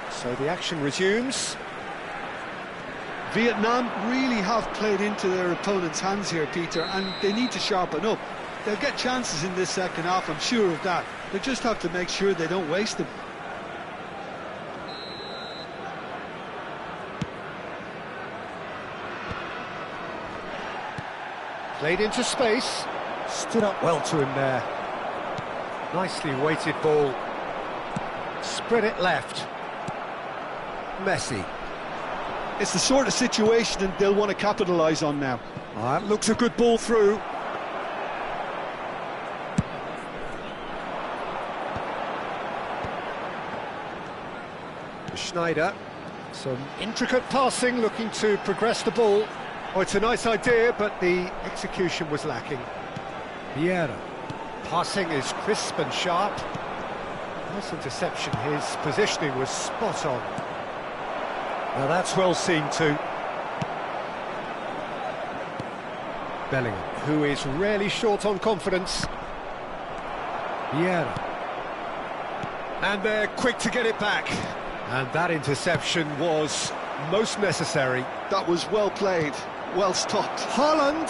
So the action resumes. Vietnam really have played into their opponent's hands here, Peter, and they need to sharpen up. They'll get chances in this second half, I'm sure of that. They just have to make sure they don't waste them. Played into space. Stood up well to him there. Nicely weighted ball. Spread it left. Messi. It's the sort of situation that they'll want to capitalise on now. That looks a good ball through. Schneider. Some intricate passing, looking to progress the ball. Oh, it's a nice idea, but the execution was lacking. Vieira. Passing is crisp and sharp. Nice interception, his positioning was spot on. Now that's well seen too. Bellingham, who is rarely short on confidence. Vieira. And they're quick to get it back. And that interception was most necessary. That was well played, well stopped. Haaland.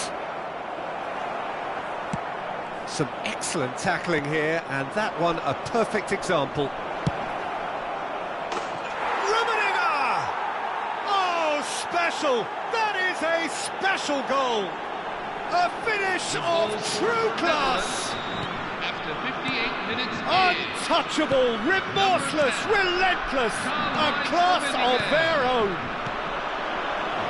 Some excellent tackling here, and that one a perfect example. special! That is a special goal! A finish of true class! After 58 minutes Untouchable, remorseless, relentless, a class of their own.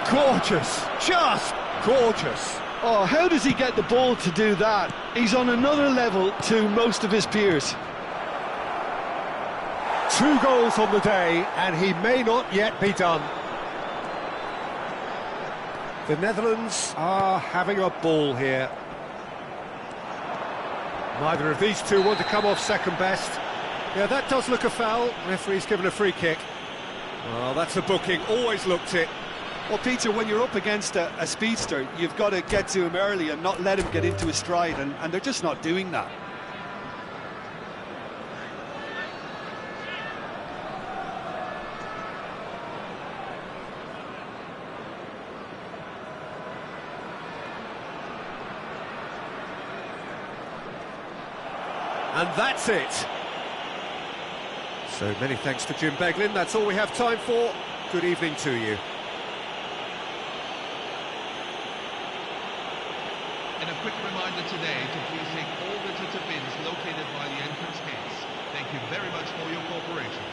Gorgeous, just gorgeous. Oh, how does he get the ball to do that? He's on another level to most of his peers. 2 goals on the day, and he may not yet be done. The Netherlands are having a ball here. Neither of these two want to come off second best. Yeah, that does look a foul. Referee's given a free kick. Well, that's a booking, always looked it. Well, Peter, when you're up against a speedster, you've got to get to him early and not let him get into his stride, and they're just not doing that. And that's it. So many thanks to Jim Beglin. That's all we have time for. Good evening to you. And a quick reminder today to please take all litter bins located by the entrance gates. Thank you very much for your cooperation.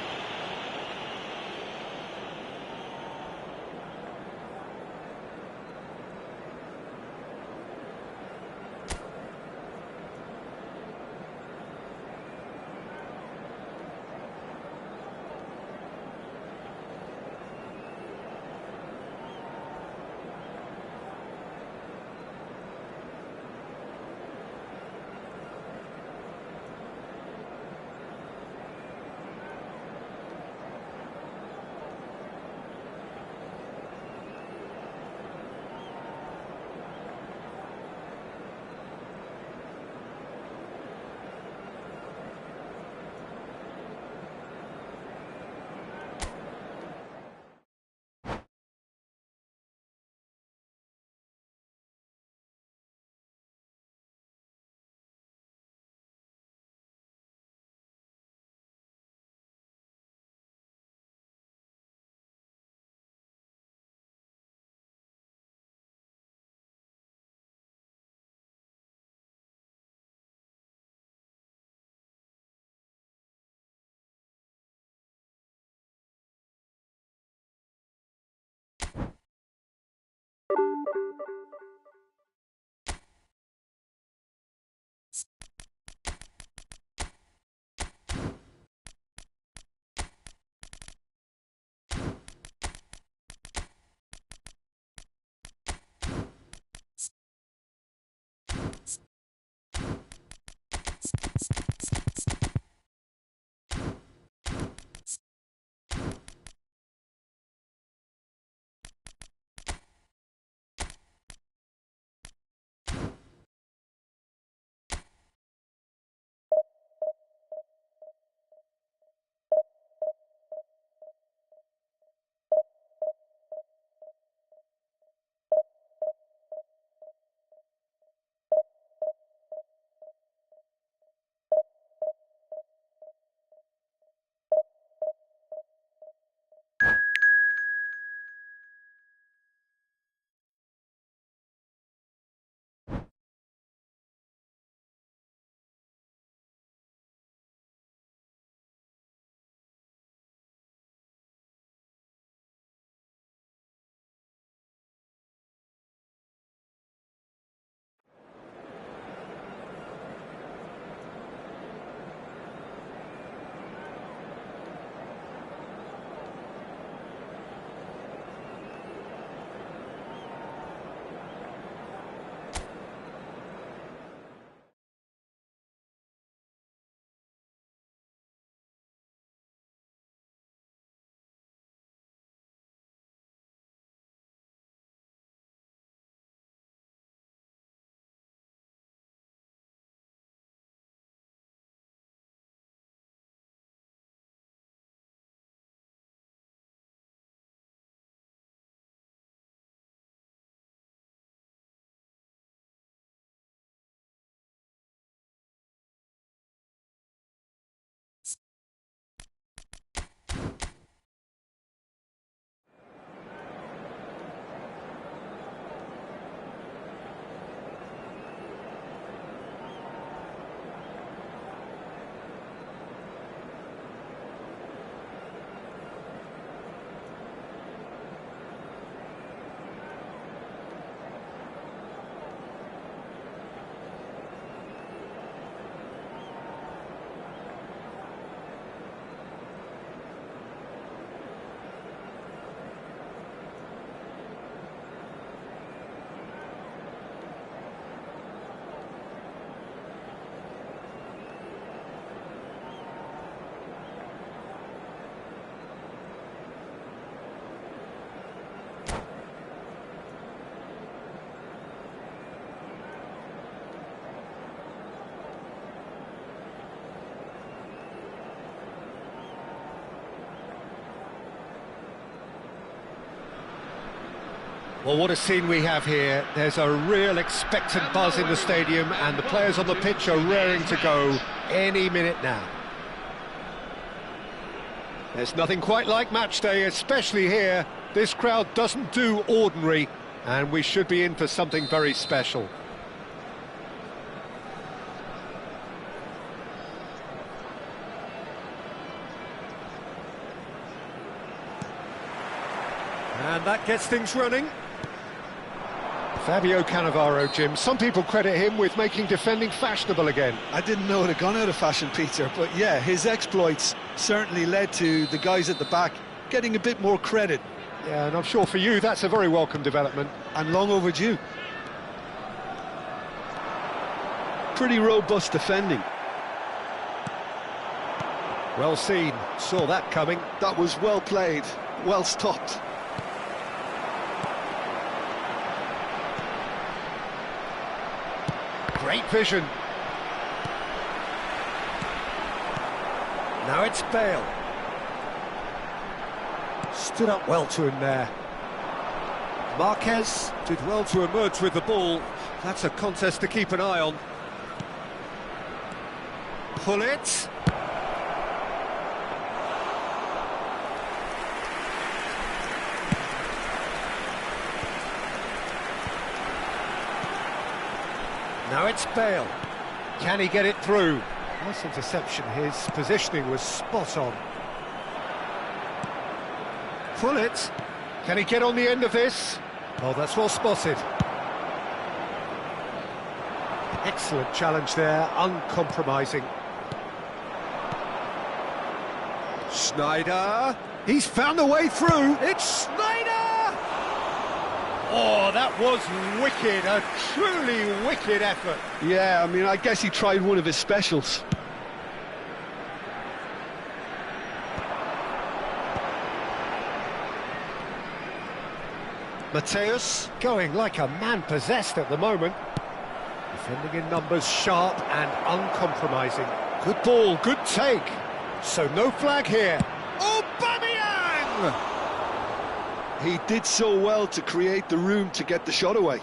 Well, what a scene we have here. There's a real expectant buzz in the stadium, and the players on the pitch are raring to go any minute now. There's nothing quite like match day, especially here. This crowd doesn't do ordinary, and we should be in for something very special. And that gets things running. Fabio Cannavaro, Jim. Some people credit him with making defending fashionable again. I didn't know it had gone out of fashion, Peter, but yeah, his exploits certainly led to the guys at the back getting a bit more credit. Yeah, and I'm sure for you that's a very welcome development. And long overdue. Pretty robust defending. Well seen, saw that coming. That was well played, well stopped. Great vision. Now it's Bale. Stood up well to him there. Marquez did well to emerge with the ball. That's a contest to keep an eye on. Pull it. Now it's Bale. Can he get it through? Nice interception. His positioning was spot on. Pull it. Can he get on the end of this? Oh, that's well spotted. Excellent challenge there, uncompromising. Schneider. He's found a way through. It's Schneider! Oh, that was wicked, a truly wicked effort. Yeah, I mean, I guess he tried one of his specials. Mateus going like a man possessed at the moment. Defending in numbers, sharp and uncompromising. Good ball, good take. So no flag here. Aubameyang! He did so well to create the room to get the shot away.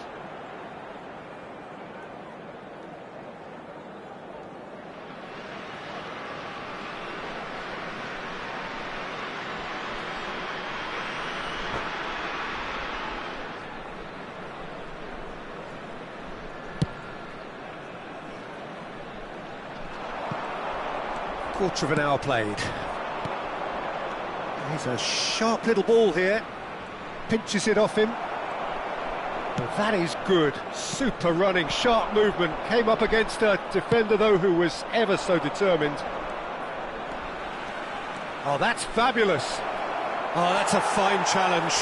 Quarter of an hour played. He's a sharp little ball here. Pinches it off him. Well, that is good. Super running, sharp movement. Came up against a defender, though, who was ever so determined. Oh, that's fabulous. Oh, that's a fine challenge.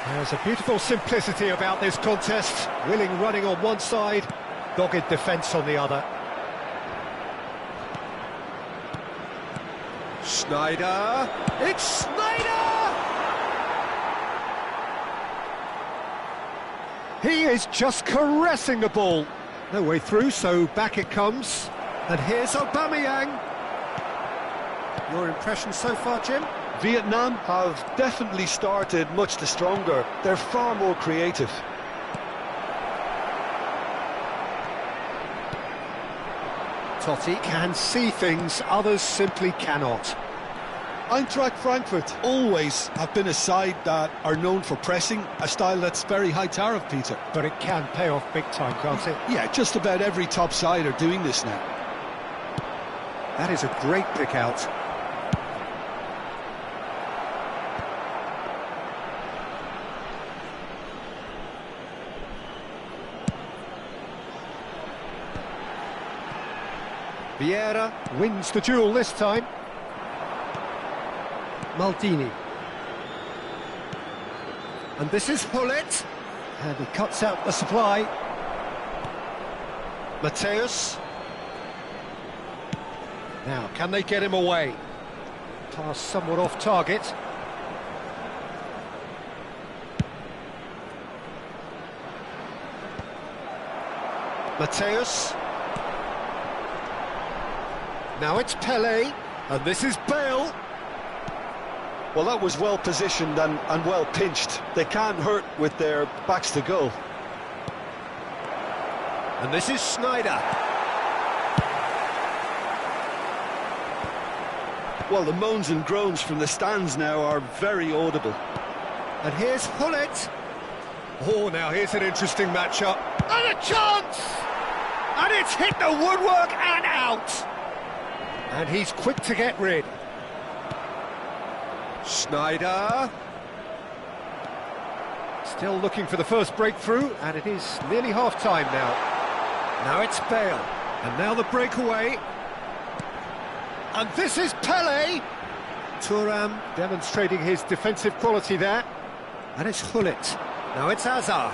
There's a beautiful simplicity about this contest. Willing running on one side, dogged defence on the other. Schneider. It's Schneider! He is just caressing the ball. No way through, so back it comes. And here's Aubameyang. Your impression so far, Jim? Vietnam have definitely started much the stronger. They're far more creative. Totti can see things others simply cannot. Eintracht Frankfurt always have been a side that are known for pressing, a style that's very high tariff, Peter. But it can pay off big time, can't it? Yeah, just about every top side are doing this now. That is a great pick out. Vieira wins the duel this time. Maldini. And this is Hullet. And he cuts out the supply. Mateus. Now, can they get him away? Pass somewhat off target. Mateus. Now it's Pelé, and this is Bale. Well, that was well positioned and well pinched. They can't hurt with their backs to goal. And this is Sneijder. Well, the moans and groans from the stands now are very audible. And here's Hullet. Oh, now here's an interesting matchup. And a chance! And it's hit the woodwork and out. And he's quick to get rid. Sneijder. Still looking for the first breakthrough, and it is nearly half-time now. Now it's Bale. And now the breakaway. And this is Pele. Thuram demonstrating his defensive quality there. And it's Hullet. Now it's Hazard.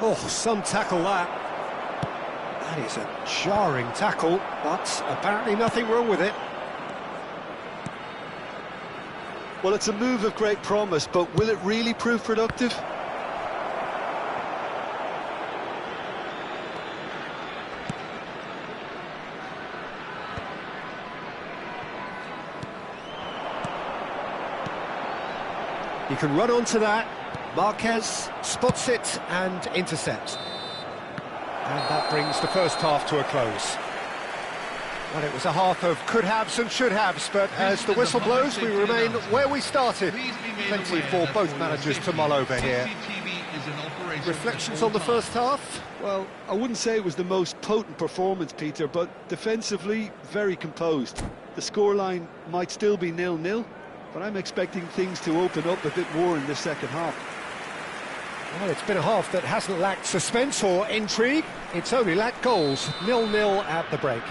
Oh, some tackle that. That is a jarring tackle, but apparently nothing wrong with it. Well, it's a move of great promise, but will it really prove productive? He can run onto that. Marquez spots it and intercepts. And that brings the first half to a close. Well, it was a half of could-haves and should-haves, but as the whistle blows, we remain where we started. Plenty for both managers to mull over here. Reflections on the first half? Well, I wouldn't say it was the most potent performance, Peter, but defensively, very composed. The scoreline might still be 0-0, but I'm expecting things to open up a bit more in the second half. Well, it's been a half that hasn't lacked suspense or intrigue. It's only lacked goals. 0-0 at the break.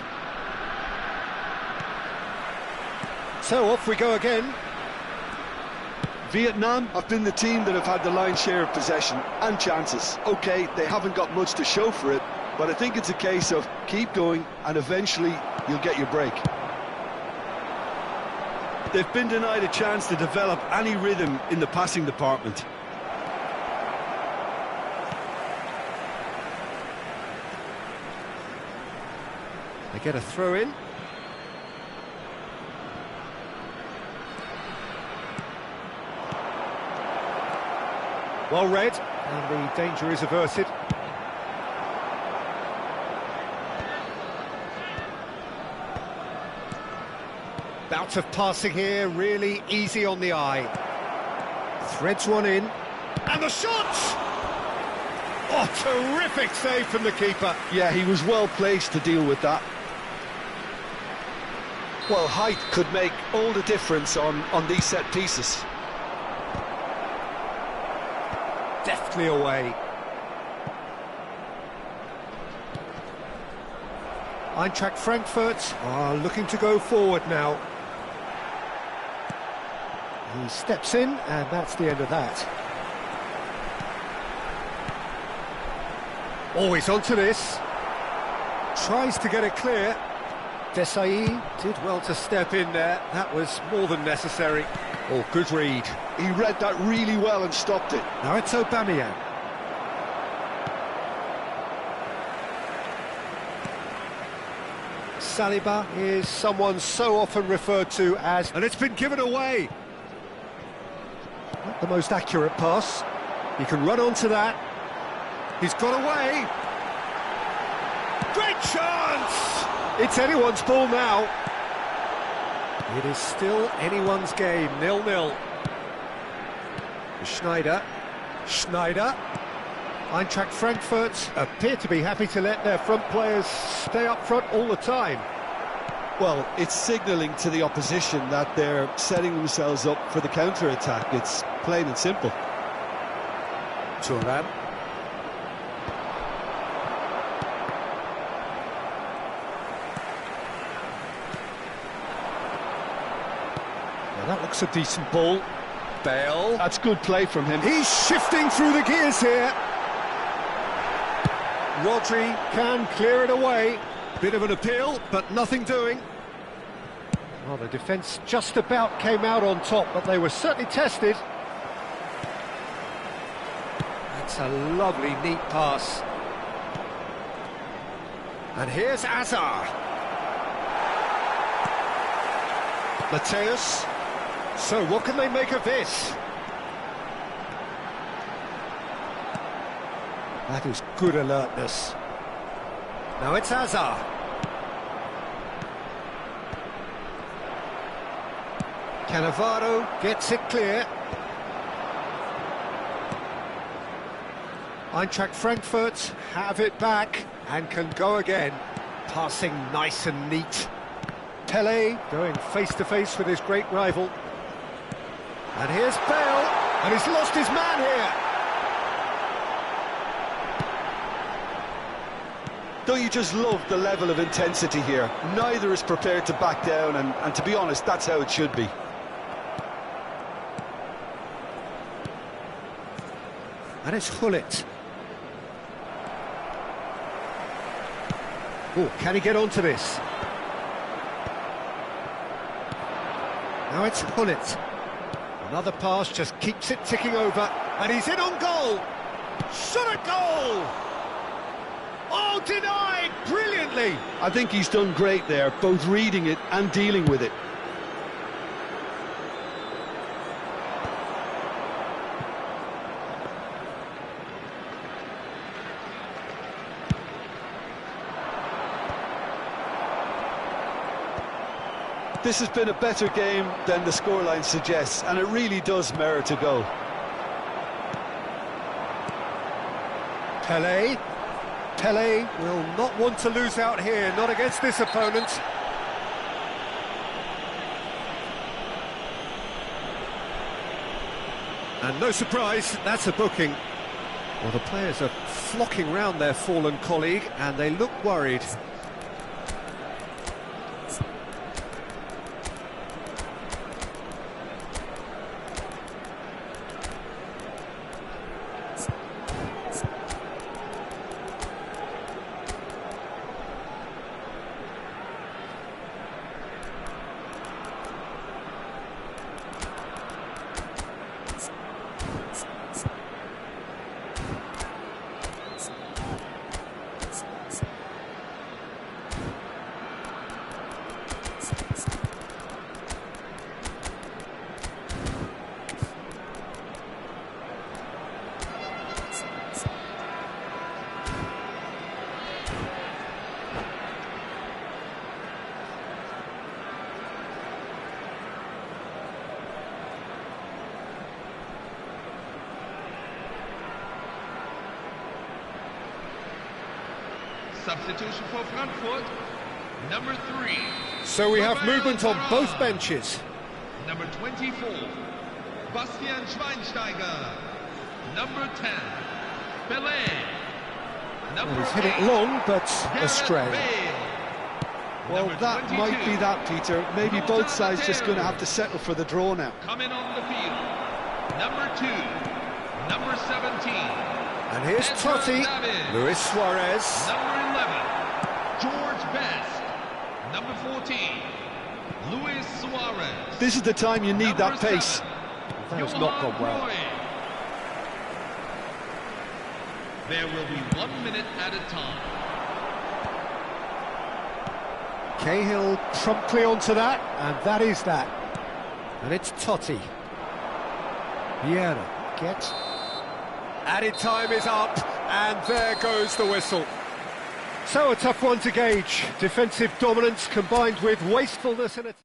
So off we go again. Vietnam have been the team that have had the lion's share of possession and chances. OK, they haven't got much to show for it, but I think it's a case of keep going and eventually you'll get your break. They've been denied a chance to develop any rhythm in the passing department. They get a throw in. Well read, and the danger is averted. Bout of passing here, really easy on the eye. Threads one in, and the shot! Oh, terrific save from the keeper. Yeah, he was well placed to deal with that. Well, height could make all the difference on these set pieces. Deftly away. Eintracht Frankfurt are looking to go forward now. He steps in, and that's the end of that. Always onto this. Tries to get it clear. Desai did well to step in there. That was more than necessary. Oh, good read. He read that really well and stopped it. Now it's Aubameyang. Saliba is someone so often referred to as... And it's been given away. Not the most accurate pass. He can run onto that. He's got away. Great chance! It's anyone's ball now. It is still anyone's game, 0-0. Sneijder. Eintracht Frankfurt appear to be happy to let their front players stay up front all the time. Well, it's signalling to the opposition that they're setting themselves up for the counter-attack. It's plain and simple. Thuram. That looks a decent ball. Bale. That's good play from him. He's shifting through the gears here. Rodri can clear it away. Bit of an appeal, but nothing doing. Well, the defence just about came out on top, but they were certainly tested. That's a lovely, neat pass. And here's Hazard. Mateus. So what can they make of this? That is good alertness. Now it's Hazard. Cannavaro gets it clear. Eintracht Frankfurt have it back and can go again. Passing nice and neat. Pele going face-to-face with his great rival. And here's Bale, and he's lost his man here. Don't you just love the level of intensity here? Neither is prepared to back down, and to be honest, that's how it should be. And it's Hullet. Oh, can he get onto this? Now it's Hullet. Another pass just keeps it ticking over, and he's in on goal! Shot at goal! Oh, denied brilliantly! I think he's done great there, both reading it and dealing with it. This has been a better game than the scoreline suggests, and it really does merit a goal. Pele. Pele will not want to lose out here, not against this opponent. And no surprise, that's a booking. Well, the players are flocking round their fallen colleague, and they look worried. Substitution for Frankfurt, number 3. So we have Roberto movement on Varane. both benches. Number 24, Bastian Schweinsteiger. Number 10, Pele. Number He's hit it 8, long, but Gareth astray. Bale. Well, Number that 22, might be that, Peter. Maybe both sides just going to have to settle for the draw now. coming on the field. Number 2, number 17. And here's Edgar Totti, Davids. Luis Suarez. Number 11, George Best. Number 14, Luis Suarez. This is the time you need that Number pace. 7, That has not gone well. Cruyff. There will be 1 minute at a time. Cahill promptly onto that, and that is that. And it's Totti. Vieira gets. Added time is up, and there goes the whistle. So a tough one to gauge. Defensive dominance combined with wastefulness in it.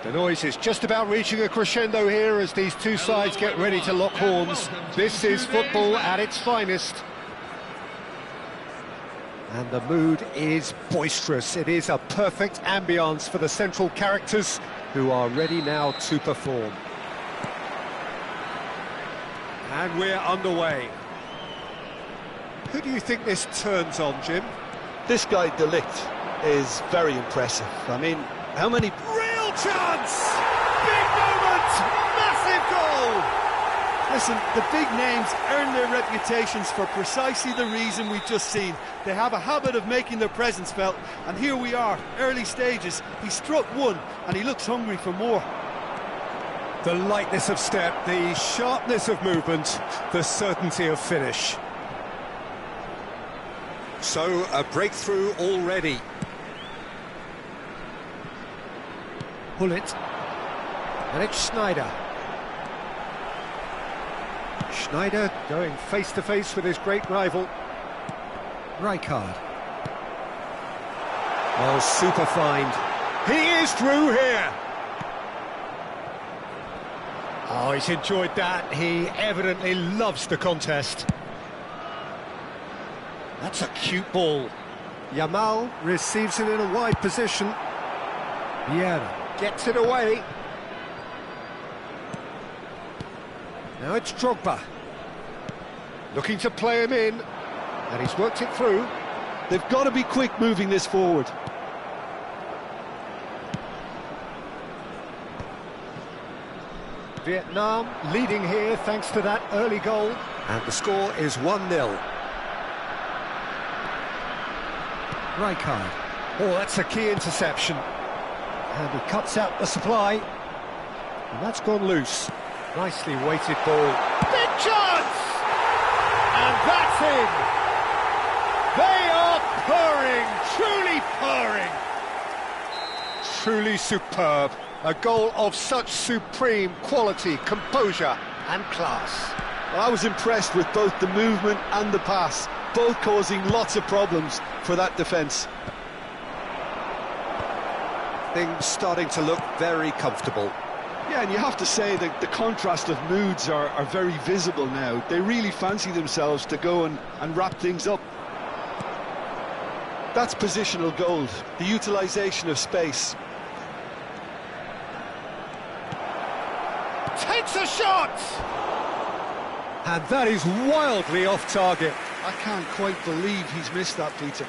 The noise is just about reaching a crescendo here as these two sides get ready to lock horns. This is football at its finest. And the mood is boisterous. It is a perfect ambience for the central characters who are ready now to perform. And we're underway. Who do you think this turns on, Jim? This guy, De Ligt, is very impressive. I mean, how many... Real chance! Big moment! Massive goal! Listen, the big names earn their reputations for precisely the reason we've just seen. They have a habit of making their presence felt, and here we are, early stages. He struck one, and he looks hungry for more. The lightness of step, the sharpness of movement, the certainty of finish. So, a breakthrough already. Hullet. And it's Schneider. Schneider going face-to-face with his great rival. Rijkaard. Oh, super find. He is through here. Oh, he's enjoyed that. He evidently loves the contest. That's a cute ball. Yamal receives it in a wide position. Vieira gets it away. Now it's Drogba. Looking to play him in. And he's worked it through. They've got to be quick moving this forward. Vietnam leading here thanks to that early goal. And the score is 1-0. Rijkaard. Oh, that's a key interception. And he cuts out the supply. And that's gone loose. Nicely weighted ball. Big chance! And that's in! They are purring, truly purring. Truly superb. A goal of such supreme quality, composure and class. Well, I was impressed with both the movement and the pass, both causing lots of problems for that defence. Things starting to look very comfortable. Yeah, and you have to say that the contrast of moods are very visible now. They really fancy themselves to go and wrap things up. That's positional gold, the utilisation of space. Takes a shot! And that is wildly off target. I can't quite believe he's missed that, Peter.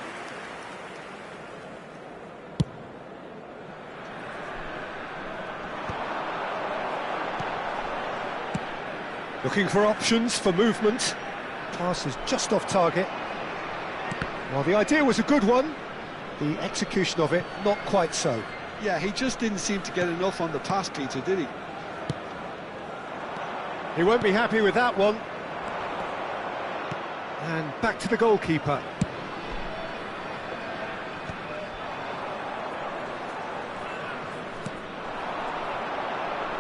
Looking for options for movement. Pass is just off target. Well, the idea was a good one. The execution of it, not quite so. Yeah, he just didn't seem to get enough on the pass, Peter, did he? He won't be happy with that one. And back to the goalkeeper.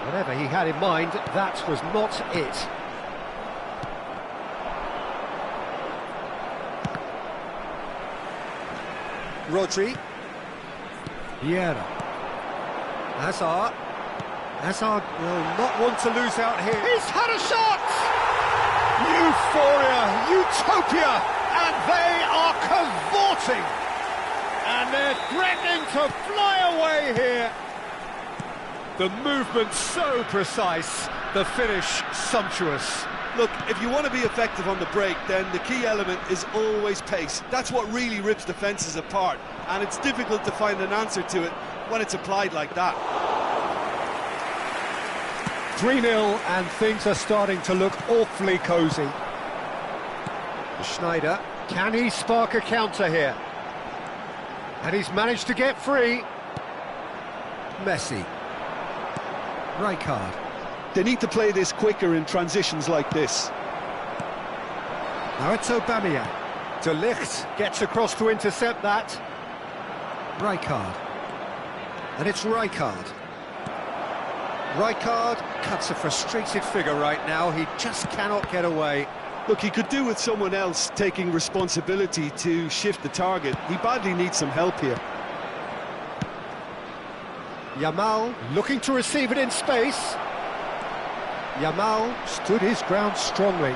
Whatever he had in mind, that was not it. Rodri. Vieira. Hazard. Hazard will not want to lose out here. He's had a shot! Euphoria, utopia, and they are cavorting. And they're threatening to fly away here. The movement so precise, the finish sumptuous. Look, if you want to be effective on the break, then the key element is always pace. That's what really rips defences apart, and it's difficult to find an answer to it when it's applied like that. 3-0, and things are starting to look awfully cosy. Schneider, can he spark a counter here? And he's managed to get free. Messi. Rijkaard. They need to play this quicker in transitions like this. Now it's Aubameyang. De Ligt gets across to intercept that. Rijkaard. And it's Rijkaard. Rijkaard cuts a frustrated figure right now. He just cannot get away. Look, he could do with someone else taking responsibility to shift the target. He badly needs some help here. Yamal looking to receive it in space. Yamal stood his ground strongly.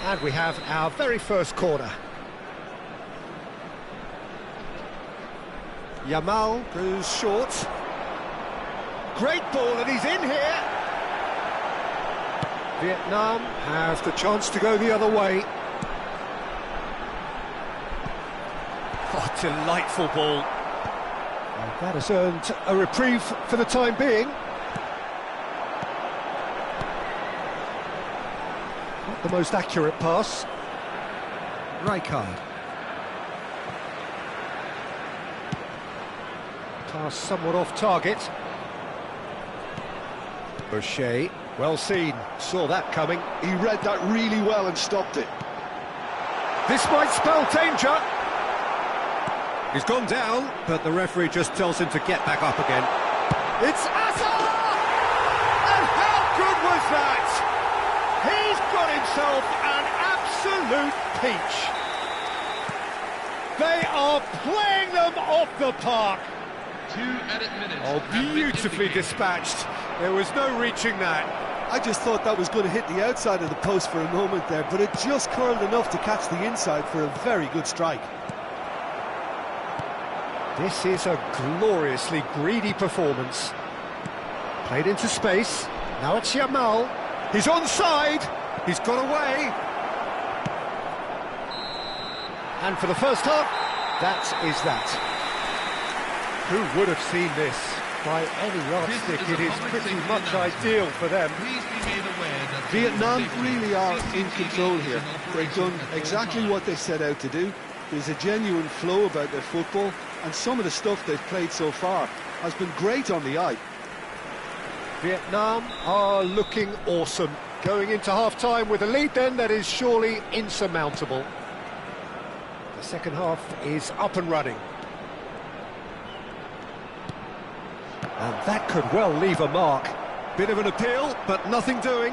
And we have our very first corner. Yamal goes short. Great ball, and he's in here. Vietnam have the chance to go the other way. Oh, delightful ball. And that has earned a reprieve for the time being. Not the most accurate pass. Rijkaard. Pass somewhat off target. Boucher, well seen, saw that coming. He read that really well and stopped it. This might spell danger. He's gone down, but the referee just tells him to get back up again. It's Hazard! And how good was that? He's got himself an absolute peach. They are playing them off the park. 2 added minutes. Oh, beautifully dispatched. There was no reaching that. I just thought that was going to hit the outside of the post for a moment there, but it just curled enough to catch the inside for a very good strike. This is a gloriously greedy performance. Played into space. Now it's Yamal. He's onside. He's got away. And for the first half, that is that. Who would have seen this? By any yardstick, it is pretty much ideal for them. Please be made aware that Vietnam really are in control here. They've done exactly what they set out to do. There's a genuine flow about their football, and some of the stuff they've played so far has been great on the eye. Vietnam are looking awesome. Going into half-time with a lead then that is surely insurmountable. The second half is up and running. And that could well leave a mark. Bit of an appeal, but nothing doing.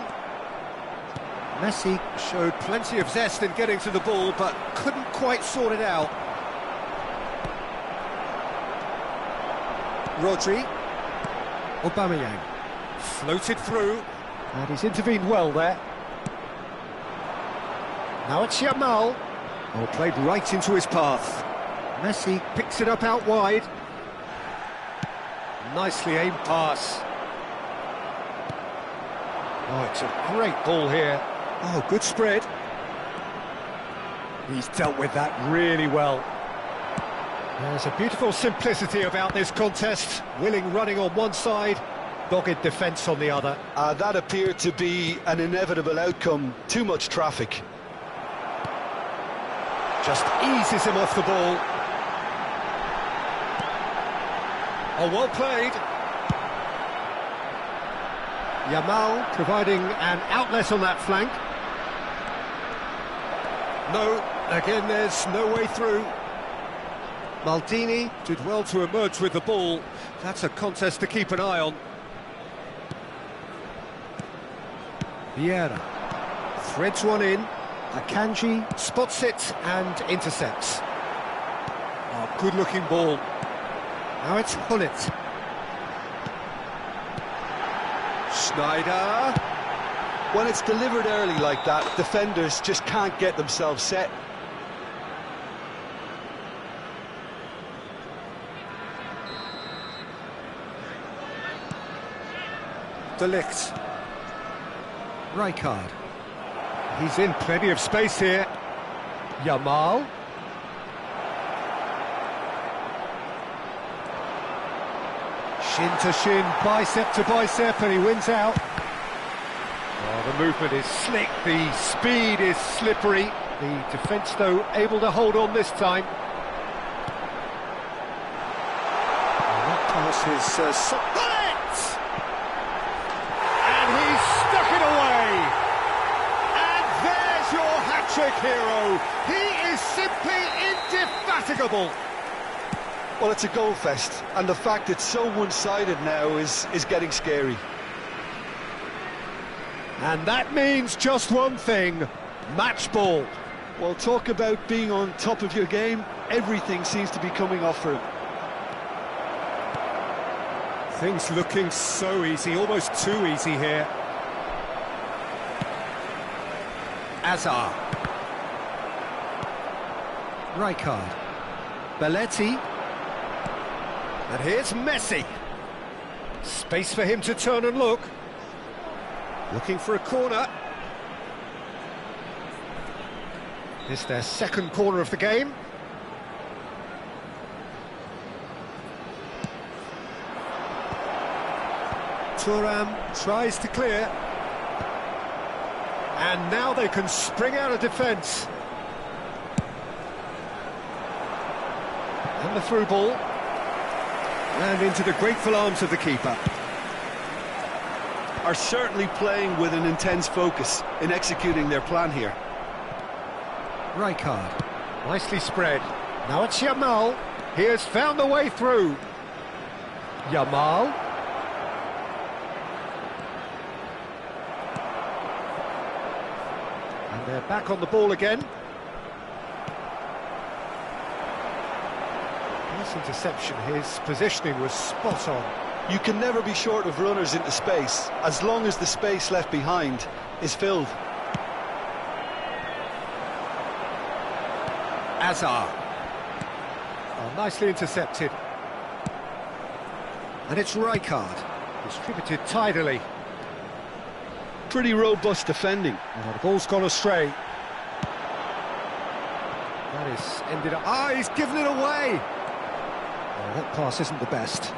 Messi showed plenty of zest in getting to the ball, but couldn't quite sort it out. Rodri. Aubameyang. Floated through, and he's intervened well there. Now it's Yamal. Oh, played right into his path. Messi picks it up out wide. Nicely aimed pass. Oh, it's a great ball here. Oh, good spread. He's dealt with that really well. There's a beautiful simplicity about this contest. Willing running on one side, dogged defence on the other. That appeared to be an inevitable outcome. Too much traffic. Just eases him off the ball. Oh, well played. Yamal providing an outlet on that flank. No, again there's no way through. Maldini did well to emerge with the ball. That's a contest to keep an eye on. Vieira threads one in. Akanji spots it and intercepts. Oh, good-looking ball. Now it's Hullet. Schneider. When it's delivered early like that, defenders just can't get themselves set. De Ligt. Rijkaard. He's in plenty of space here. Yamal. Shin to shin, bicep to bicep, and he wins out. Oh, the movement is slick, the speed is slippery. The defence, though, able to hold on this time. And that pass is Bullet! And he's stuck it away. And there's your hat-trick hero. He is simply indefatigable. Well, it's a goal fest, and the fact it's so one-sided now is getting scary. And that means just one thing, match ball. Well, talk about being on top of your game. Everything seems to be coming off for him. Things looking so easy, almost too easy here. Azar. Rijkaard. Belletti. And here's Messi. Space for him to turn and look. Looking for a corner. It's their second corner of the game. Thuram tries to clear. And now they can spring out of defence. And the through ball. And into the grateful arms of the keeper. Are certainly playing with an intense focus in executing their plan here. Rijkaard, nicely spread. Now it's Yamal. He has found the way through. Yamal. And they're back on the ball again. Nice interception. His positioning was spot on. You can never be short of runners into space, as long as the space left behind is filled. Azar. Oh, nicely intercepted. And it's Rijkaard. Distributed tidily. Pretty robust defending. Oh, the ball's gone astray. That is ended up... Ah, he's given it away! Oh, that pass isn't the best.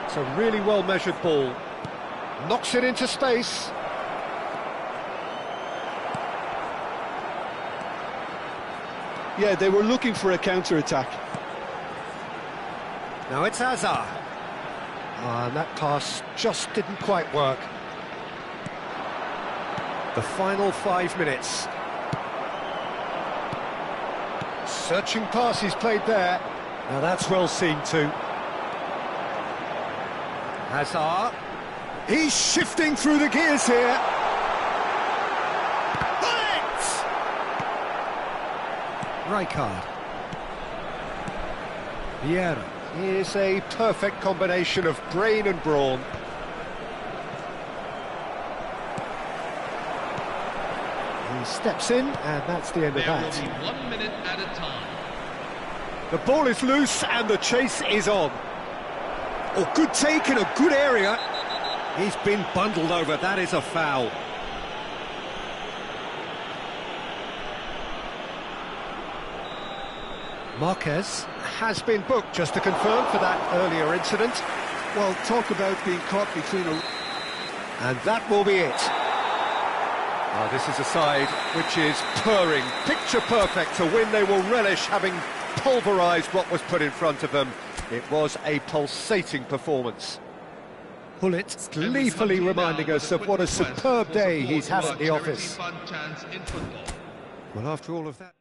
It's a really well-measured ball. Knocks it into space. Yeah, they were looking for a counter-attack. Now it's Azar. And that pass just didn't quite work. The final 5 minutes. Searching pass he's played there. Now that's well seen too. Hazard. He's shifting through the gears here. Rijkaard. Vieira. Here's a perfect combination of brain and brawn. He steps in, and that's the end of that. There will be 1 minute at a time. The ball is loose, and the chase is on. Oh, good take in a good area. He's been bundled over. That is a foul. Marquez has been booked, just to confirm, for that earlier incident. Well, talk about being caught between a... And that will be it. Oh, this is a side which is purring, picture perfect, to win. They will relish having pulverised what was put in front of them. It was a pulsating performance. Pullet gleefully reminding us of what a superb day he's had at the office. Well, after all of that...